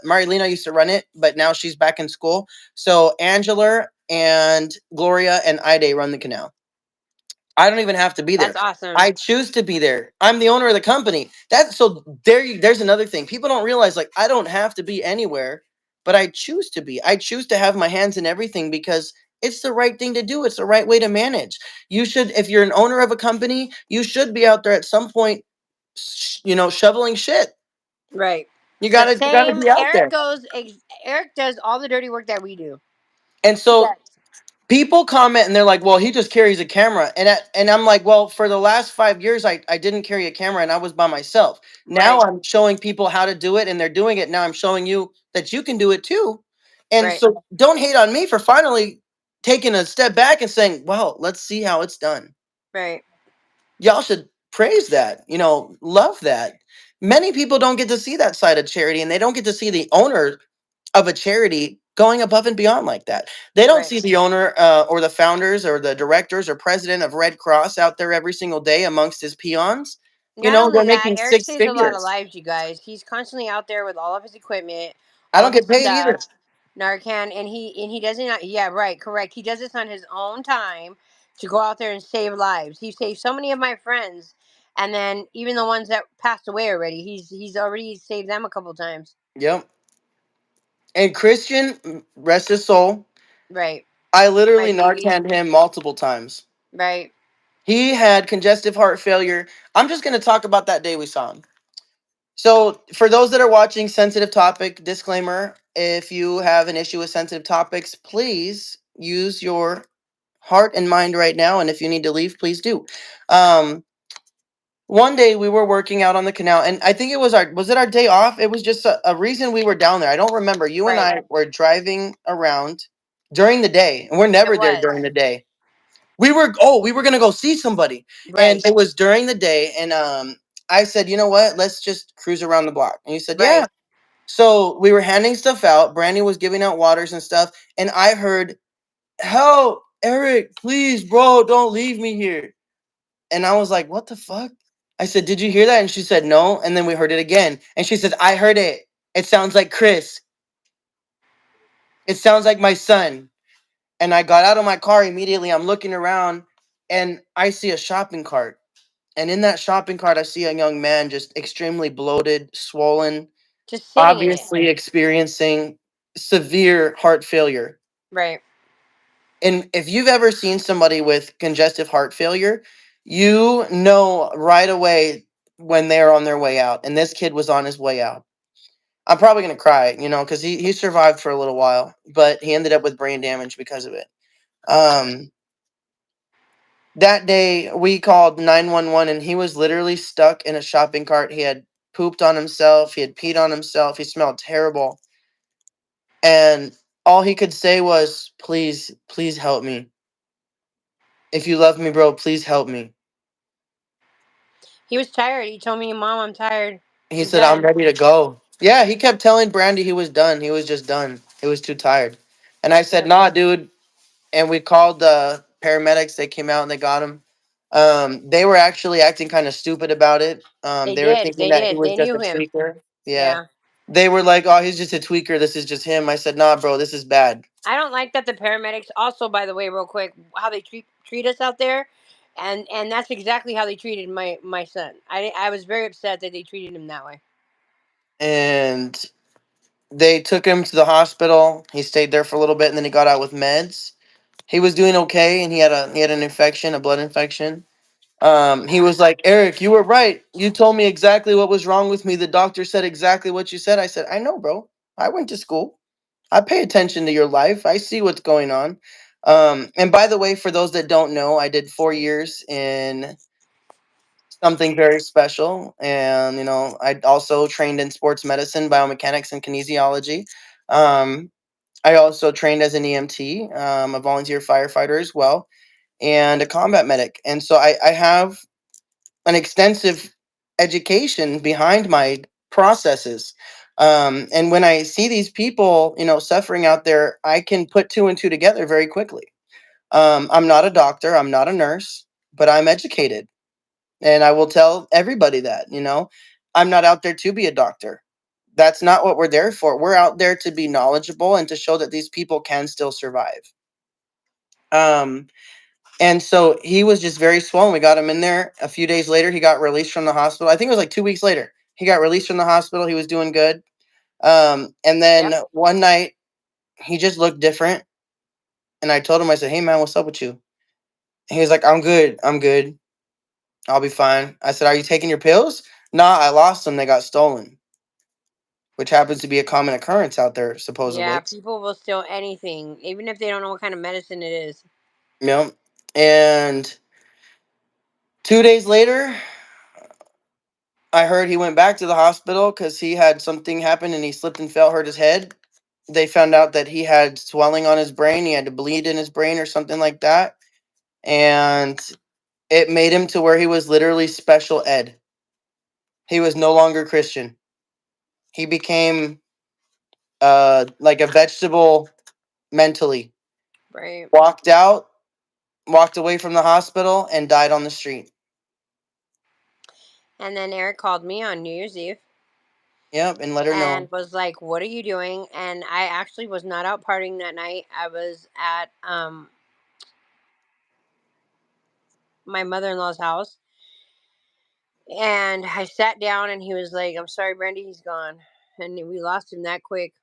Marilena used to run it, but now she's back in school. So Angela and Gloria and Ide run the canal. I don't even have to be That's there. awesome. I choose to be there. I'm the owner of the company. That's so there's another thing. People don't realize like I don't have to be anywhere, but I choose to be. I choose to have my hands in everything because it's the right thing to do. It's the right way to manage. You should if you're an owner of a company, you should be out there at some point shoveling shit. Right. The You got to same. be out there. Eric does all the dirty work that we do. And He so does. people comment and they're like, "Well, he just carries a camera," and I'm like, "Well, for the last 5 years, I didn't carry a camera and I was by myself. Now Right. I'm showing people how to do it, and they're doing it. Now I'm showing you that you can do it too. And Right. so don't hate on me for finally taking a step back and saying, "Well, let's see how it's done." Right. Y'all should praise that. Love that. Many people don't get to see that side of charity, and they don't get to see the owner of a charity going above and beyond like that. They don't Right. see the owner or the founders or the directors or president of Red Cross out there every single day amongst his peons. Not They're only that, making Eric six saves a lot of figures. lives, you guys. He's constantly out there with all of his equipment, I all don't of his get paid either. stuff, Narcan, and he doesn't. Yeah, right, correct. He does this on his own time to go out there and save lives. He saved so many of my friends, and then even the ones that passed away already. He's already saved them a couple times. Yep. And Christian, rest his soul, Right, I my literally baby. Narcaned him multiple times. Right, He had congestive heart failure. I'm just going to talk about that day we saw him. So, for those that are watching, sensitive topic disclaimer: if you have an issue with sensitive topics, please use your heart and mind right now. And if you need to leave, please do. Um, One day we were working out on the canal, and I think was it our day off? It was just a reason we were down there. I don't remember. You and right. I were driving around during the day, and we're It never there during was the day. We were gonna go see somebody, and right, it was during the day, and I said, you know what? Let's just cruise around the block. And you said, yeah. right. So we were handing stuff out. Brandy was giving out waters and stuff, and I heard, "Help, Erik, please, bro, don't leave me here." And I was like, "What the fuck?" I said, "Did you hear that?" And she said, "No." And then we heard it again, and she said, "I heard it. It sounds like Chris. It sounds like my son." And I got out of my car immediately. I'm looking around, and I see a shopping cart. And in that shopping cart, I see a young man just extremely bloated, swollen, Just sitting in it. obviously experiencing severe heart failure. Right. And if you've ever seen somebody with congestive heart failure, you know right away when they're on their way out. And this kid was on his way out. I'm probably going to cry, because he survived for a little while, but he ended up with brain damage because of it. Um, that day, we called 911, and he was literally stuck in a shopping cart. He had pooped on himself, he had peed on himself, he smelled terrible. And all he could say was, "Please, please help me. If you love me, bro, please help me." He was tired. He told me, "Mom, I'm tired. He I'm said, "I'm done." ready to go." Yeah, he kept telling Brandy he was done. He was just done. He was too tired. And I said, Yep. "Nah, dude." And we called the paramedics. They came out and they got him. They were actually acting kind of stupid about it. They They were did. thinking They that he did. was They just a knew him. tweaker. Yeah. Yeah. They were like, "Oh, he's just a tweaker. This is just him." I said, "Nah, bro, this is bad." I don't like that the paramedics. Also, by the way, real quick, how they treat us out there, and that's exactly how they treated my son. I was very upset that they treated him that way. And they took him to the hospital. He stayed there for a little bit, and then he got out with meds. He was doing okay, and he had an infection, a blood infection. He was like, "Erik, you were right. You told me exactly what was wrong with me. The doctor said exactly what you said." I said, "I know, bro. I went to school. I pay attention to your life. I see what's going on." And by the way, for those that don't know, I did 4 years in something very special. And, I also trained in sports medicine, biomechanics, and kinesiology. Um, I also trained as an EMT, a volunteer firefighter as well, and a combat medic. And so I have an extensive education behind my processes. And when I see these people, suffering out there, I can put two and two together very quickly. I'm not a doctor, I'm not a nurse, but I'm educated. And I will tell everybody that, I'm not out there to be a doctor. That's not what we're there for. We're out there to be knowledgeable and to show that these people can still survive. Um, and so he was just very swollen. We got him in there. A few days later, he got released from the hospital. I think it was like 2 weeks later. He got released from the hospital. He was doing good. And then Yep. one night, he just looked different. And I told him, I said, "Hey, man, what's up with you?" And he was like, "I'm good. I'm good. I'll be fine." I said, "Are you taking your pills?" "Nah, I lost them. They got stolen," which happens to be a common occurrence out there, Yeah, supposedly. people will steal anything, even if they don't know what kind of medicine it is. Yep. And 2 days later, I heard he went back to the hospital because he had something happen and he slipped and fell, hurt his head. They found out that he had swelling on his brain. He had to bleed in his brain or something like that. And it made him to where he was literally special ed. He was no longer Christian. He became like a vegetable mentally. Right. Walked out, walked away from the hospital, and died on the street. And then Eric called me on New Year's Eve Yep, and let her know. and was like, "What are you doing?" And I actually was not out partying that night. I was at my mother-in-law's house, and I sat down, and he was like, "I'm sorry, Brandy, he's gone," and we lost him that quick.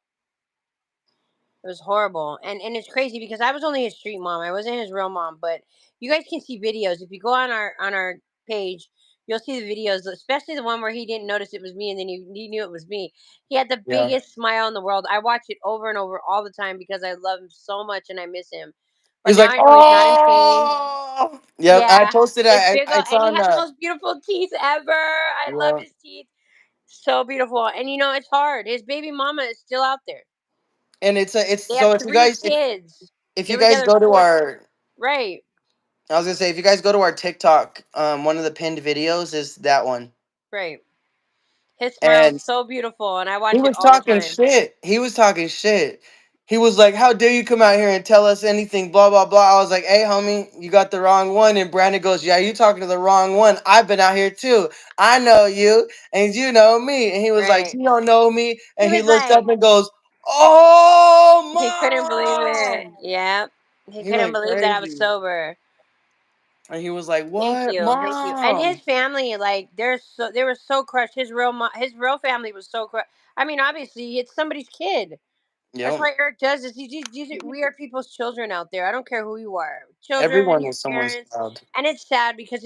It was horrible, and it's crazy because I was only his street mom. I wasn't his real mom, but you guys can see videos if you go on our page. You'll see the videos, especially the one where he didn't notice it was me, and then he knew it was me. He had the Yeah. biggest smile in the world. I watch it over and over all the time because I love him so much and I miss him. But He's now like, I know he's not in pain. oh, yep. I Yeah, posted. it's I big, I saw and he on has the most beautiful teeth ever. I love yeah, his teeth, so beautiful. And it's hard. His baby mama is still out there. and it's They have so if you three guys kids. if They you were guys together go to four. our Right, I was gonna say if you guys go to our TikTok, one of the pinned videos is that one, right. His smile is and so beautiful, and I he watch it was all the talking time. shit. He was talking shit. He was like, "How dare you come out here and tell us anything?" Blah blah blah. I was like, "Hey, homie, you got the wrong one." And Brandon goes, "Yeah, you talking to the wrong one. I've been out here too. I know you, and you know me." And he was like, Right. "You don't know me." He And he was looked up like, and goes, he couldn't believe "Oh, it. mom!" Yeah. He He couldn't went believe that I was crazy, sober. and he was like, Thank "What, you, thank you. And his mom?" family, like, they were so crushed. His real family was so crushed. I mean, obviously, it's somebody's kid. That's Yep. why Eric does this. We are people's children out there. I don't care who you are, children, Everyone your is someone's parents, child. and it's sad because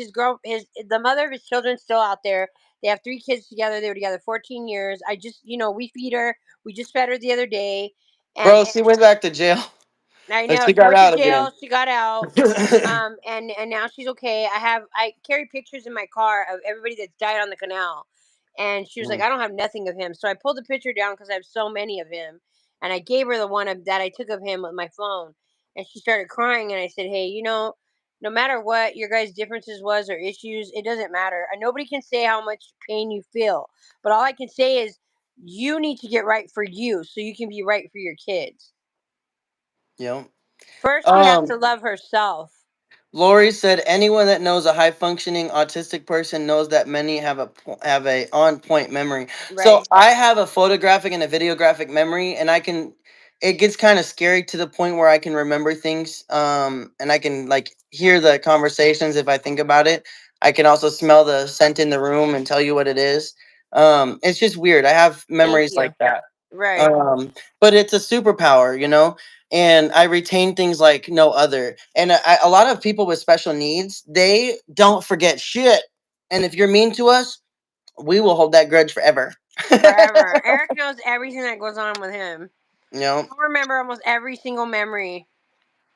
the mother of his children's still out there. They have three kids together. They were together 14 years. I just, we feed her. We just fed her the other day, and Bro, she went back to jail. I Like know she she got went to out again. jail. She got out. And now she's okay. I carry pictures in my car of everybody that's died on the canal, and she was like, Mm, I don't have nothing of him. So I pulled the picture down because I have so many of him, and I gave her the one that I took of him with my phone, and she started crying, and I said, hey, no matter what your guys' differences was or issues, it doesn't matter. And nobody can say how much pain you feel, but all I can say is you need to get right for you so you can be right for your kids. yep. First, she has Um, to love herself. Lori said anyone that knows a high functioning autistic person knows that many have a on point memory. So Right. I have a photographic and a videographic memory, and I can. It gets kind of scary to the point where I can remember things, and I can like hear the conversations if I think about it. I can also smell the scent in the room and tell you what it is. It's just weird. I have Thank memories you. like that. Right. um but it's a superpower, and I retain things like no other. And a lot of people with special needs, they don't forget shit, and if you're mean to us, we will hold that grudge forever. Forever. Eric knows everything that goes on with him. you know I remember almost every single memory.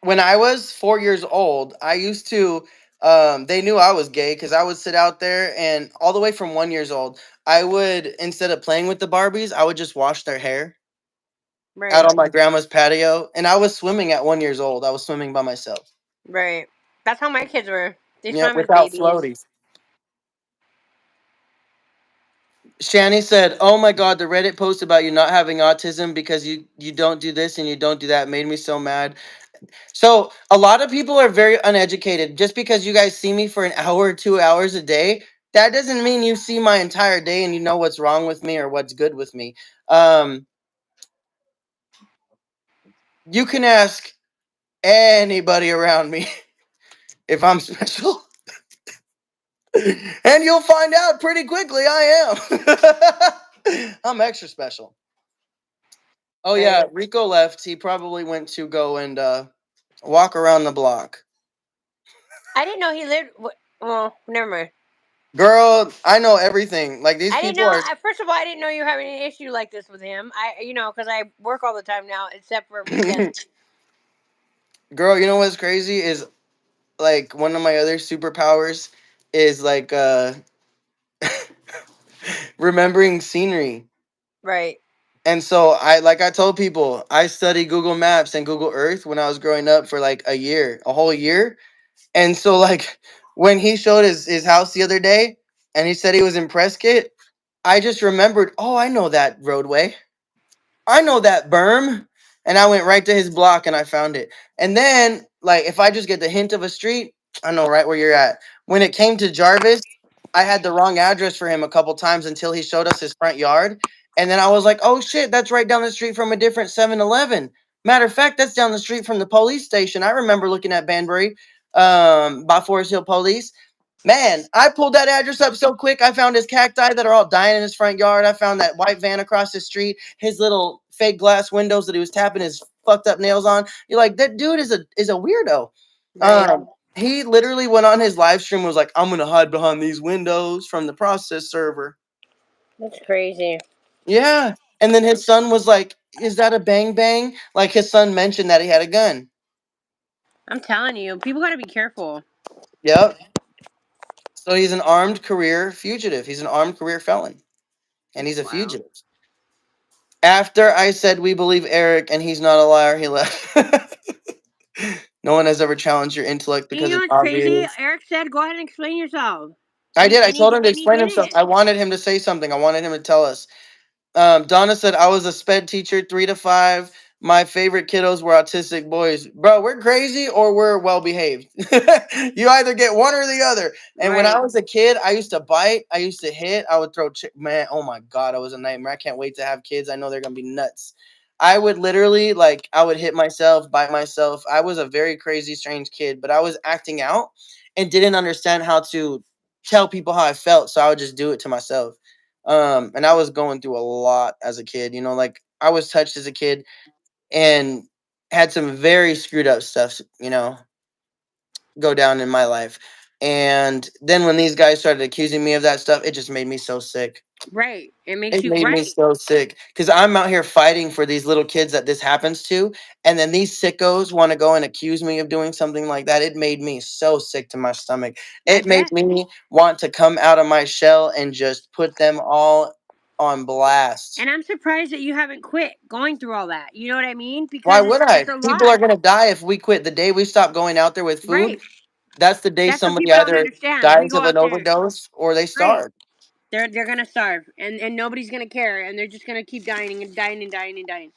when I was 4 years old, I used to they knew I was gay because I would sit out there, and all the way from 1 years old, I would, instead of playing with the Barbies, I would just wash their hair out Right. on my grandma's patio. And I was swimming at 1 years old. I was swimming by myself. Right. That's how my kids were. They Yep, swam as without babies. floaties. Shani said, "Oh my God, the Reddit post about you not having autism because you don't do this and you don't do that made me so mad." So a lot of people are very uneducated. Just because you guys see me for an hour or 2 hours a day, that doesn't mean you see my entire day and you know what's wrong with me or what's good with me. Um, you can ask anybody around me if I'm special, and you'll find out pretty quickly I am. I'm extra special. Oh yeah, Right. Rico left. He probably went to go and walk around the block. I didn't know he lived. Well, never mind. Girl, I know everything. Like these I didn't people know. are. First of all, I didn't know you were having an issue like this with him. Because I work all the time now, except for weekends. Girl, you know what's crazy is like one of my other superpowers is like remembering scenery. Right. And so I told people, I studied Google Maps and Google Earth when I was growing up for like a year, a whole year. And so like when he showed his house the other day and he said he was in Prescott, I just remembered, oh, I know that roadway. I know that berm. And I went right to his block and I found it. And then, like, if I just get the hint of a street, I know right where you're at. When it came to Jarvis, I had the wrong address for him a couple times until he showed us his front yard. And then I was like, oh shit, that's right down the street from a different 7-Eleven. Matter of fact, that's down the street from the police station. I remember looking at Banbury by Forest Hill Police. Man, I pulled that address up so quick. I found his cacti that are all dying in his front yard. I found that white van across the street, his little fake glass windows that he was tapping his fucked up nails on. You're like, that dude is a weirdo. Right. He literally went on his live stream and was like, I'm gonna hide behind these windows from the process server. That's crazy. Yeah. And then his son was like, is that a bang bang? Like his son mentioned that he had a gun. I'm telling you, people got to be careful. Yep. So he's an armed career fugitive. He's an armed career felon. And he's a Wow. fugitive. After I said we believe Eric and he's not a liar, he left. No one has ever challenged your intellect And you because know it's what's crazy? obvious. Eric said, "Go ahead and explain yourself," I did. I and told him to he explain himself. didn't. I wanted him to say something. I wanted him to tell us. Donna said I was a sped teacher, 3 to 5. My favorite kiddos were autistic boys. Bro, we're crazy or we're well behaved. You either get one or the other. And when I Right. was a kid, I used to bite. I used to hit. I would throw. Man, oh my god, I was a nightmare. I can't wait to have kids. I know they're gonna be nuts. I would literally like I would hit myself, bite myself. I was a very crazy, strange kid, but I was acting out and didn't understand how to tell people how I felt, so I would just do it to myself. And I was going through a lot as a kid, like I was touched as a kid and had some very screwed up stuff, go down in my life. And then when these guys started accusing me of that stuff, it just made me so sick. Right. It makes It you made me right. so sick because I'm out here fighting for these little kids that this happens to, and then these sickos want to go and accuse me of doing something like that. It made me so sick to my stomach. I It made bet. me want to come out of my shell and just put them all on blast. And I'm surprised that you haven't quit going through all that. You know what I mean? Why Because would it's I? a People lot. are gonna die if we quit. The day we stop going out there with food, Right. that's the day That's what somebody people don't either understand. We dies go of an out there. overdose or they Right. starve. They're gonna starve, and nobody's gonna care, and they're just gonna keep dying and dying and dying and dying.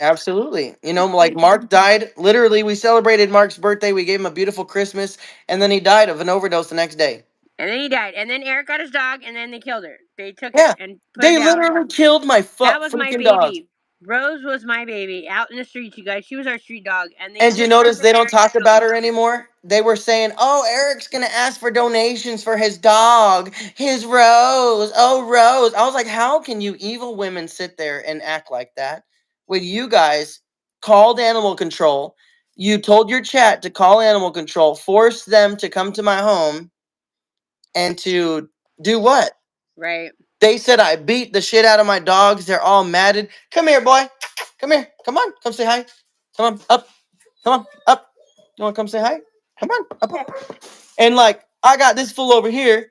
Absolutely. Like And Mark died. Literally, we celebrated Mark's birthday. We gave him a beautiful Christmas, and then he died of an overdose the next day. then he died, and then Eric got his dog, and then they killed her. They took her Yeah. and put her They down. literally killed my That was my freaking dog. baby. Rose was my baby out in the streets, you guys. She was our street dog, and they And you took her notice from they don't Eric and talk killed about her. her anymore? They were saying, oh, Eric's going to ask for donations for his dog, his Rose. Oh, Rose. I was like, how can you evil women sit there and act like that when you guys called animal control? You told your chat to call animal control, force them to come to my home and to do what? Right. They said I beat the shit out of my dogs. They're all matted. Come here, boy. Come here. Come on. Come say hi. Come on. Up. Come on. Up. You want to come say hi? Come on. Up, up. And like, I got this fool over here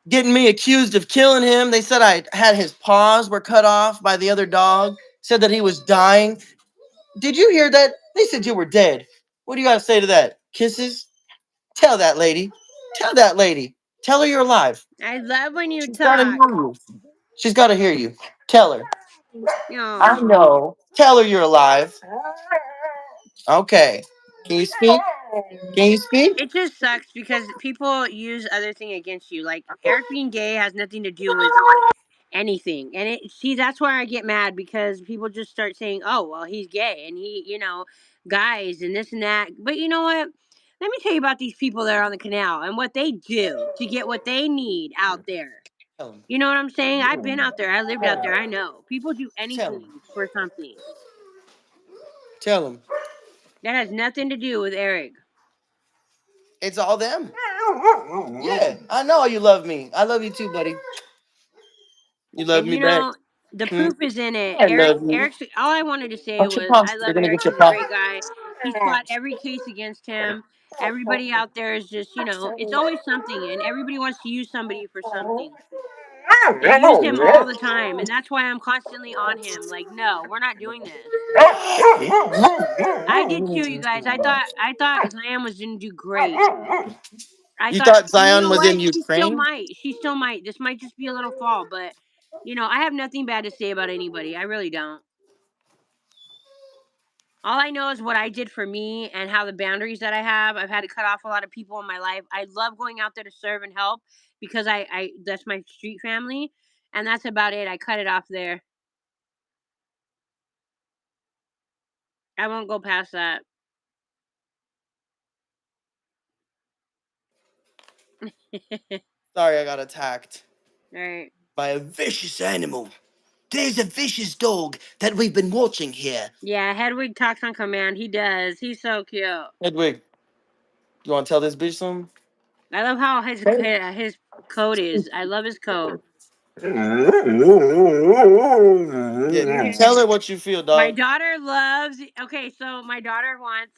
getting me accused of killing him. They said I had his paws were cut off by the other dog. Said that he was dying. Did you hear that? They said you were dead. What do you got to say to that? Kisses? Tell that lady. Tell that lady. Tell her you're alive. I love when you She's got to hear talk. you. She's got to hear you. Tell her. I Oh, know. Tell her you're alive. Okay. Can you speak? Can you speak? it just sucks because people use other thing against you. Like Eric being gay has nothing to do with anything. And it see that's why I get mad because people just start saying, "Oh, well, he's gay and he, guys and this and that." But you know what? Let me tell you about these people that are on the canal and what they do to get what they need out there. Tell him. You know what I'm saying? I've been out there. I lived out there. I know. People do Tell him. anything for something. Tell him. That has nothing to do with Eric. It's all them. Yeah, I know you love me. I love you too, buddy. You love And me back. the Hmm? proof is in it. I love you. Eric's all I wanted to say Punch your was palm. I You're love gonna Eric. get your He's a palm. great guy. He's fought every case against him. Everybody out there is just, it's always something and everybody wants to use somebody for something. They use him all the time and that's why I'm constantly on him. Like, no, we're not doing this. I did too, you guys. I thought Zion was gonna do great. I You thought, thought and you Zion know was what? in She still Ukraine? might. She still might. This might just be a little fall, but I have nothing bad to say about anybody. I really don't. All I know is what I did for me and how the boundaries that I have. I've had to cut off a lot of people in my life. I love going out there to serve and help because I that's my street family, and that's about it. I cut it off there. I won't go past that. Sorry, I got attacked All right. by a vicious animal. There's a vicious dog that we've been watching here. Yeah, Hedwig talks on command. He does. He's so cute. Hedwig, you want to tell this bitch something? I love how his coat is. I love his coat. You Yeah, hear tell him? her what you feel, My dog. daughter loves. Okay, so my daughter wants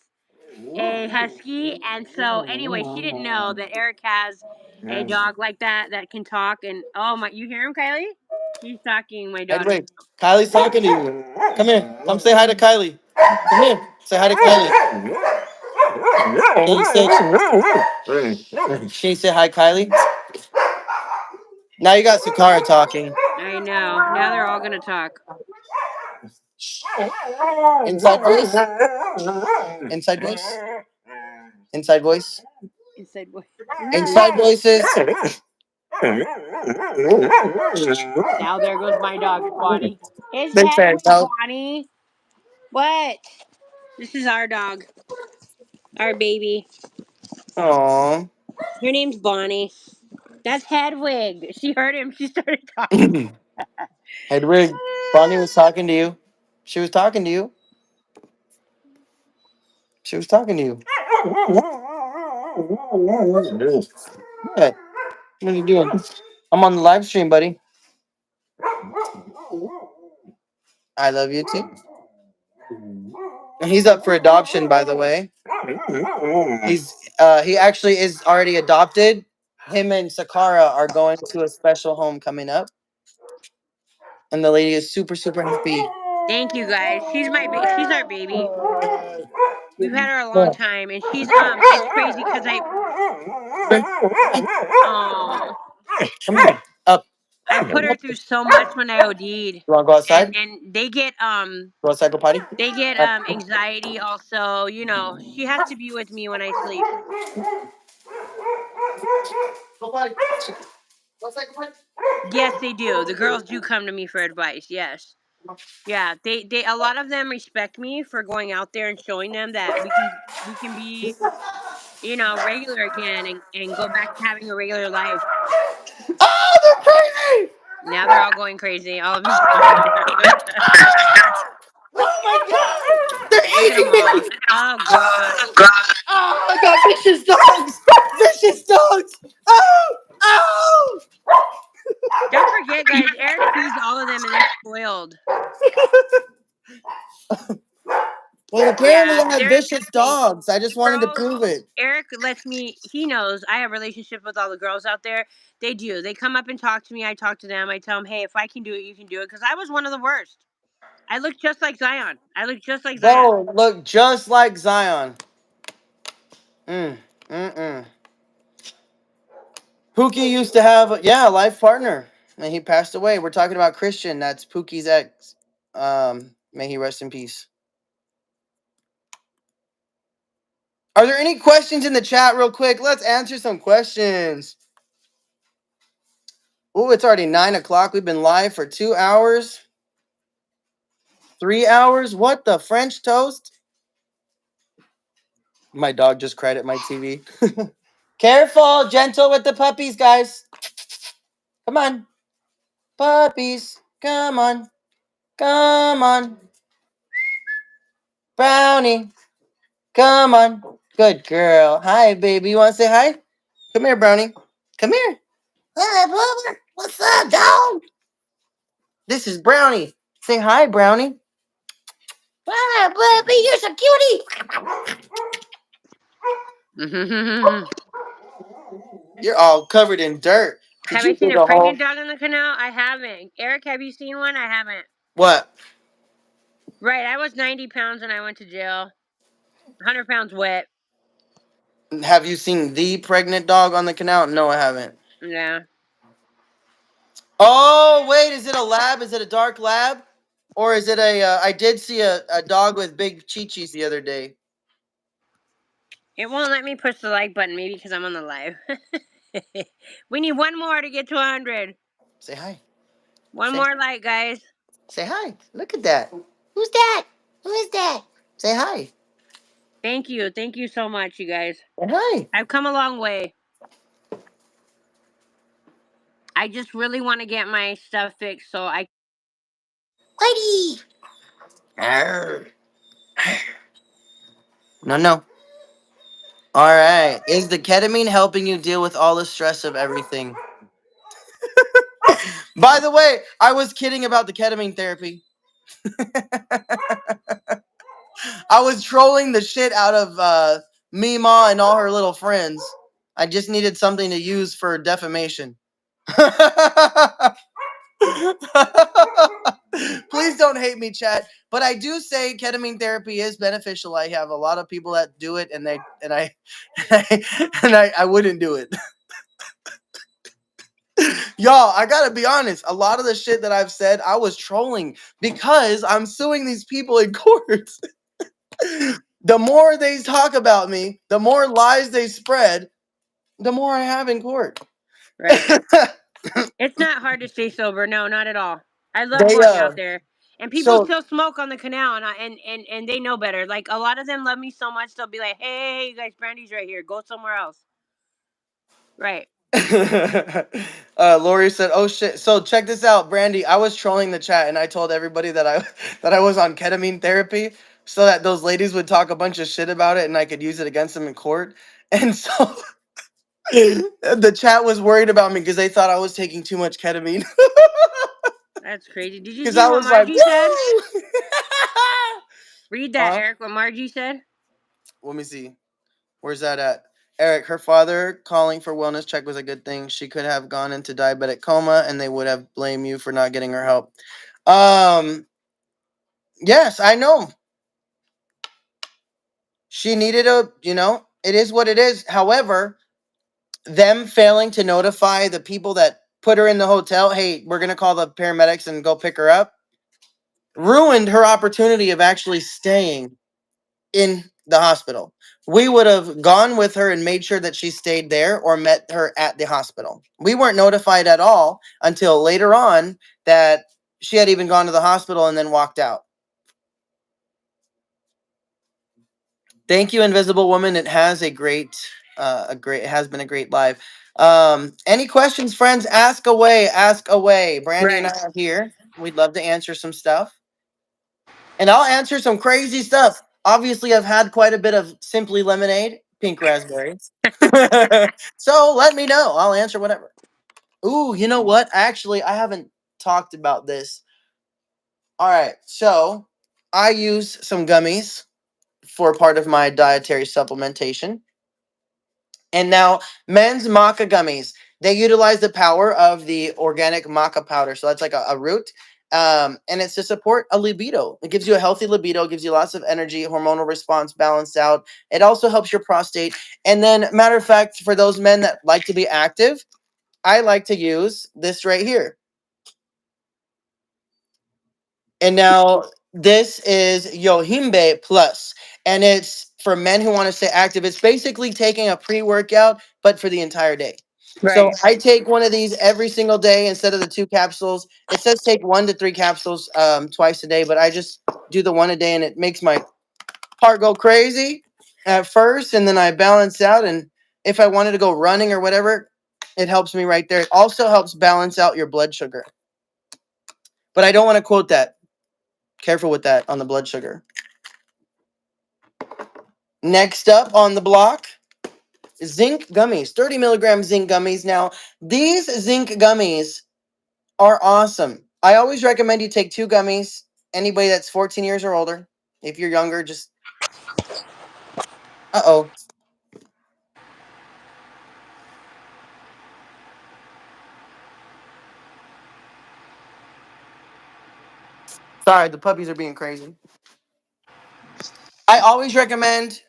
a husky, and so anyway, she didn't know that Eric has a dog like that can talk. And oh my, you hear him, Kylie? He's talking. My daughter. Hedwig, Kylie's talking to you. Come here. Come say hi to Kylie. Come here. Say hi to Kylie. Can you she say hi, Kylie? Now you got Sakara talking. I know. Now they're all gonna talk. Inside voice. Inside voice. Inside voice. Inside boy. Inside voices. Now there goes my dog, Bonnie. His They head said with no. Bonnie. What? This is our dog, our baby. Aww. Her name's Bonnie. That's Hedwig. She heard him. She started talking. Hedwig, Bonnie was talking to you. She was talking to you. She was talking to you. What? What are you doing? I'm on the live stream, buddy. I love you too. And he's up for adoption, by the way. He actually is already adopted. Him and Sakara are going to a special home coming up, and the lady is super super happy. Thank you guys. She's our baby. We've had her a long Yeah. time, and it's crazy because oh Come here. Up. I put her through so much when I OD'd, You want to go and outside? they get Go outside, go potty. anxiety also. She has to be with me when I sleep. Go potty. Go outside, go potty. Yes, they do. The girls do come to me for advice. Yes. Yeah, they a lot of them respect me for going out there and showing them that we can be, regular again and go back to having a regular life. Oh, they're crazy! Now they're all going crazy. All of them are going crazy. Oh my god! They're Look at them eating all. me! Oh Oh, gosh. god! Oh, I got vicious dogs! Vicious dogs! Oh! Oh! Don't forget, guys, Eric feeds all of them and they're spoiled. Well, apparently Yeah, I have they're vicious amazing. dogs. I just The wanted to girls, prove it. Eric lets me, he knows I have relationships with all the girls out there. They do. They come up and talk to me. I talk to them. I tell them, hey, if I can do it, you can do it. Because I was one of the worst. I look just like Zion. I look just like Zion. Bro, look just like Zion. Mm, mm-mm. Pookie used to have, yeah, a life partner, and he passed away. We're talking about Christian. That's Pookie's ex. May he rest in peace. Are there any questions in the chat, real quick? Let's answer some questions. Oh, it's already 9 o'clock. We've been live for 2 hours, 3 hours. What the French toast? My dog just cried at my TV. Careful, gentle with the puppies, guys. Come on, puppies. Come on, come on, Brownie. Come on. Good girl. Hi, baby. You want to say hi? Come here, Brownie. Come here. Hi, Bubba. What's up, dog? This is Brownie. Say hi, Brownie. Hi, Bubby. You're so cutie. You're all covered in dirt. Did Have I you seen dig a a hole? pregnant dog in the canal? I haven't. Eric, have you seen one? I haven't. What? Right, I was 90 pounds and I went to jail. 100 pounds wet. Have you seen the pregnant dog on the canal? No, I haven't. Yeah. Oh, wait. Is it a lab? Is it a dark lab? Or is it a. I did see a dog with big chi-chis the other day. It won't let me push the like button, maybe because I'm on the live. We need one more to get to 100. Say hi. One Say more like, guys. Say hi. Look at that. Who's that? Who is that? Say hi. Thank you. Thank you so much, you guys. Say hi. I've come a long way. I just really want to get my stuff fixed so I. Whitey. Arr. No, no. All right. Is the ketamine helping you deal with all the stress of everything? By the way, I was kidding about the ketamine therapy. I was trolling the shit out of Mima and all her little friends. I just needed something to use for defamation. Please don't hate me, chat. But I do say ketamine therapy is beneficial. I have a lot of people that do it, and I wouldn't do it. Y'all, I gotta be honest. A lot of the shit that I've said, I was trolling because I'm suing these people in court. The more they talk about me, the more lies they spread, the more I have in court. Right. It's not hard to stay sober. No, not at all. I love They going out there. And people so still smoke on the canal, and they know better. Like, a lot of them love me so much, they'll be like, hey, you guys, Brandy's right here. Go somewhere else. Right. Lori said, "Oh shit!" So check this out, Brandy. I was trolling the chat, and I told everybody that I that I was on ketamine therapy, so that those ladies would talk a bunch of shit about it, and I could use it against them in court. And so the chat was worried about me because they thought I was taking too much ketamine. That's crazy. Did you Because see I what was like, Margie said? "Woo!" Read that, Huh? Eric, what Margie said. Let me see. Where's that at? Eric, her father calling for wellness check was a good thing. She could have gone into diabetic coma, and they would have blamed you for not getting her help. Yes, I know. She needed it is what it is. However, them failing to notify the people that put her in the hotel, hey, we're going to call the paramedics and go pick her up, ruined her opportunity of actually staying in the hospital. We would have gone with her and made sure that she stayed there or met her at the hospital. We weren't notified at all until later on that she had even gone to the hospital and then walked out. Thank you, Invisible Woman. It has it has been a great live. Any questions, friends? Ask away, ask away. Brandy and I Right. are here. We'd love to answer some stuff, and I'll answer some crazy stuff. Obviously, I've had quite a bit of Simply Lemonade, pink raspberry. So let me know. I'll answer whatever. Ooh, you know what? Actually, I haven't talked about this. All right, so I use some gummies for part of my dietary supplementation. And now, men's maca gummies. They utilize the power of the organic maca powder. So that's like a root. And it's to support a libido. It gives you a healthy libido, gives you lots of energy, hormonal response balanced out. It also helps your prostate. And then, matter of fact, for those men that like to be active, I like to use this right here. And now this is Yohimbe Plus, and it's for men who want to stay active. It's basically taking a pre-workout, but for the entire day. So Right. I take one of these every single day instead of the 2 capsules. It says take 1 to 3 capsules twice a day, but I just do the one a day, and it makes my heart go crazy at first, and then I balance out. And if I wanted to go running or whatever, it helps me right there. It also helps balance out your blood sugar, but I don't want to quote that. Careful with that on the blood sugar. Next up on the block, zinc gummies, 30 milligram zinc gummies. Now, these zinc gummies are awesome. I always recommend you take 2 gummies. Anybody that's 14 years or older. If you're younger, just, uh-oh. Sorry, the puppies are being crazy. I always recommend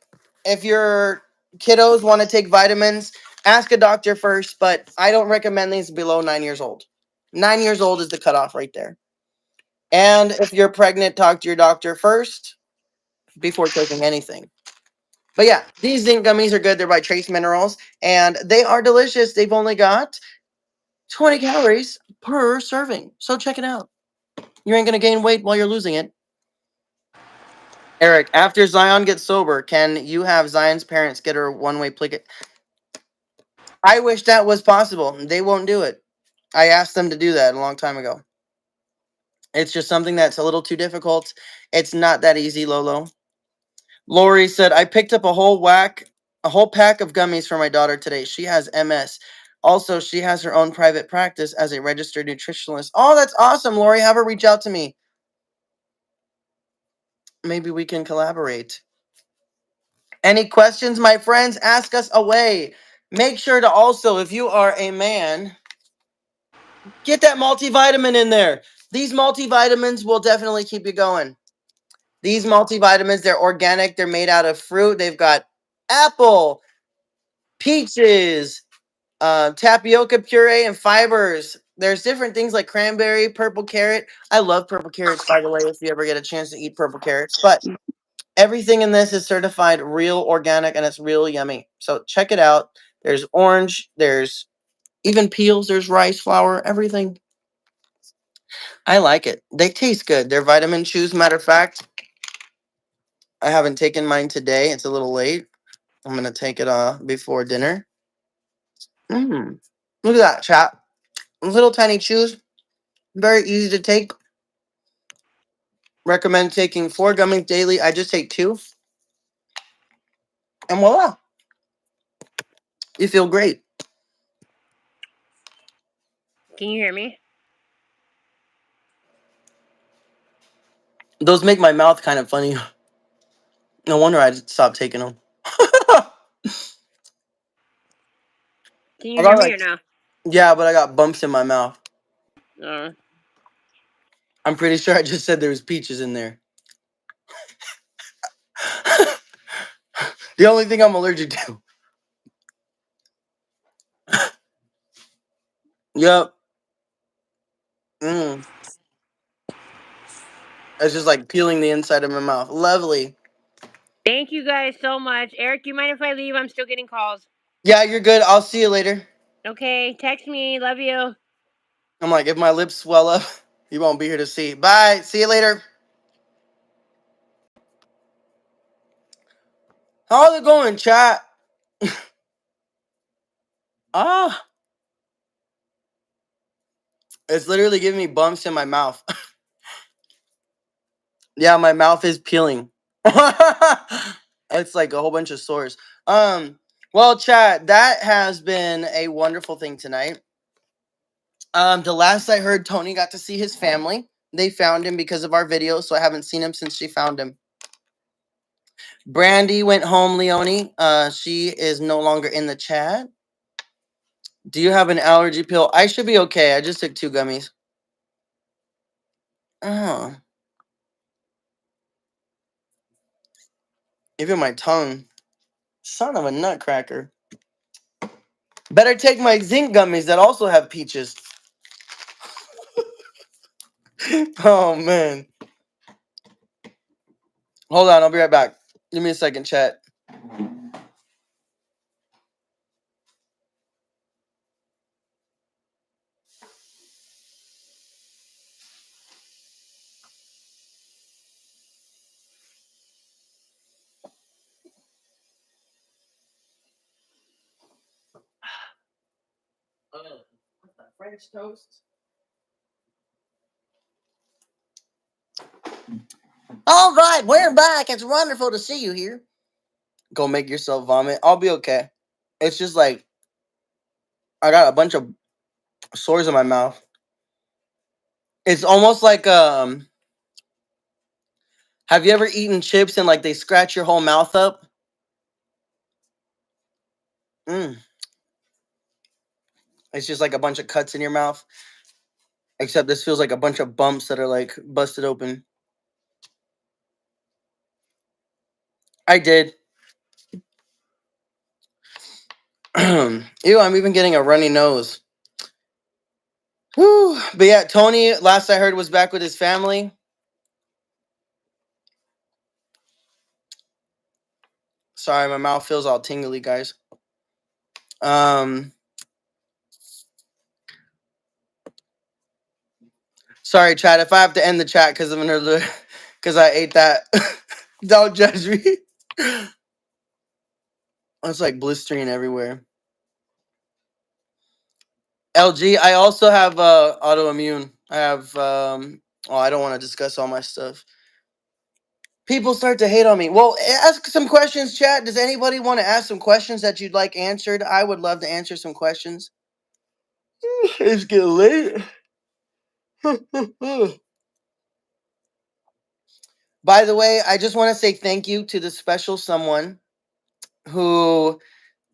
if your kiddos want to take vitamins, ask a doctor first, but I don't recommend these below 9 years old. 9 years old is the cutoff right there. And if you're pregnant, talk to your doctor first before taking anything. But yeah, these zinc gummies are good. They're by Trace Minerals, and they are delicious. They've only got 20 calories per serving. So check it out. You ain't going to gain weight while you're losing it. Eric, after Zion gets sober, can you have Zion's parents get her one-way ticket? I wish that was possible. They won't do it. I asked them to do that a long time ago. It's just something that's a little too difficult. It's not that easy, Lolo. Lori said, I picked up a whole pack of gummies for my daughter today. She has MS. Also, she has her own private practice as a registered nutritionalist. Oh, that's awesome, Lori. Have her reach out to me. Maybe we can collaborate. Any questions, my friends? Ask us away. Make sure to also, if you are a man, get that multivitamin in there. These multivitamins will definitely keep you going. These multivitamins, they're organic. They're made out of fruit. They've got apple, peaches, tapioca puree, and fibers. There's different things like cranberry, purple carrot. I love purple carrots, by the way, if you ever get a chance to eat purple carrots. But everything in this is certified real organic and it's real yummy. So check it out. There's orange, there's even peels, there's rice flour, everything. I like it. They taste good. They're vitamin chews. Matter of fact, I haven't taken mine today. It's a little late. I'm going to take it before dinner. Mm. Look at that, chat. Little tiny chews. Very easy to take. Recommend taking 4 gummies daily. I just take 2. And voila. You feel great. Can you hear me? Those make my mouth kind of funny. No wonder I stopped taking them. Can you I hear got me or like, no? yeah, but I got bumps in my mouth. Uh, I'm pretty sure I just said there was peaches in there. The only thing I'm allergic to. Yep. Mm. It's just like peeling the inside of my mouth. Lovely. Thank you guys so much. Eric, you mind if I leave? I'm still getting calls. Yeah, you're good. I'll see you later. Okay, text me. Love you. I'm like, if my lips swell up, you won't be here to see. Bye. See you later. How's it going, chat? Ah, it's literally giving me bumps in my mouth. Yeah, my mouth is peeling. It's like a whole bunch of sores. Well, chat, that has been a wonderful thing tonight. The last I heard, Tony got to see his family. They found him because of our video, so I haven't seen him since she found him. Brandy went home, Leonie. She is no longer in the chat. Do you have an allergy pill? I should be okay. I just took 2 gummies. Oh, even my tongue. Son of a nutcracker. Better take my zinc gummies that also have peaches. Oh man. Hold on, I'll be right back. Give me a second, chat. What's that, French toast? All right, we're back. It's wonderful to see you here. Go make yourself vomit. I'll be okay. It's just like I got a bunch of sores in my mouth. It's almost like have you ever eaten chips and like they scratch your whole mouth up? Mm. It's just like a bunch of cuts in your mouth. Except this feels like a bunch of bumps that are like busted open. I did. Ew, I'm even getting a runny nose. Whew. But yeah, Tony, last I heard, was back with his family. Sorry, my mouth feels all tingly, guys. Um, sorry, chat. If I have to end the chat because of another, because I ate that, don't judge me. It's like blistering everywhere. LG, I also have autoimmune. I have oh, I don't want to discuss all my stuff. People start to hate on me. Well, ask some questions, chat. Does anybody want to ask some questions that you'd like answered? I would love to answer some questions. It's getting late. By the way, I just want to say thank you to the special someone who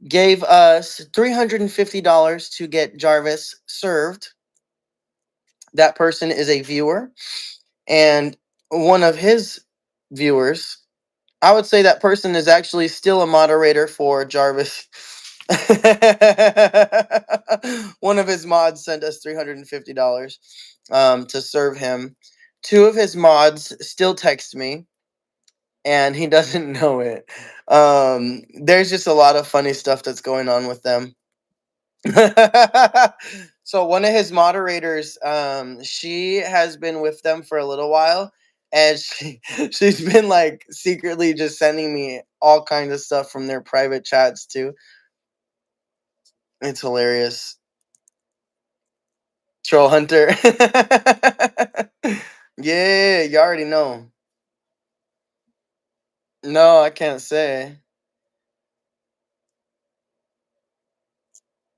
gave us $350 to get Jarvis served. That person is a viewer, and one of his viewers, I would say that person is actually still a moderator for Jarvis. One of his mods sent us $350 to serve him. Two of his mods still text me, and he doesn't know it. There's just a lot of funny stuff that's going on with them. So one of his moderators, she has been with them for a little while, and she's been like secretly just sending me all kinds of stuff from their private chats too. It's hilarious. Troll Hunter. Yeah, you already know. No, I can't say.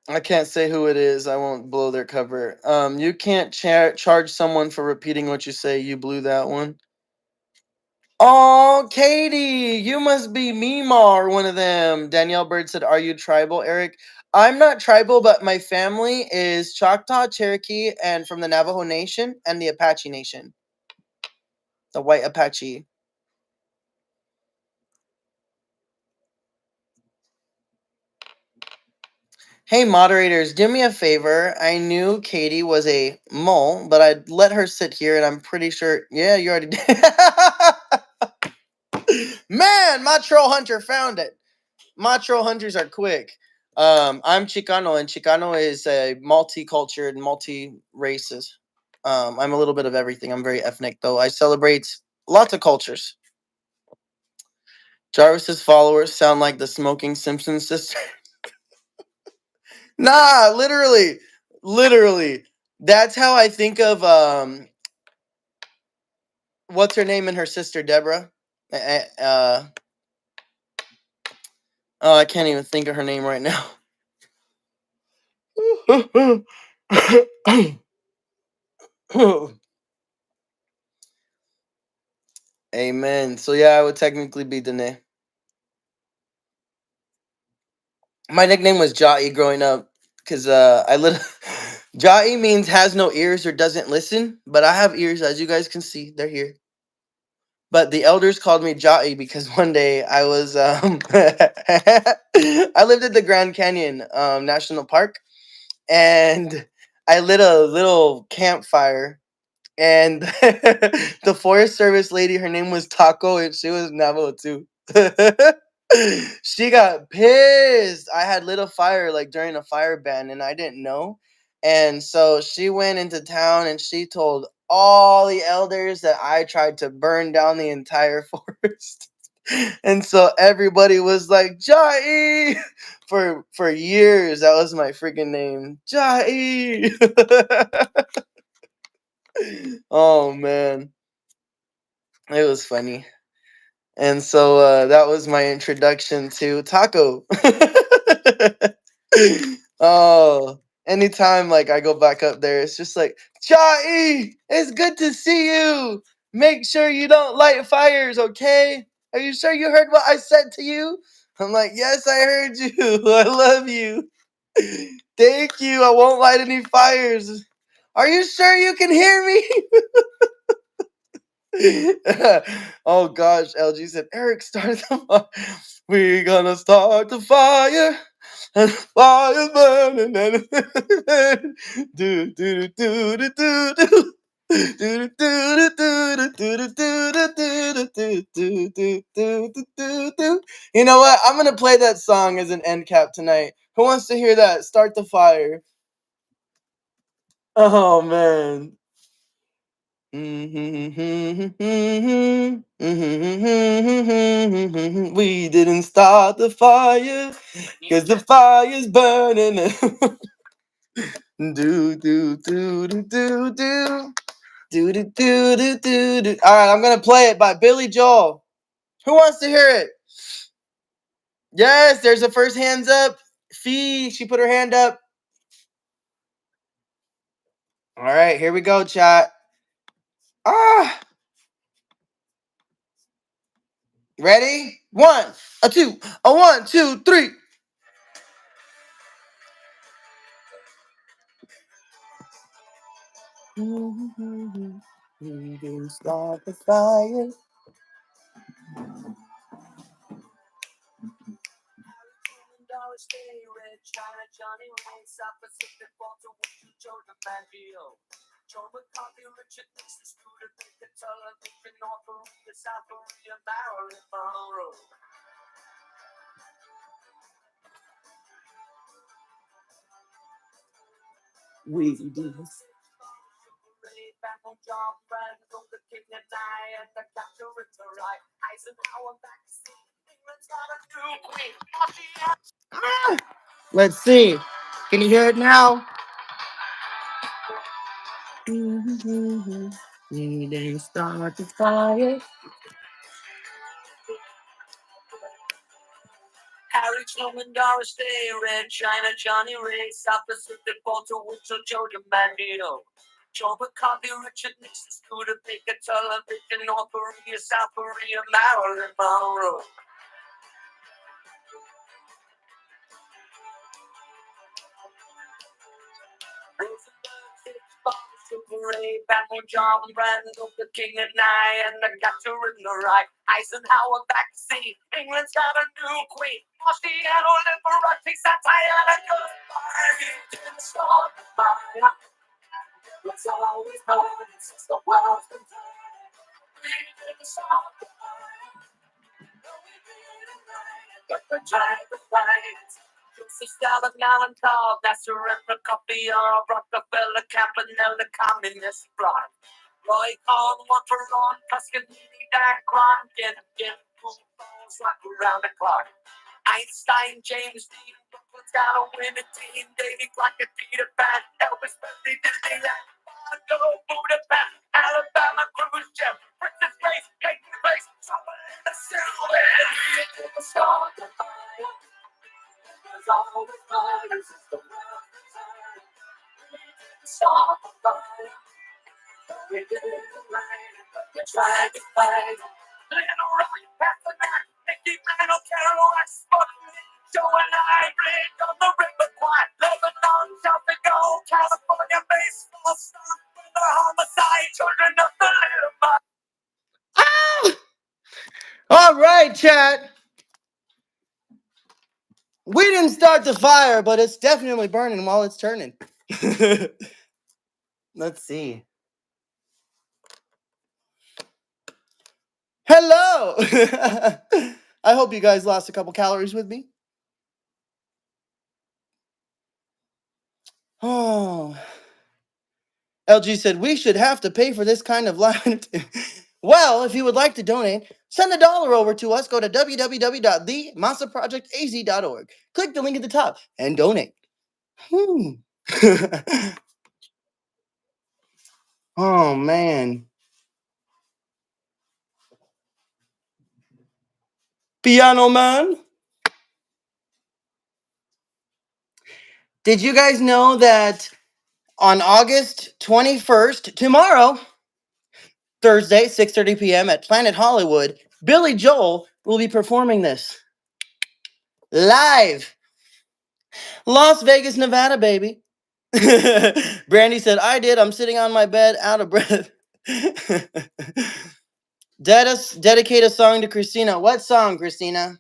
I can't say who it is. I won't blow their cover. You can't charge someone for repeating what you say. You blew that one. Oh, Katie, you must be Mima or one of them. Danielle Bird said, "Are you tribal, Eric?" I'm not tribal, but my family is Choctaw, Cherokee, and from the Navajo Nation and the Apache Nation, the White Apache. Hey, moderators, do me a favor. I knew Katie was a mole, but I'd let her sit here, and I'm pretty sure. Yeah, you already did. Man, my troll hunter found it. My troll hunters are quick. I'm Chicano, and Chicano is a multicultural, multi-races. I'm a little bit of everything. I'm very ethnic, though. I celebrate lots of cultures. Jarvis's followers sound like the smoking Simpsons sister. Nah, literally, literally. That's how I think of what's her name and her sister Deborah. Oh, I can't even think of her name right now. Amen. So yeah, I would technically be Danae. My nickname was Jai growing up because I lit. Jai means has no ears or doesn't listen, but I have ears, as you guys can see. They're here. but the elders called me Jai because one day I was I lived at the Grand Canyon National Park, and I lit a little campfire, and the Forest Service lady, her name was Taco, and she was Navajo too. She got pissed. I had lit a fire like during a fire ban, and I didn't know. And so she went into town and she told all the elders that I tried to burn down the entire forest. And so everybody was like, Jai! For years, that was my freaking name. Jai! Oh man, it was funny. And so that was my introduction to taco. Oh, anytime like I go back up there, it's just like, Chai, it's good to see you. Make sure you don't light fires, okay? Are you sure you heard what I said to you? I'm like, yes, I heard you. I love you. Thank you. I won't light any fires. Are you sure you can hear me? Oh gosh, LG said, Eric, start the fire. We're gonna start the fire. And fire burning and do do do do do do. You know what? I'm gonna play that song as an end cap tonight. Who wants to hear that? Start the fire. Oh man. We didn't start the fire because the fire's burning. Do do do do do do do do do do do do. All right, I'm gonna play it by Billy Joel. Who wants to hear it? Yes, there's a first hands up. Fee, she put her hand up. All right, here we go, chat. Ah, ready? One, a two, a one, two, three. We can start the fire. We do. Ah, let's see. Can you hear it now? We didn't start the fire. All right, chat. We didn't start the fire, but it's definitely burning while it's turning. Let's see. Hello. I hope you guys lost a couple calories with me. Oh. LG said we should have to pay for this kind of live. Well, if you would like to donate, send $1 over to us. Go to www.themasaprojectaz.org. Click the link at the top and donate. Hmm. Oh man. Piano man. Did you guys know that on August 21st, tomorrow, Thursday, 6:30 p.m. at Planet Hollywood, Billy Joel will be performing this live. Las Vegas, Nevada, baby. Brandy said, I did. I'm sitting on my bed out of breath. Dedicate a song to Christina. What song, Christina?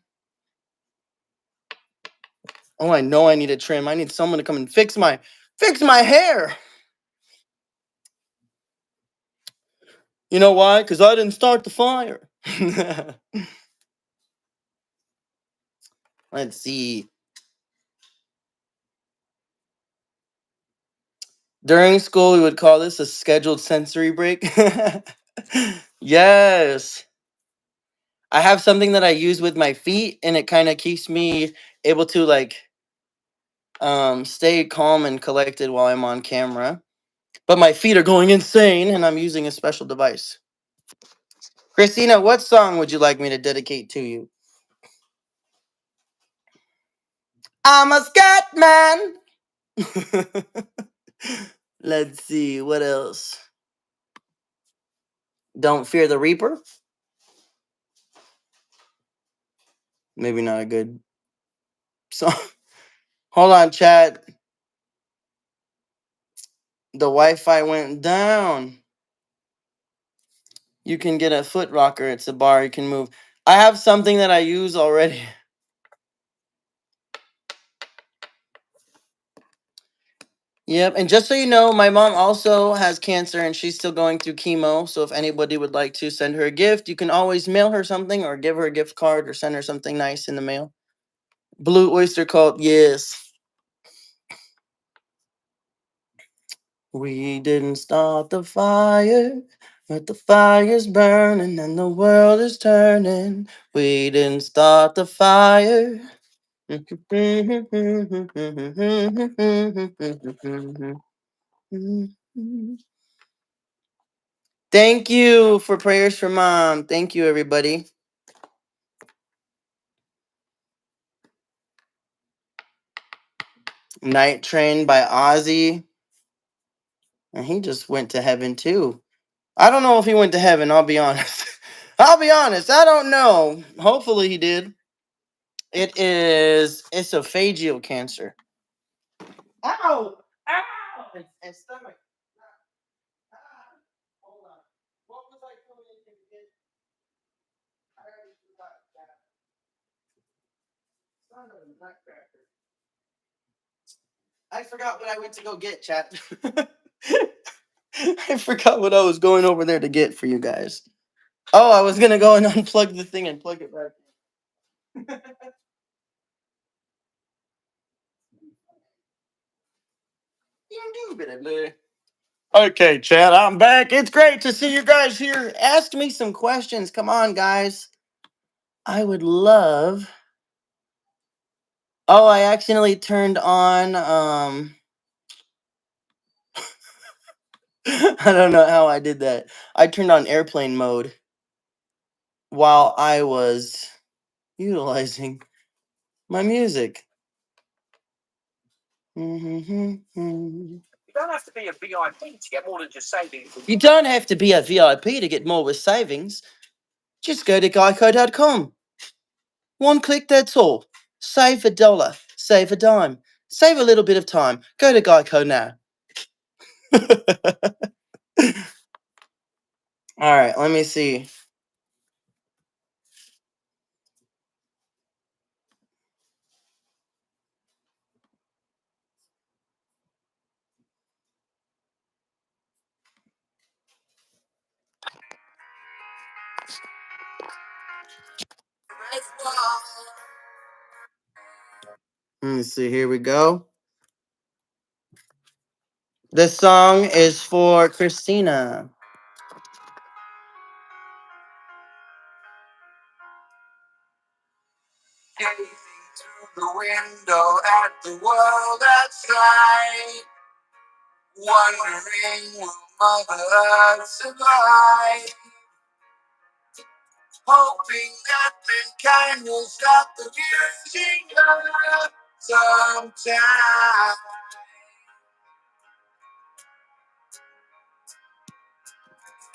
Oh, I know I need a trim. I need someone to come and fix my hair. You know why? Because I didn't start the fire. Let's see. During school, we would call this a scheduled sensory break. Yes. I have something that I use with my feet, and it kind of keeps me able to stay calm and collected while I'm on camera. But my feet are going insane, and I'm using a special device. Christina, what song would you like me to dedicate to you? I'm a scat man. Let's see, what else? Don't Fear the Reaper. Maybe not a good song. Hold on, chat. The Wi-Fi went down. You can get a foot rocker. It's a bar you can move. I have something that I use already. Yep, and just so you know, my mom also has cancer and she's still going through chemo. So if anybody would like to send her a gift, you can always mail her something or give her a gift card or send her something nice in the mail. Blue Oyster Cult, yes. We didn't start the fire, but the fire's burning and the world is turning. We didn't start the fire. Thank you for prayers for mom. Thank you, everybody. Night Train by Ozzy. And he just went to heaven too. I don't know if he went to heaven, I'll be honest. I'll be honest, I don't know. Hopefully he did. It is esophageal cancer. Ow! Ow! And stomach. Ah, hold on. What was I going to get? I already forgot that. Son of a nutcracker. I forgot what I went to go get, chat. I forgot what I was going over there to get for you guys. Oh, I was gonna go and unplug the thing and plug it back. Okay, Chad, I'm back. It's great to see you guys here. Ask me some questions. Come on, guys. I would love. Oh, I accidentally turned on. I don't know how I did that. I turned on airplane mode while I was utilizing my music. You don't have to be a VIP to get more than just savings. You don't have to be a VIP to get more with savings. Just go to geico.com. One click, that's all. Save $1, save a dime, save a little bit of time. Go to Geico now. All right, let me see. Let me see. Here we go. This song is for Christina. Gazing through the window at the world outside, wondering will Mother Earth survive, hoping that mankind will stop abusing her sometime.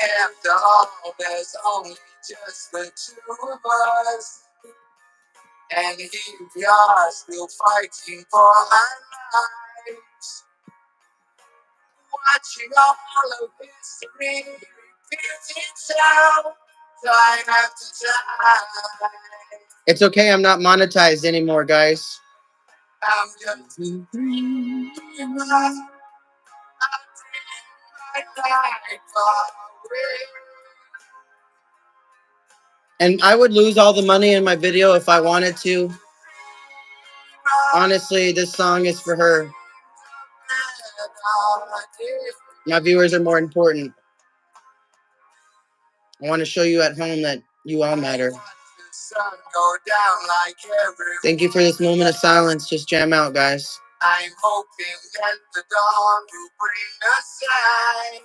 After all, there's only just the two of us, and here we are still fighting for our lives, watching all of history repeat itself time after time. It's okay, I'm not monetized anymore, guys. I'm just a dreamer. I dream my life away. And I would lose all the money in my video if I wanted to. Honestly, this song is for her. My viewers are more important. I want to show you at home that you all matter. Thank you for this moment of silence. Just jam out, guys. I'm hoping that the dawn will bring us light.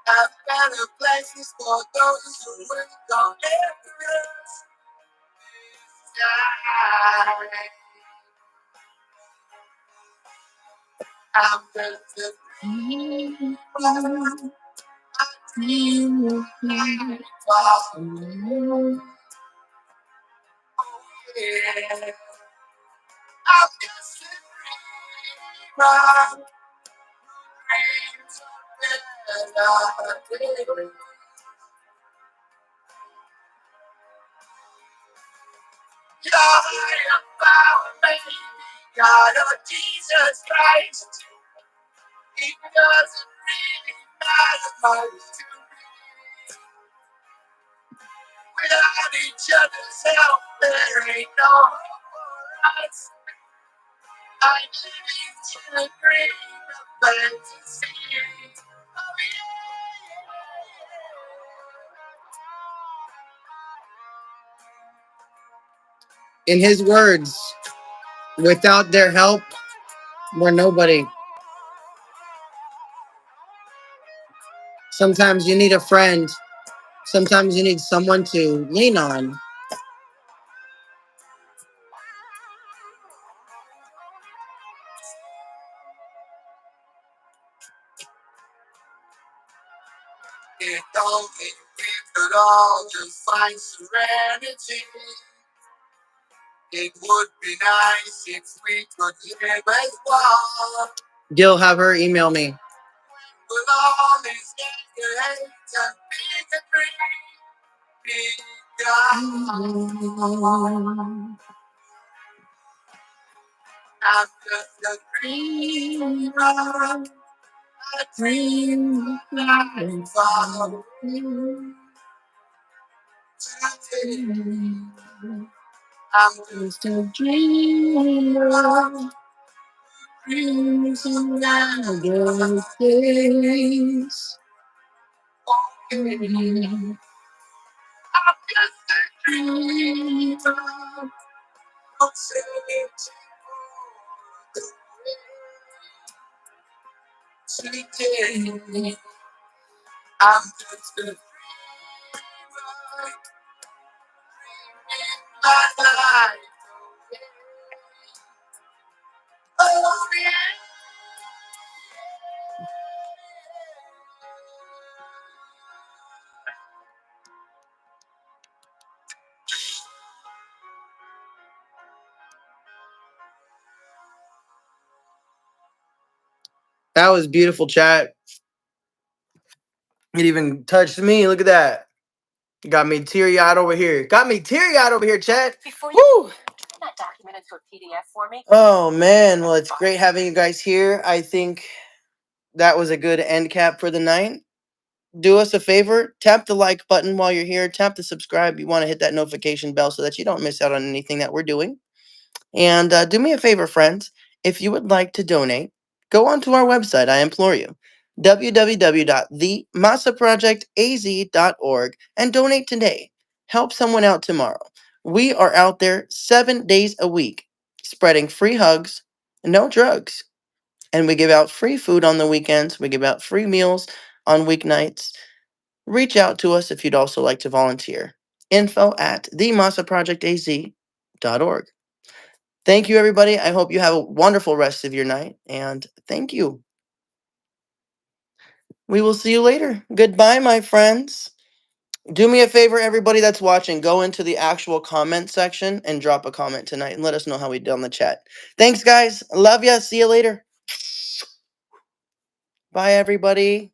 A better places for those who will go after us. I'm just a dreamer. I dream of life. Oh, yeah. I'm just a dreamer. Dreams of better days. Your higher power, baby, God of Jesus Christ. It doesn't really matter much to me. Without each other's help, there ain't no hope for us. I live in a dream of fantasy. Oh, yeah. In his words, without their help, we're nobody. Sometimes you need a friend. Sometimes you need someone to lean on. If only we could all just find serenity. It would be nice if we could live as one. Gil, have her email me. We'll always get your hate and be gone. I'm just a dreamer. I dream life out today. I'm just a dreamer. Dreams of another days. I'm just a dreamer. I'm searching for the today. I'm just a dreamer. My life. Oh, yeah. That was beautiful, chat. It even touched me. Look at that. Got me teary eyed over here. Got me teary eyed over here, chat. Woo! That document into a PDF for me. Oh man, well it's great having you guys here. I think that was a good end cap for the night. do us a favor, tap the like button while you're here, tap the subscribe. You want to hit that notification bell so that you don't miss out on anything that we're doing. And do me a favor, friends. If you would like to donate, go onto our website, I implore you. www.themasaprojectaz.org and donate today. Help someone out tomorrow. We are out there 7 days a week, spreading free hugs, no drugs. And we give out free food on the weekends. We give out free meals on weeknights. Reach out to us if you'd also like to volunteer. info@themasaprojectaz.org. Thank you, everybody. I hope you have a wonderful rest of your night, and thank you. We will see you later. Goodbye, my friends. Do me a favor, everybody that's watching, go into the actual comment section and drop a comment tonight and let us know how we did on the chat. Thanks, guys. Love ya. See you later. Bye, everybody.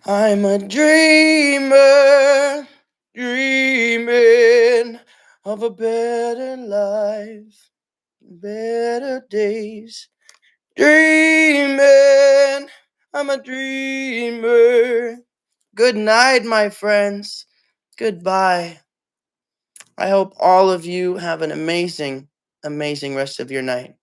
I'm a dreamer, dreaming of a better life, better days. Dreaming, I'm a dreamer. Good night, my friends. Goodbye. I hope all of you have an amazing, amazing rest of your night.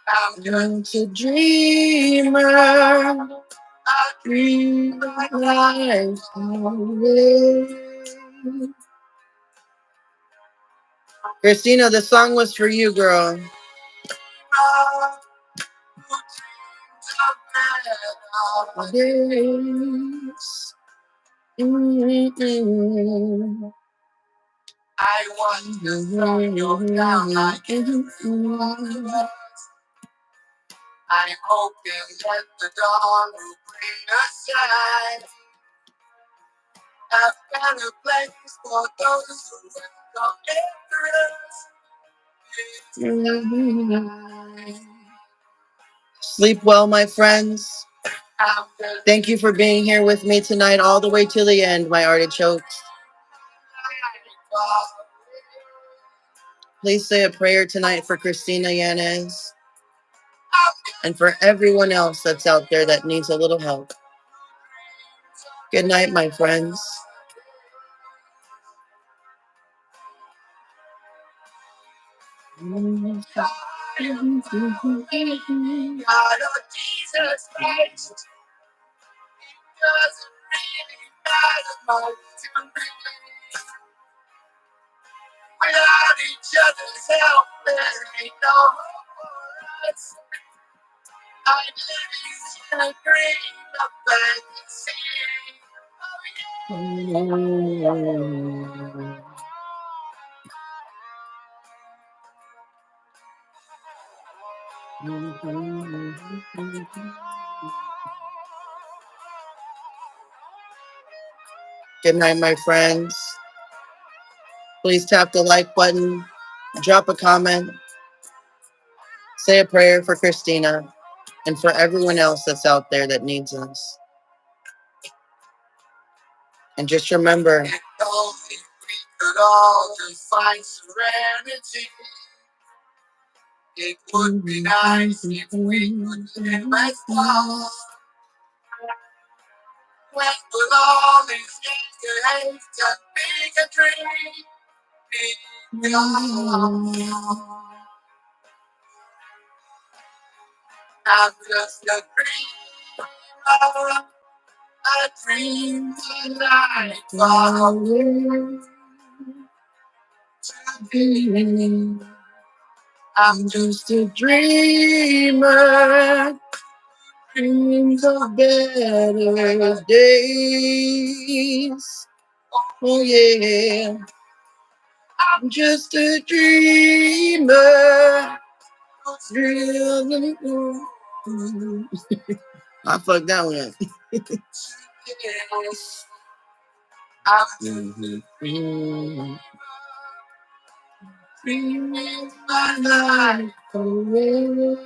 I'm a dreamer. Dream life away. Christina, the song was for you, girl. Days. Mm-mm. I want to throw you down like you. I'm hoping that the dawn will bring us shine. I've got a place for those who will come after us. Sleep well, my friends. Thank you for being here with me tonight, all the way to the end, my artichokes. Please say a prayer tonight for Christina Yanez and for everyone else that's out there that needs a little help. Good night, my friends. Good night, my friends. Please tap the like button, drop a comment, say a prayer for Christina and for everyone else that's out there that needs us. And just remember, it would be nice if we could live as one. When will all these things just be a dream? Be gone. I'm just a dreamer. I dream tonight far away to be. I'm just a dreamer. Dreams of better days. Oh yeah. I'm just a dreamer. Dreaming. I fucked that one up. Mhm. Dreaming my life away.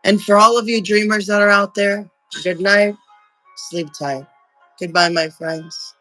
And for all of you dreamers that are out there, good night, sleep tight. Goodbye, my friends.